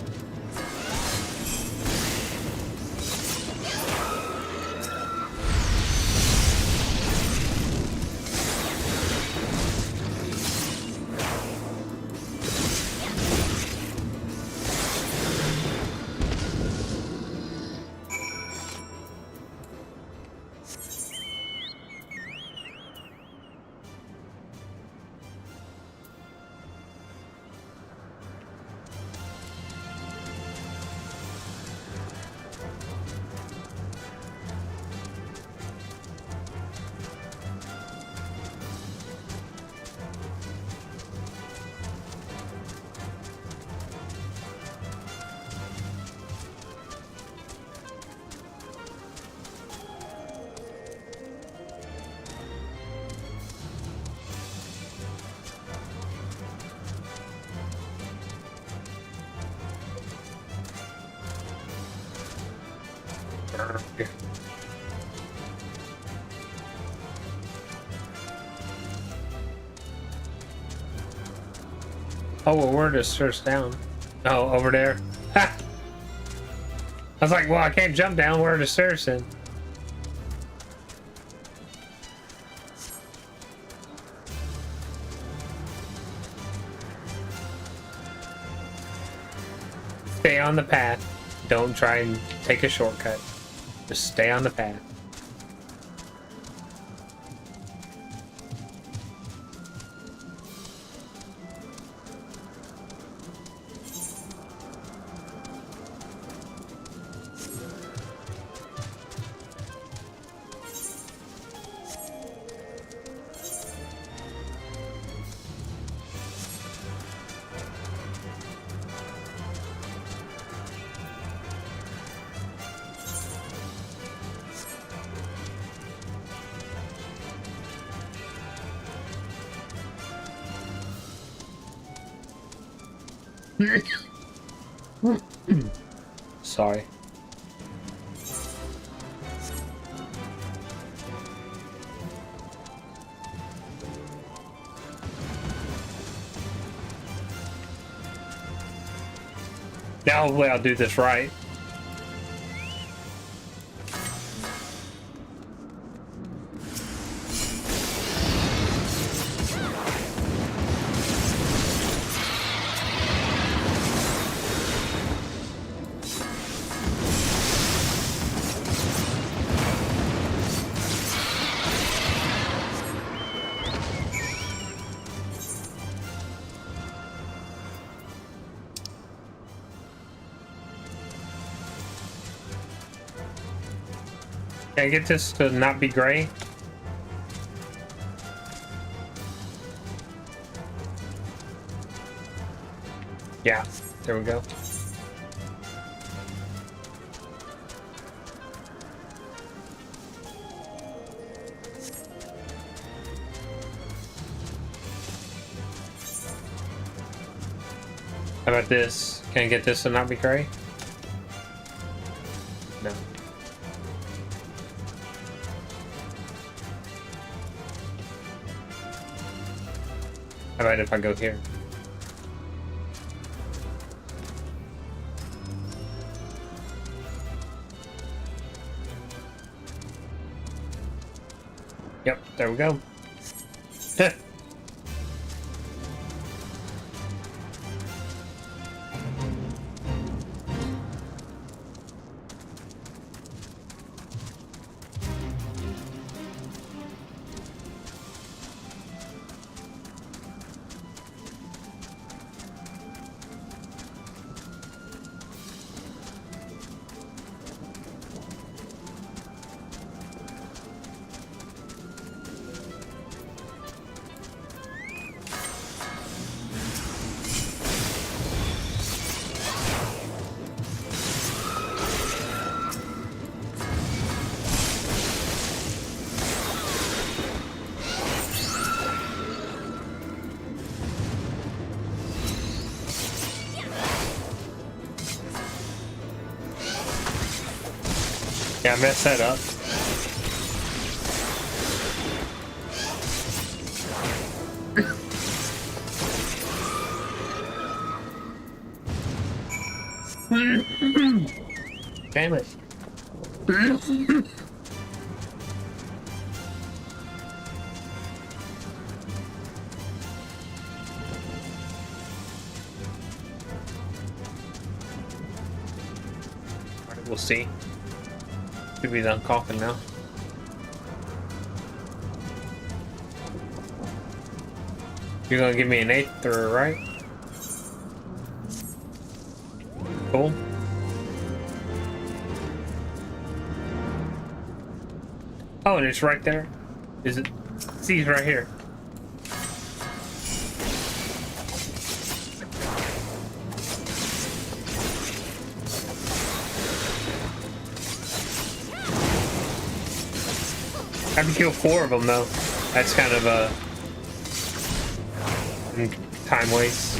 Oh, well, where does search down? Oh, over there. Ha! I was like, well, I can't jump down. Where does search then? Stay on the path. Don't try and take a shortcut. Just stay on the path. Sorry. Now hopefully I'll do this right. Can I get this to not be gray? Yeah, there we go. How about this? Can I get this to not be gray? No. How about if I go here? Yep, there we go. Yeah, I messed that up. Damn it. Alright, we'll see. Should be done coughing now. You're gonna give me an 8th, right? Cool. Oh, and it's right there. Is it? See, it's right here. I have to kill 4 of them though. That's kind of a time waste.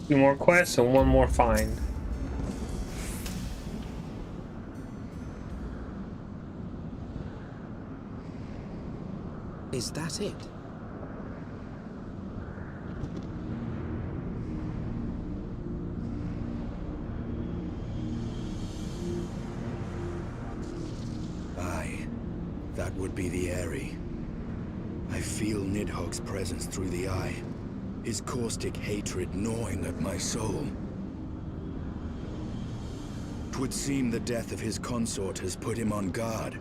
2 more quests and 1 more find. Is that it? Aye, that would be the Eyrie. I feel Nidhogg's presence through the eye, his caustic hatred gnawing at my soul. 'Twould seem the death of his consort has put him on guard.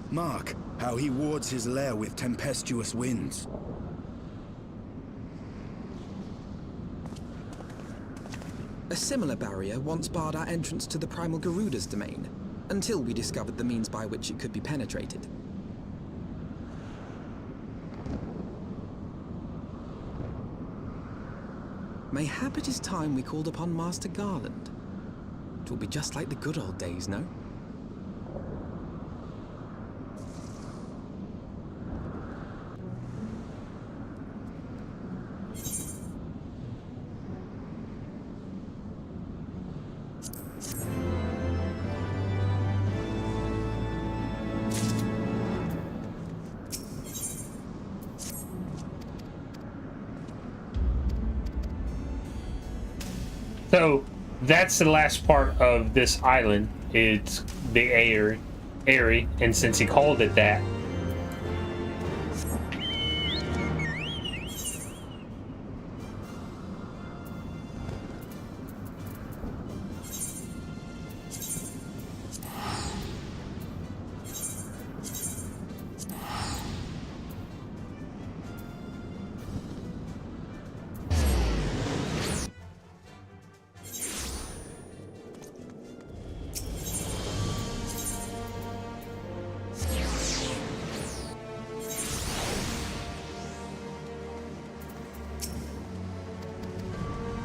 Mark how he wards his lair with tempestuous winds. A similar barrier once barred our entrance to the primal Garuda's domain, until we discovered the means by which it could be penetrated. Mayhap it is time we called upon Master Garland. It will be just like the good old days, no? So that's the last part of this island. It's the Eyrie, and since he called it that,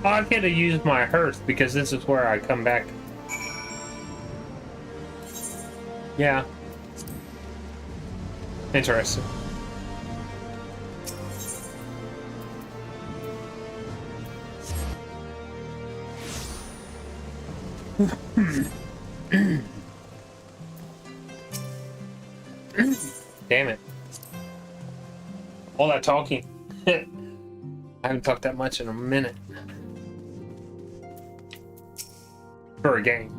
I could have used my hearth because this is where I come back. Yeah. Interesting. Damn it. All that talking. I haven't talked that much in a minute. For a game.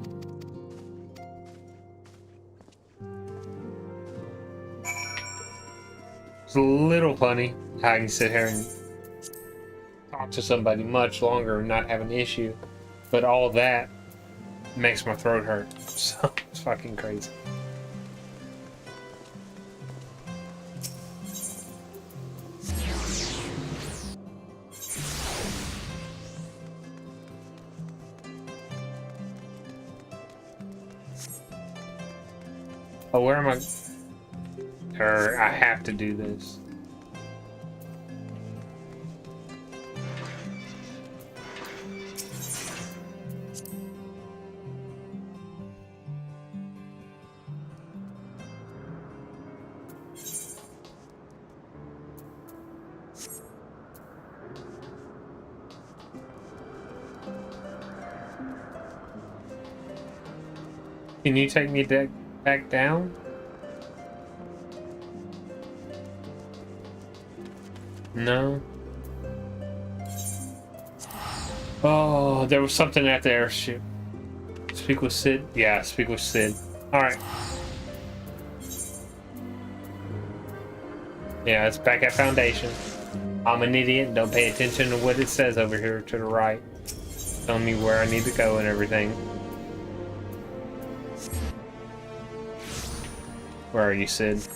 It's a little funny how I can sit here and talk to somebody much longer and not have an issue, but all that makes my throat hurt. So it's fucking crazy. Oh, where am I? Or I have to do this. Can you take me back down? No. Oh, there was something at the airship. Speak with Sid? Yeah, speak with Sid. Alright. Yeah, it's back at Foundation. I'm an idiot. Don't pay attention to what it says over here to the right. Tell me where I need to go and everything. Where are you, Sid?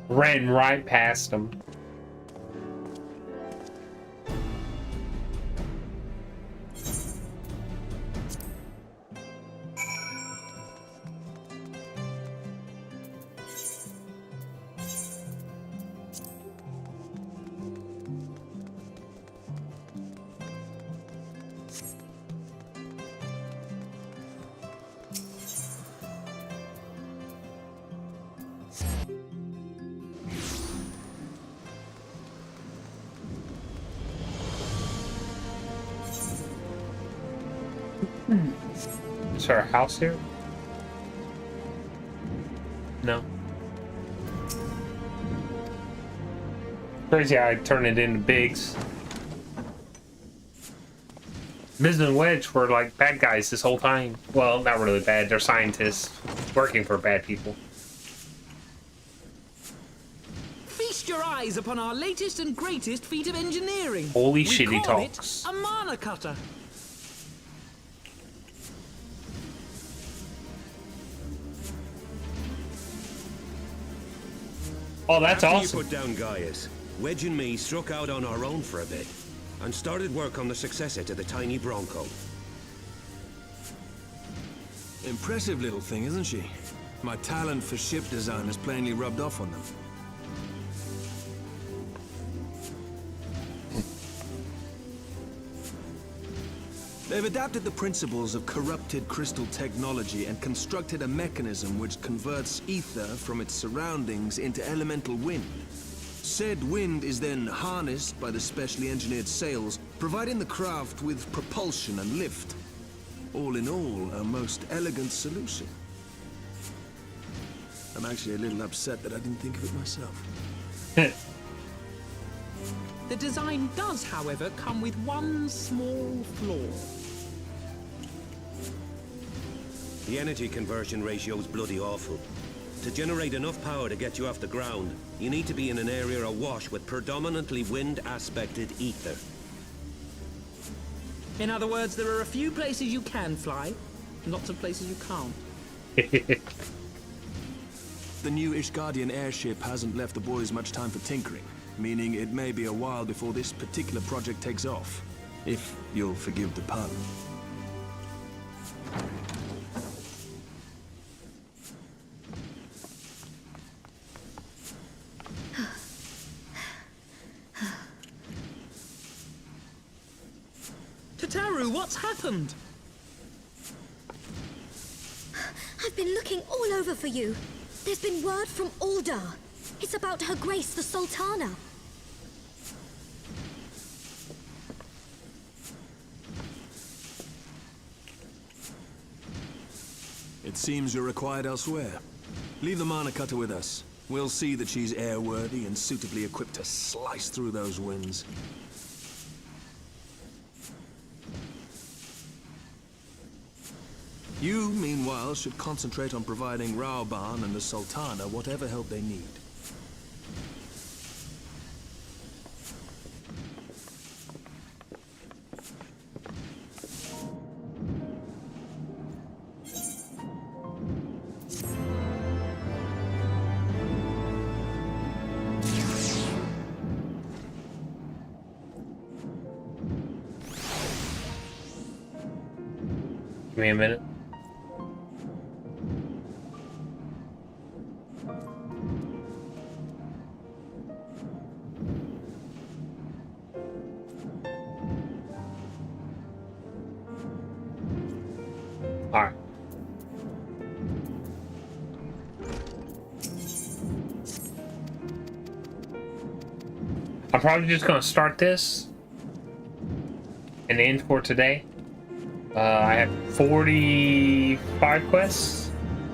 Ran right past him. Is there a house here? No. Crazy how I turned it into Biggs. Miz and Wedge were like bad guys this whole time. Well, not really bad. They're scientists working for bad people. Feast your eyes upon our latest and greatest feat of engineering. Holy We shitty call talks. it a mana cutter. Oh, that's After awesome. you put down Gaius, Wedge and me struck out on our own for a bit, and started work on the successor to the tiny Bronco. Impressive little thing, isn't she? My talent for ship design has plainly rubbed off on them. They've adapted the principles of corrupted crystal technology and constructed a mechanism which converts ether from its surroundings into elemental wind. Said wind is then harnessed by the specially engineered sails, providing the craft with propulsion and lift. All in all, a most elegant solution. I'm actually a little upset that I didn't think of it myself. The design does, however, come with one small flaw. The energy conversion ratio is bloody awful. To generate enough power to get you off the ground, you need to be in an area awash with predominantly wind-aspected ether. In other words, there are a few places you can fly, lots of places you can't. The new Ishgardian airship hasn't left the boys much time for tinkering, meaning it may be a while before this particular project takes off. If you'll forgive the pun. Tataru, what's happened? I've been looking all over for you. There's been word from Aldar. It's about Her Grace, the Sultana. It seems you're required elsewhere. Leave the mana cutter with us. We'll see that she's airworthy and suitably equipped to slice through those winds. You, meanwhile, should concentrate on providing Raoban and the Sultana whatever help they need. Give me a minute. Alright. I'm probably just gonna start this and end for today. I have 45 quests,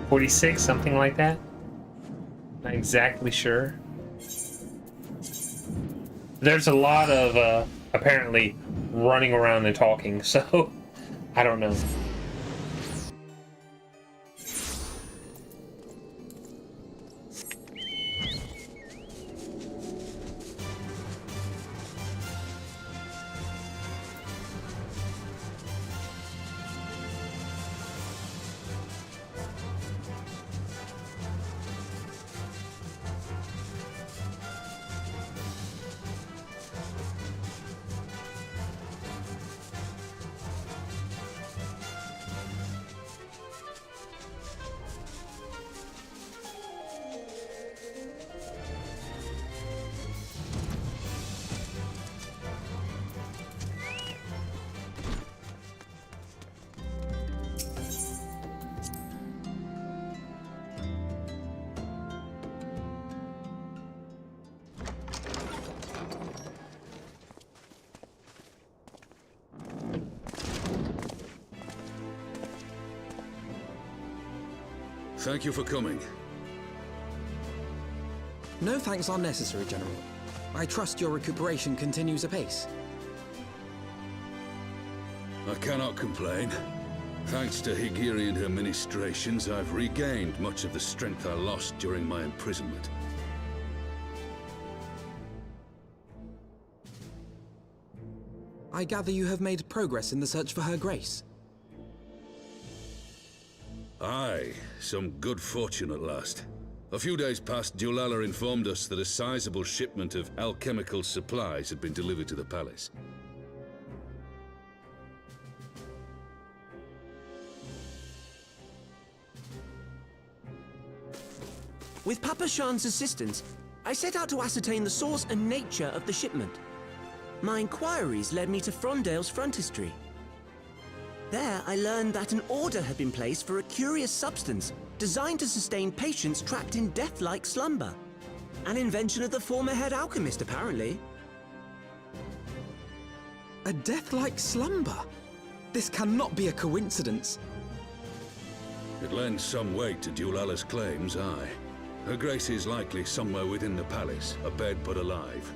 46, something like that. Not exactly sure. There's a lot of apparently running around and talking, so I don't know. Thank you for coming. No thanks are necessary, General. I trust your recuperation continues apace. I cannot complain. Thanks to Higirian administrations, I've regained much of the strength I lost during my imprisonment. I gather you have made progress in the search for Her Grace. Aye, some good fortune at last. A few days past, Dulala informed us that a sizable shipment of alchemical supplies had been delivered to the palace. With Papa Shan's assistance, I set out to ascertain the source and nature of the shipment. My inquiries led me to Frondale's frontistery. There, I learned that an order had been placed for a curious substance designed to sustain patients trapped in death-like slumber. An invention of the former head alchemist, apparently. A death-like slumber? This cannot be a coincidence. It lends some weight to Dulala's claims, aye. Her Grace is likely somewhere within the palace, abed but alive.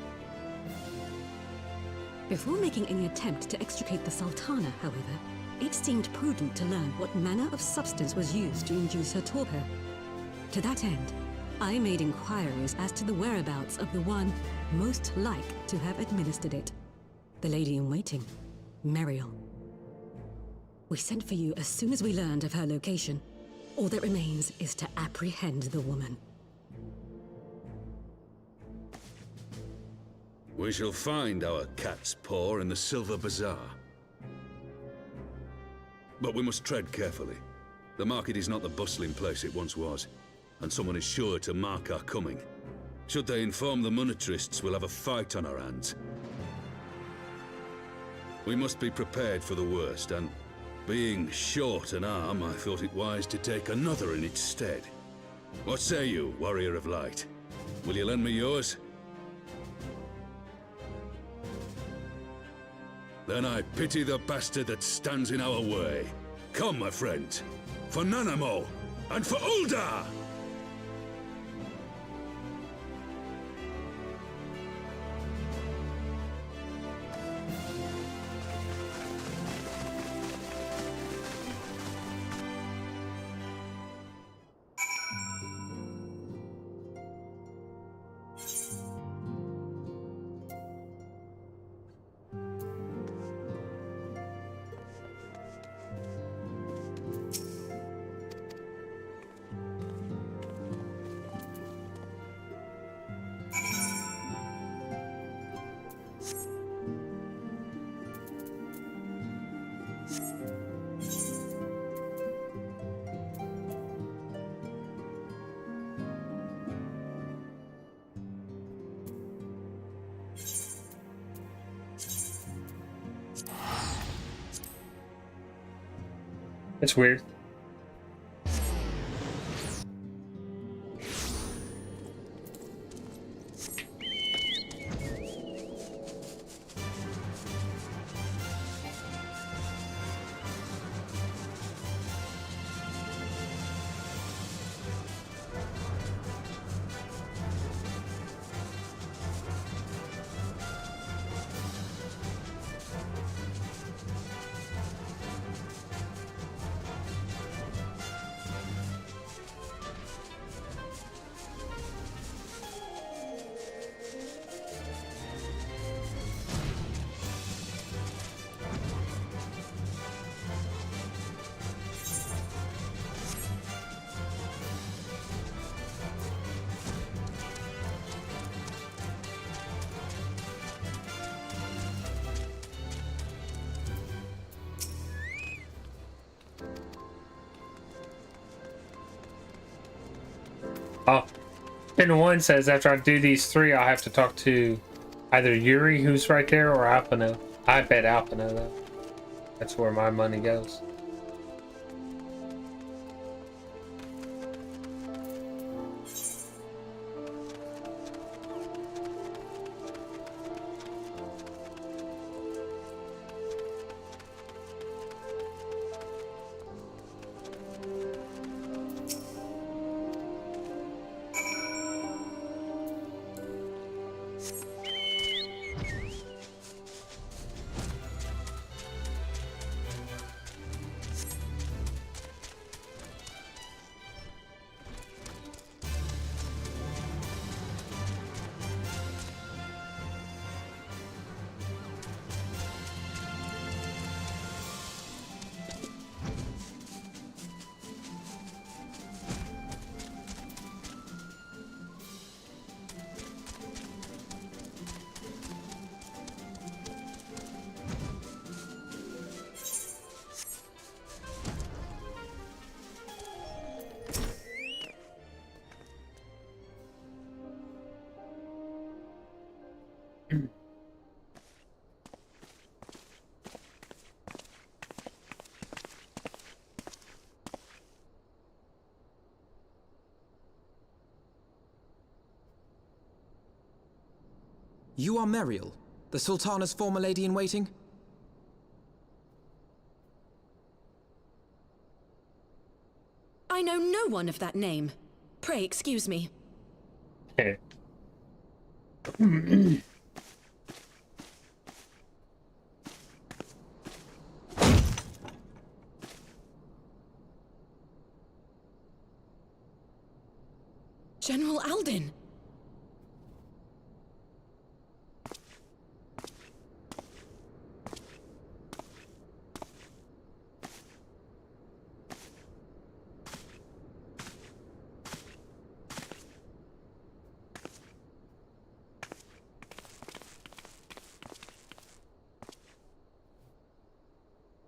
Before making any attempt to extricate the Sultana, however, it seemed prudent to learn what manner of substance was used to induce her torpor. To that end, I made inquiries as to the whereabouts of the one most like to have administered it. The lady-in-waiting, Meriel. We sent for you as soon as we learned of her location. All that remains is to apprehend the woman. We shall find our cat's paw in the Silver Bazaar. But we must tread carefully. The market is not the bustling place it once was, and someone is sure to mark our coming. Should they inform the monetarists, we'll have a fight on our hands. We must be prepared for the worst, and being short an arm, I thought it wise to take another in its stead. What say you, Warrior of Light? Will you lend me yours? Then I pity the bastard that stands in our way. Come, my friends, for Nanamo and for Ul'dah! It's weird. Oh, Pin 1 says after I do these three, I'll have to talk to either Yuri, who's right there, or Alpino. I bet Alpino, though. That's where my money goes. You are Meriel, the Sultana's former lady-in-waiting? I know no one of that name. Pray excuse me. General Alden!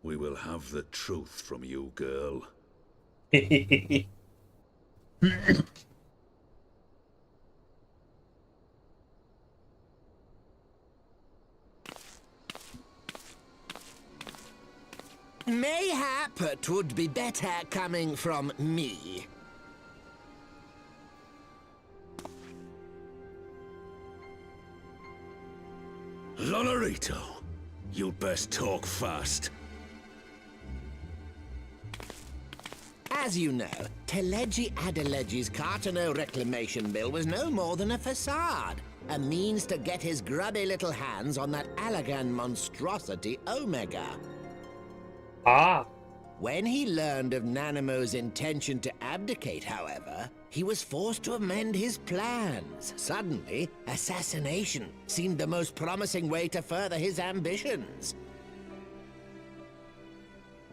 We will have the truth from you, girl. Mayhap it would be better coming from me. Lonorito, you'd best talk fast. As you know, Teleji Adeleji's Cartano reclamation bill was no more than a facade. A means to get his grubby little hands on that Allagan monstrosity Omega. Ah. When he learned of Nanamo's intention to abdicate, however, he was forced to amend his plans. Suddenly, assassination seemed the most promising way to further his ambitions.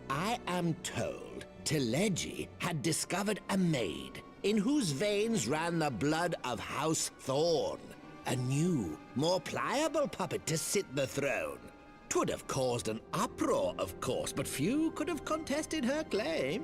I am told Teleji had discovered a maid in whose veins ran the blood of House Thorn. A new, more pliable puppet to sit the throne. 'Twould have caused an uproar, of course, but few could have contested her claim.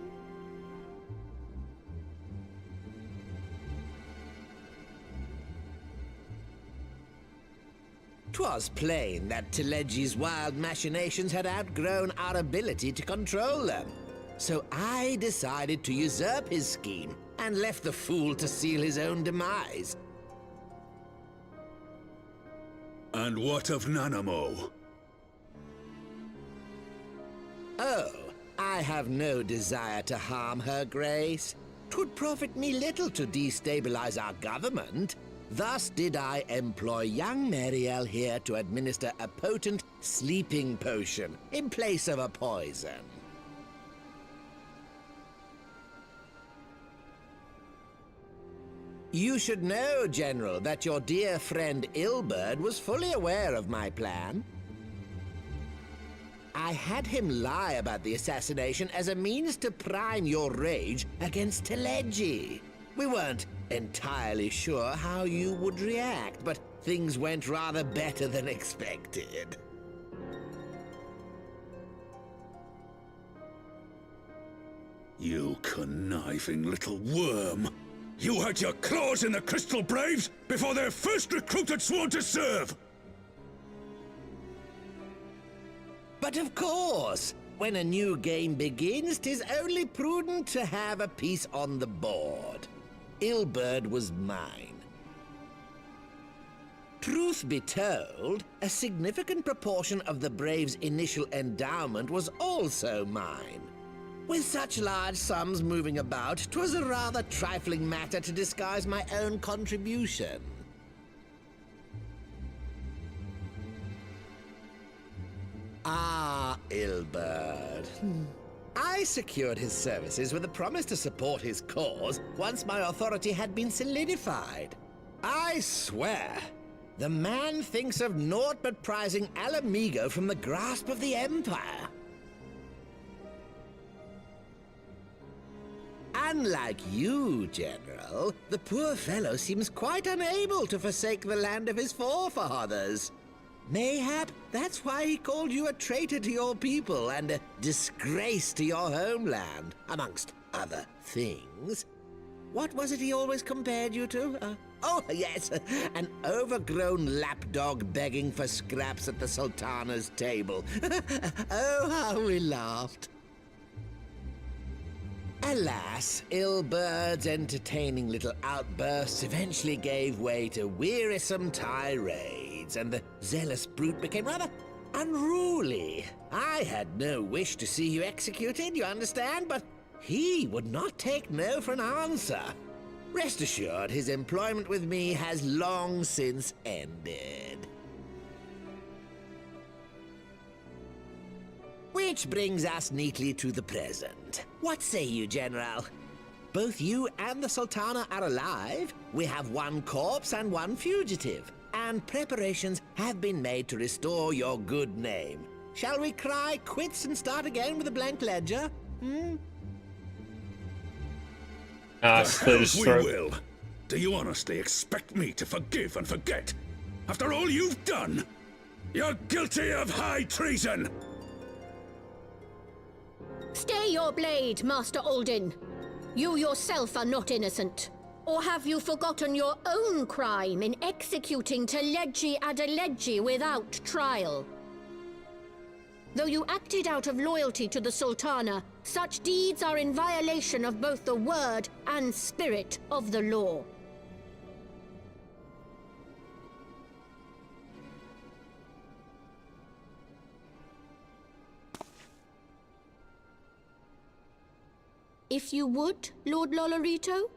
'Twas plain that Teleji's wild machinations had outgrown our ability to control them. So I decided to usurp his scheme and left the fool to seal his own demise. And what of Nanamo? Oh, I have no desire to harm her grace. 'Twould profit me little to destabilize our government. Thus did I employ young Meriel here to administer a potent sleeping potion in place of a poison. You should know, General, that your dear friend Ilberd was fully aware of my plan. I had him lie about the assassination as a means to prime your rage against Teleji. We weren't entirely sure how you would react, but things went rather better than expected. You conniving little worm! You had your claws in the Crystal Braves before their first recruit had sworn to serve! But of course, when a new game begins, 'tis only prudent to have a piece on the board. Ilberd was mine. Truth be told, a significant proportion of the Braves' initial endowment was also mine. With such large sums moving about, 'twas a rather trifling matter to disguise my own contribution. Ah, Ilberd. I secured his services with a promise to support his cause once my authority had been solidified. I swear, the man thinks of naught but prizing Alamigo from the grasp of the Empire. Unlike you, General, the poor fellow seems quite unable to forsake the land of his forefathers. Mayhap that's why he called you a traitor to your people and a disgrace to your homeland, amongst other things. What was it he always compared you to? Oh, yes, an overgrown lapdog begging for scraps at the Sultana's table. Oh, how we laughed. Alas, Ilberd's entertaining little outbursts eventually gave way to wearisome tirades. blades, and the zealous brute became rather unruly. I had no wish to see you executed, you understand, but he would not take no for an answer. Rest assured, his employment with me has long since ended. Which brings us neatly to the present. What say you, General? Both you and the Sultana are alive. We have one corpse and one fugitive. And preparations have been made to restore your good name. Shall we cry quits and start again with a blank ledger? We will. Do you honestly expect me to forgive and forget? After all you've done? You're guilty of high treason! Stay your blade, Master Alden. You yourself are not innocent. Or have you forgotten your own crime in executing Teleji Adeleji without trial? Though you acted out of loyalty to the Sultana, such deeds are in violation of both the word and spirit of the law. If you would, Lord Lolorito?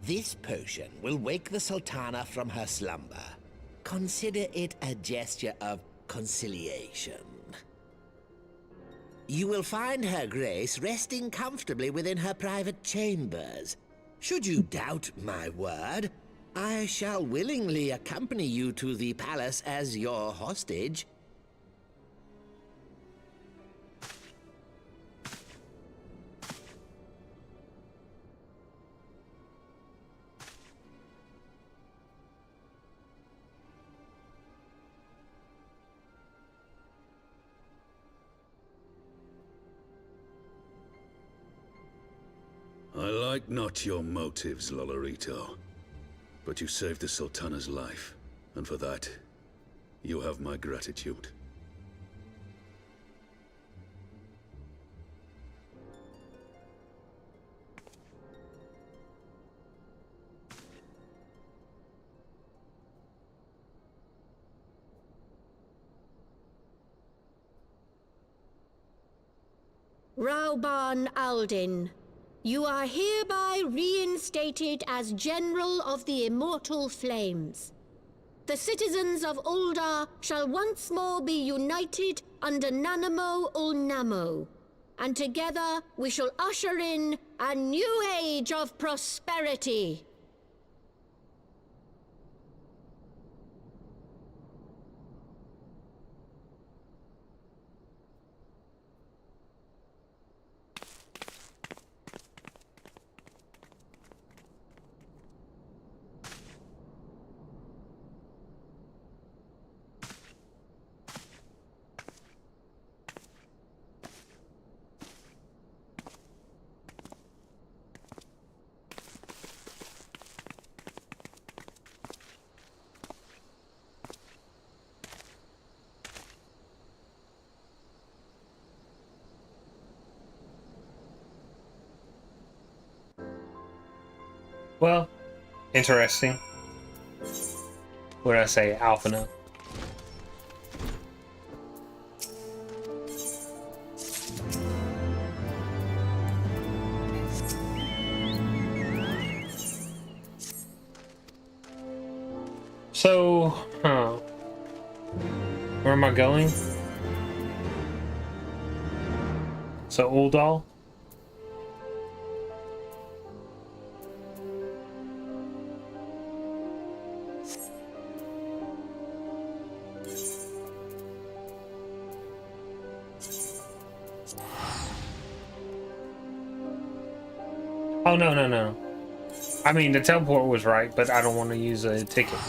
This potion will wake the Sultana from her slumber. Consider it a gesture of conciliation. You will find Her Grace resting comfortably within her private chambers. Should you doubt my word, I shall willingly accompany you to the palace as your hostage. I like not your motives, Lolorito. But you saved the Sultana's life, and for that, you have my gratitude. Rauban Aldin, you are hereby reinstated as General of the Immortal Flames. The citizens of Ul'dah shall once more be united under Nanamo Ul'Namo, and together we shall usher in a new age of prosperity. Well, interesting. What did I say? Alphina. So, where am I going? So, Ul'dah? Oh, no. I mean, the teleport was right, but I don't want to use a ticket.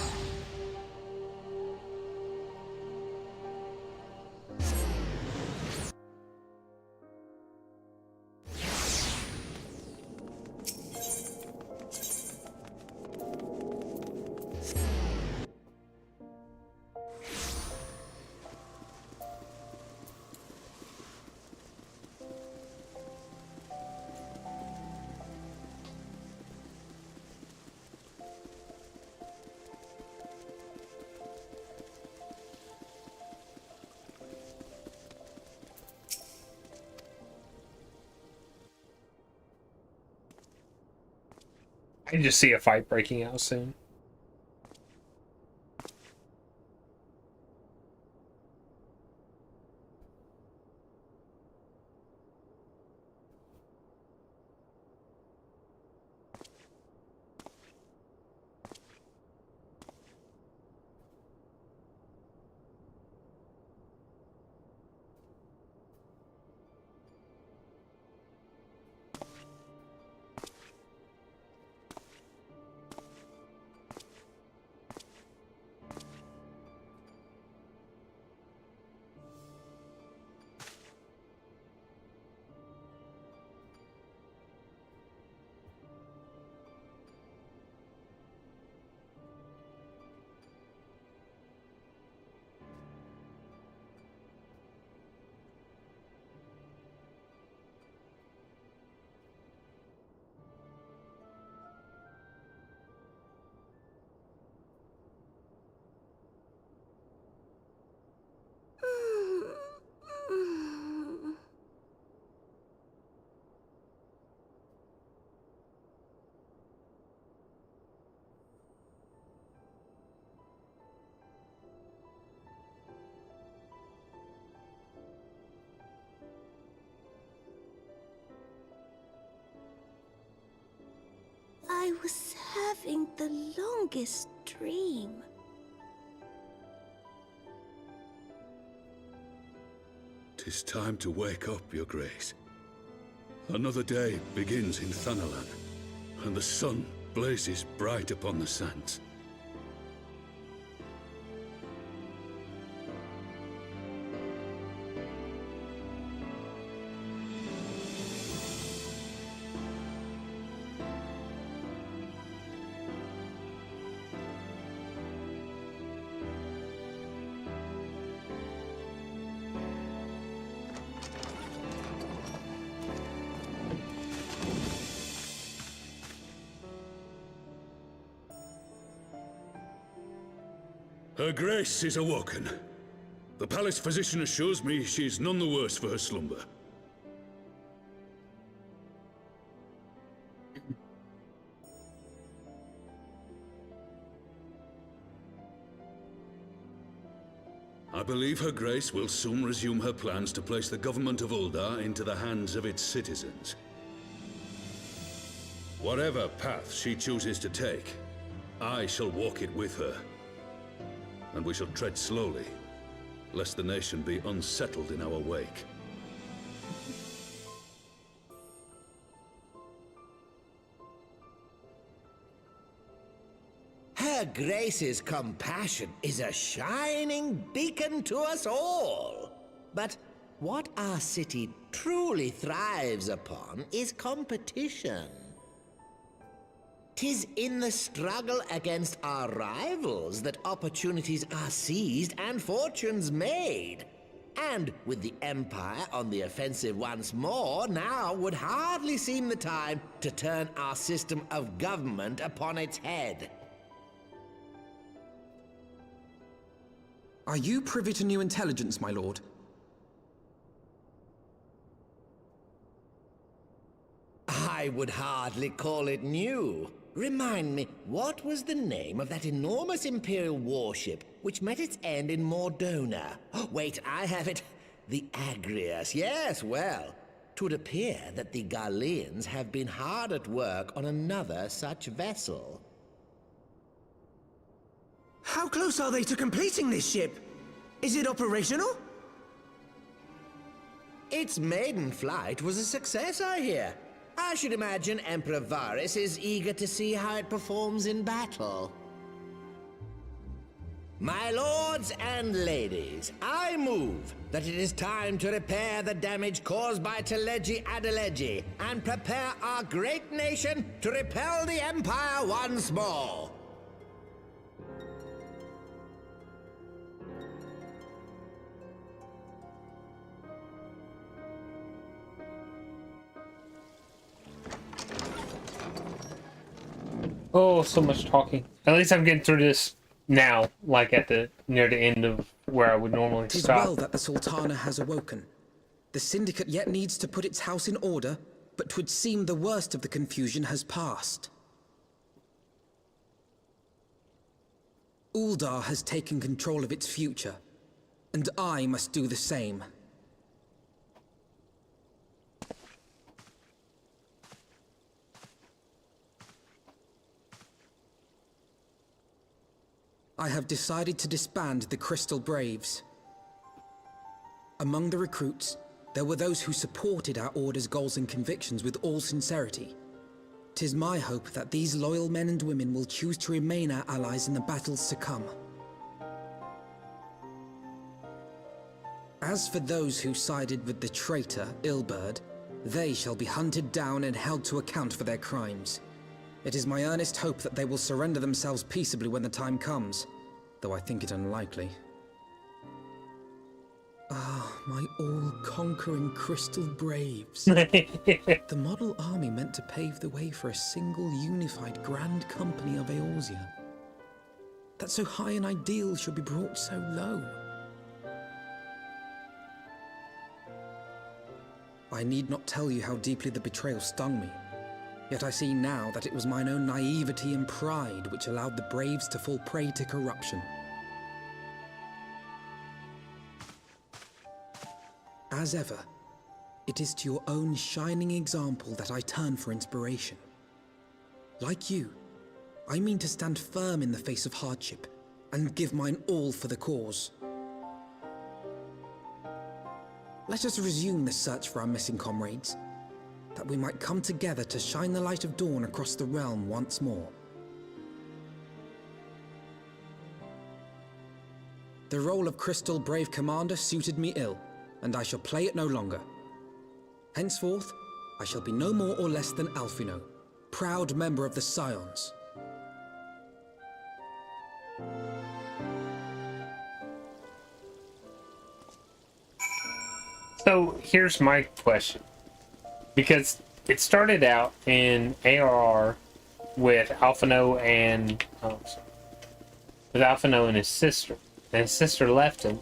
I just see a fight breaking out soon. I was having the longest dream. "'Tis time to wake up, Your Grace. Another day begins in Thanalan, and the sun blazes bright upon the sands. Her Grace is awoken. The palace physician assures me she's none the worse for her slumber. I believe Her Grace will soon resume her plans to place the government of Uldar into the hands of its citizens. Whatever path she chooses to take, I shall walk it with her. And we shall tread slowly, lest the nation be unsettled in our wake. Her Grace's compassion is a shining beacon to us all. But what our city truly thrives upon is competition. 'Tis in the struggle against our rivals that opportunities are seized and fortunes made. And with the Empire on the offensive once more, now would hardly seem the time to turn our system of government upon its head. Are you privy to new intelligence, my lord? I would hardly call it new. Remind me, what was the name of that enormous Imperial warship which met its end in Mordona? Oh, wait, I have it. The Agrius. Yes, well, 'twould appear that the Garleans have been hard at work on another such vessel. How close are they to completing this ship? Is it operational? Its maiden flight was a success, I hear. I should imagine Emperor Varys is eager to see how it performs in battle. My lords and ladies, I move that it is time to repair the damage caused by Teleji Adeleji and prepare our great nation to repel the Empire once more. Oh, so much talking. At least I'm getting through this now, like at the near the end of where I would normally Tis stop. well that the Sultana has awoken. The Syndicate yet needs to put its house in order, but 'twould seem the worst of the confusion has passed. Uldar has taken control of its future, and I must do the same. I have decided to disband the Crystal Braves. Among the recruits, there were those who supported our Order's goals and convictions with all sincerity. 'Tis my hope that these loyal men and women will choose to remain our allies in the battles to come. As for those who sided with the traitor, Ilberd, they shall be hunted down and held to account for their crimes. It is my earnest hope that they will surrender themselves peaceably when the time comes, though I think it unlikely. Ah, my all-conquering Crystal Braves. The model army meant to pave the way for a single unified grand company of Eorzea. That so high an ideal should be brought so low. I need not tell you how deeply the betrayal stung me. Yet I see now that it was mine own naivety and pride which allowed the Braves to fall prey to corruption. As ever, it is to your own shining example that I turn for inspiration. Like you, I mean to stand firm in the face of hardship and give mine all for the cause. Let us resume the search for our missing comrades, that we might come together to shine the light of dawn across the realm once more. The role of Crystal Brave Commander suited me ill, and I shall play it no longer. Henceforth, I shall be no more or less than Alphino, proud member of the Scions. So here's my question, because it started out in ARR with Alphino and his sister, and his sister left him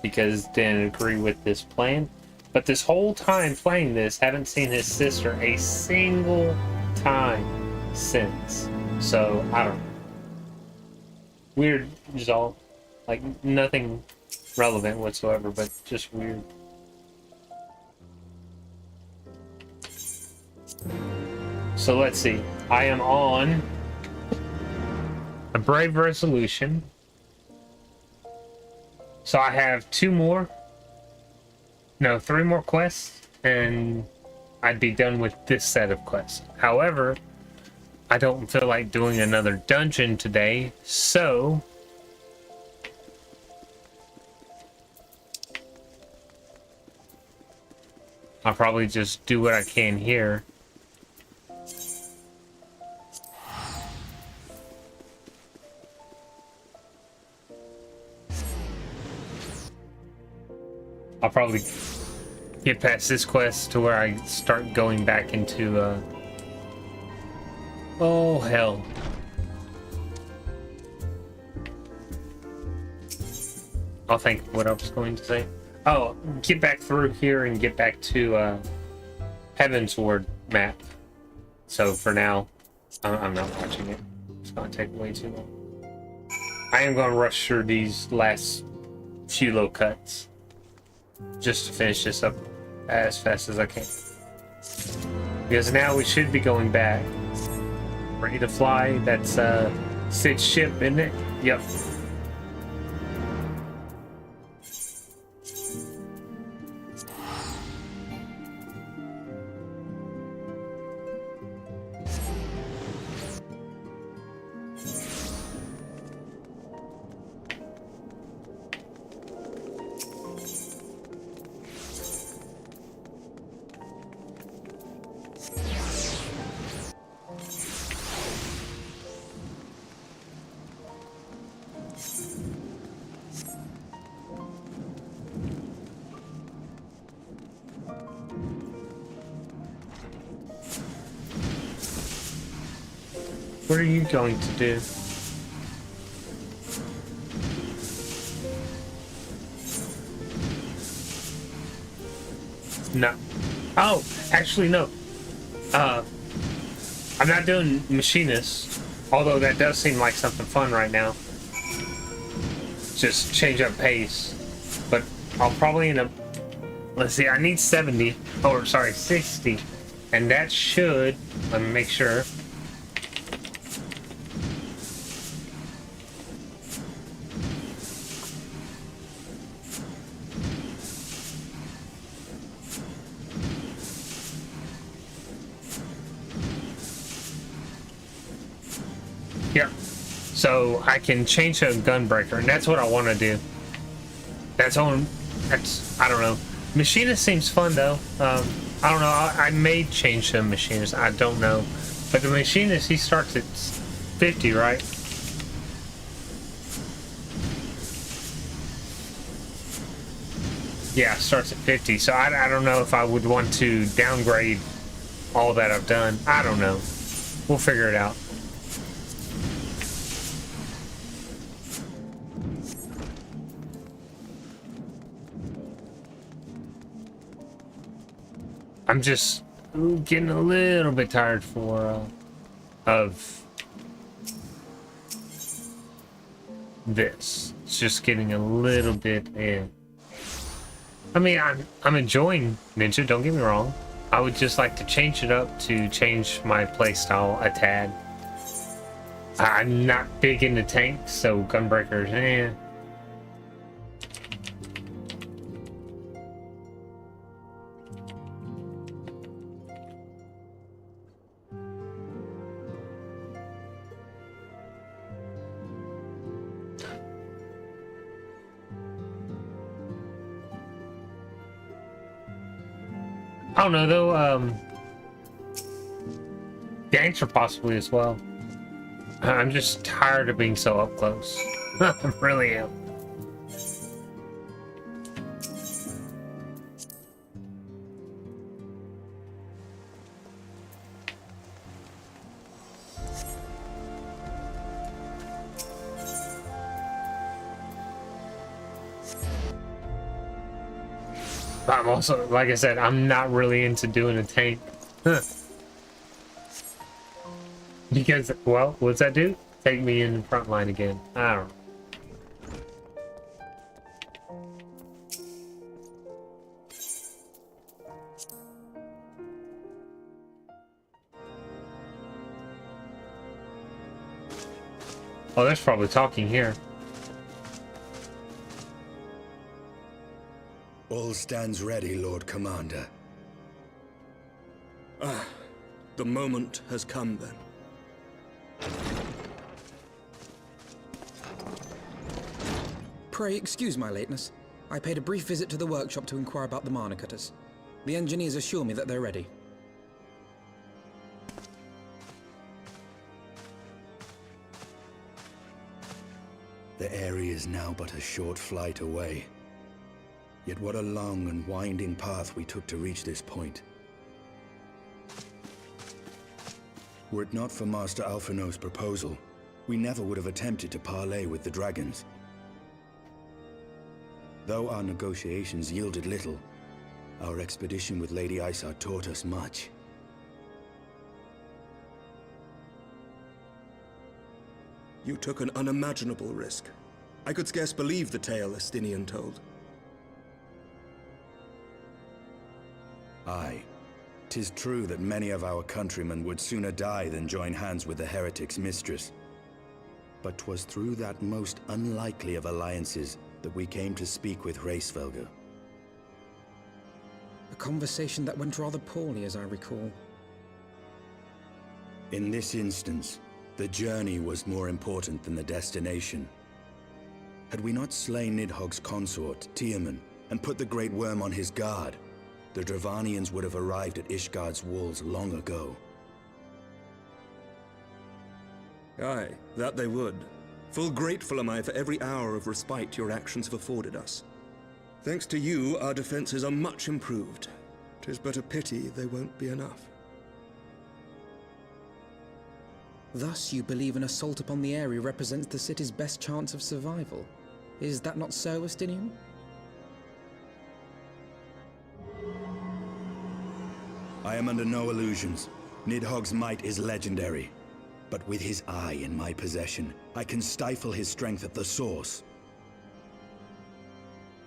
because didn't agree with this plan. But this whole time playing this, haven't seen his sister a single time since. So I don't know. Weird result, like nothing relevant whatsoever, but just weird. So let's see. I am on a Brave Resolution. So I have three more quests, and I'd be done with this set of quests. However, I don't feel like doing another dungeon today, so I'll probably just do what I can here. I'll probably get past this quest to where I start going back into, oh, hell. I'll think what I was going to say. Oh, get back through here and get back to, Heavensward map. So for now, I'm not watching it. It's gonna take way too long. I am gonna rush through these last few low cuts, just to finish this up as fast as I can. Because now we should be going back. Ready to fly. That's Sid's ship, isn't it? Yep. What are you going to do? No. Oh, actually, no. I'm not doing machinist, although that does seem like something fun right now. just change up pace. But I'll probably end up, let's see, I need 70, or sorry, 60. And that should, let me make sure. Yep. So I can change to a gunbreaker, and that's what I want to do. I don't know. Machinist seems fun though. I don't know. I may change to a machinist. I don't know. But the machinist, he starts at 50, right? Yeah, starts at 50. So I don't know if I would want to downgrade all that I've done. I don't know. We'll figure it out. I'm just getting a little bit tired of this. It's just getting a little bit in. I mean, I'm enjoying Ninja, don't get me wrong. I would just like to change it up to change my playstyle a tad. I'm not big into tanks, so gunbreakers, eh. I don't know though, gangster possibly as well. I'm just tired of being so up close. I really am. I'm also, like I said, I'm not really into doing a tank. Because, well, what's that do? Take me in the front line again. I don't know. Oh, there's probably talking here. All stands ready, Lord Commander. Ah, the moment has come then. Pray excuse my lateness. I paid a brief visit to the workshop to inquire about the mana cutters. The engineers assure me that they're ready. The area is now but a short flight away. Yet what a long and winding path we took to reach this point. Were it not for Master Alphino's proposal, we never would have attempted to parley with the dragons. Though our negotiations yielded little, our expedition with Lady Isar taught us much. You took an unimaginable risk. I could scarce believe the tale Estinian told. Aye. 'Tis true that many of our countrymen would sooner die than join hands with the heretic's mistress. But 'twas through that most unlikely of alliances that we came to speak with Hraesvelgr. A conversation that went rather poorly, as I recall. In this instance, the journey was more important than the destination. Had we not slain Nidhogg's consort, Tiaman, and put the Great Worm on his guard, the Dravanians would have arrived at Ishgard's walls long ago. Aye, that they would. Full grateful am I for every hour of respite your actions have afforded us. Thanks to you, our defenses are much improved. 'Tis but a pity they won't be enough. Thus, you believe an assault upon the area represents the city's best chance of survival. Is that not so, Estinian? I am under no illusions. Nidhogg's might is legendary. But with his eye in my possession, I can stifle his strength at the source.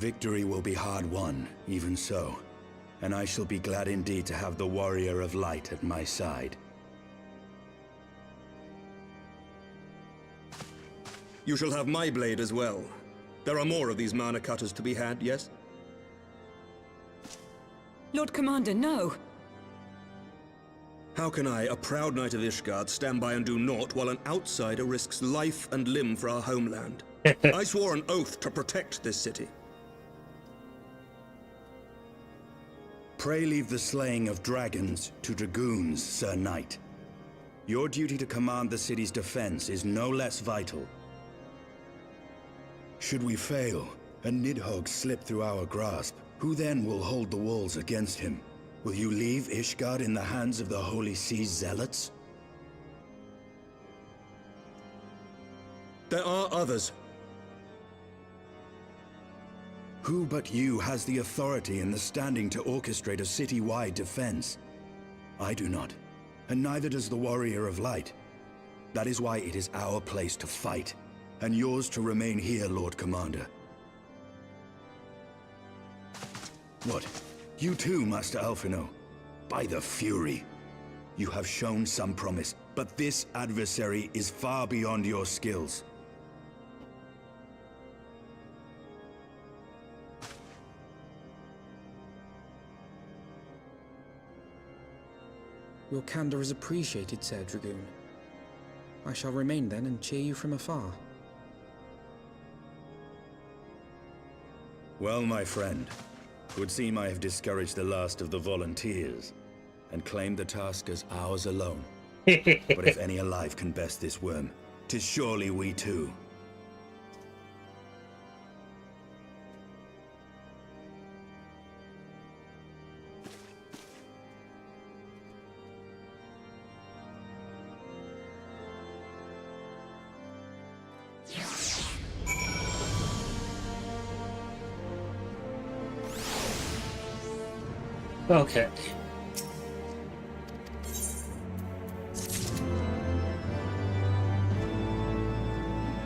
Victory will be hard won, even so. And I shall be glad indeed to have the Warrior of Light at my side. You shall have my blade as well. There are more of these mana cutters to be had, yes? Lord Commander, no! How can I, a proud knight of Ishgard, stand by and do naught while an outsider risks life and limb for our homeland? I swore an oath to protect this city. Pray leave the slaying of dragons to dragoons, Sir Knight. Your duty to command the city's defense is no less vital. Should we fail, and Nidhogg slip through our grasp, who then will hold the walls against him? Will you leave Ishgard in the hands of the Holy Sea's zealots? There are others. Who but you has the authority and the standing to orchestrate a city-wide defense? I do not, and neither does the Warrior of Light. That is why it is our place to fight, and yours to remain here, Lord Commander. What? You too, Master Alphino? By the Fury! You have shown some promise, but this adversary is far beyond your skills. Your candor is appreciated, Sir Dragoon. I shall remain then and cheer you from afar. Well, my friend, it would seem I have discouraged the last of the volunteers, and claimed the task as ours alone. But if any alive can best this worm, 'tis surely we too. Okay.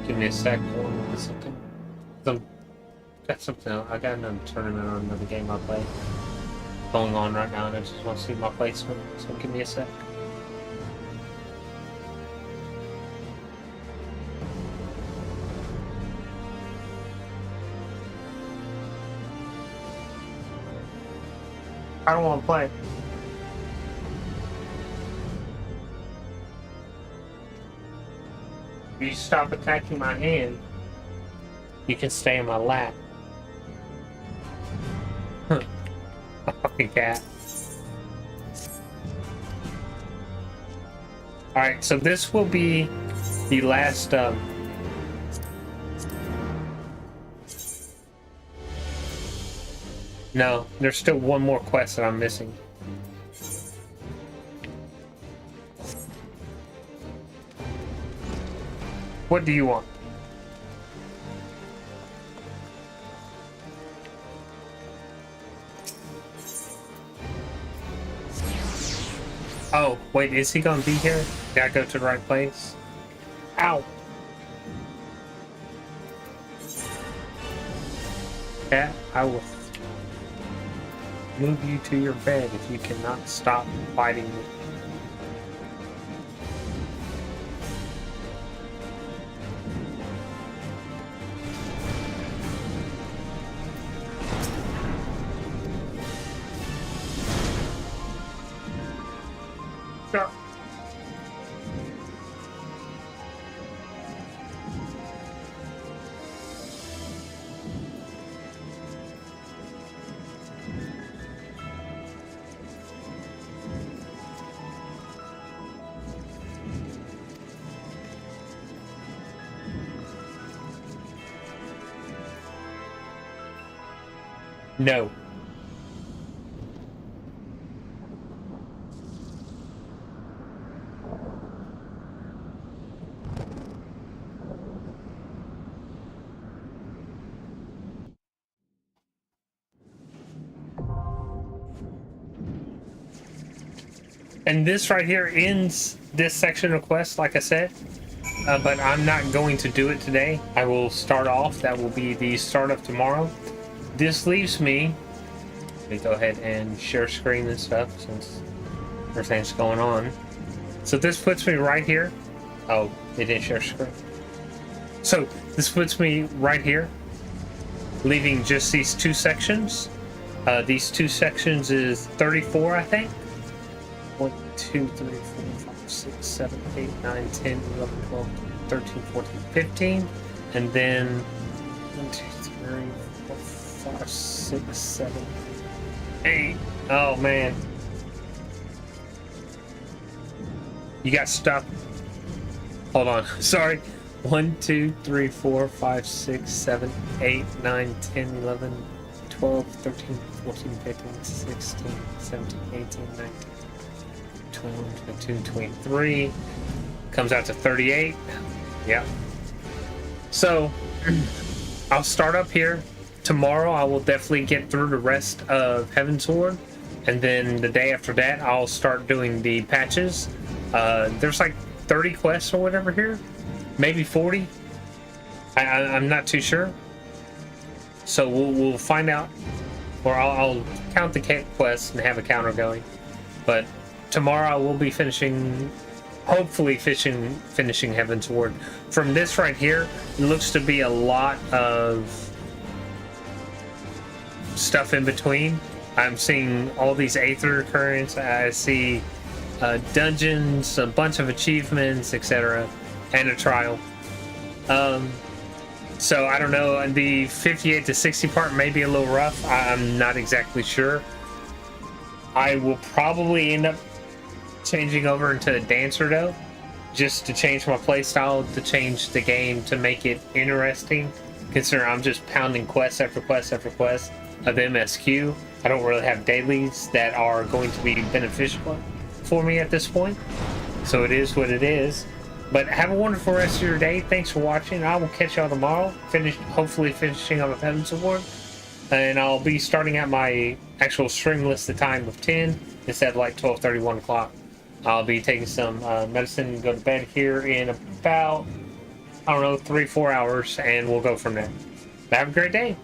Give me a sec. Or something. Got something. I got another tournament on another game I play going on right now, and I just want to see my placement. So give me a sec. I don't want to play. If you stop attacking my hand, you can stay in my lap. A fucking cat. Alright, so this will be the last no, there's still one more quest that I'm missing. What do you want? Oh, wait, is he gonna be here? Did I go to the right place? Ow! Cat, I will move you to your bed if you cannot stop fighting me. Sure. No. And this right here ends this section of quest, like I said. But I'm not going to do it today. I will start off. That will be the start of tomorrow. this leaves me. Let me go ahead and share screen and stuff since everything's going on. So this puts me right here. Oh, it didn't share screen. So this puts me right here, leaving just these two sections. These two sections is 34, I think. 1, 2, 3, 4, 5, 6, 7, 8, 9, 10, 11, 12, 13, 14, 15. And then 1, 2, 3, 4, 5, 6, 7, 8. Oh man. You got stuck. Hold on. Sorry. 1, 2, 3, 4, 5, 6, 7, 8, 9, 10, 11, 12, 13, 14, 15, 16, 17, 18, 19, 20, 22, 23. Comes out to 38. Yeah. So, I'll start up here. Tomorrow I will definitely get through the rest of Heavensward. And then the day after that, I'll start doing the patches. There's like 30 quests or whatever here. Maybe 40. I'm not too sure. So we'll find out. Or I'll count the quests and have a counter going. But tomorrow I will be finishing, hopefully finishing Heavensward. From this right here, it looks to be a lot of stuff in between. I'm seeing all these Aether currents. I see dungeons, a bunch of achievements, etc., and a trial. So I don't know. The 58 to 60 part may be a little rough. I'm not exactly sure. I will probably end up changing over into a dancer though, just to change my playstyle, to change the game, to make it interesting. Considering I'm just pounding quest after quest after quest of the MSQ. I don't really have dailies that are going to be beneficial for me at this point. So it is what it is. But have a wonderful rest of your day. Thanks for watching. I will catch y'all tomorrow. Hopefully finishing up a Heavensward. And I'll be starting at my actual string list of time of 10 instead of like 12:30, 1 o'clock. I'll be taking some medicine and go to bed here in about, I don't know, 3-4 hours, and we'll go from there. Have a great day.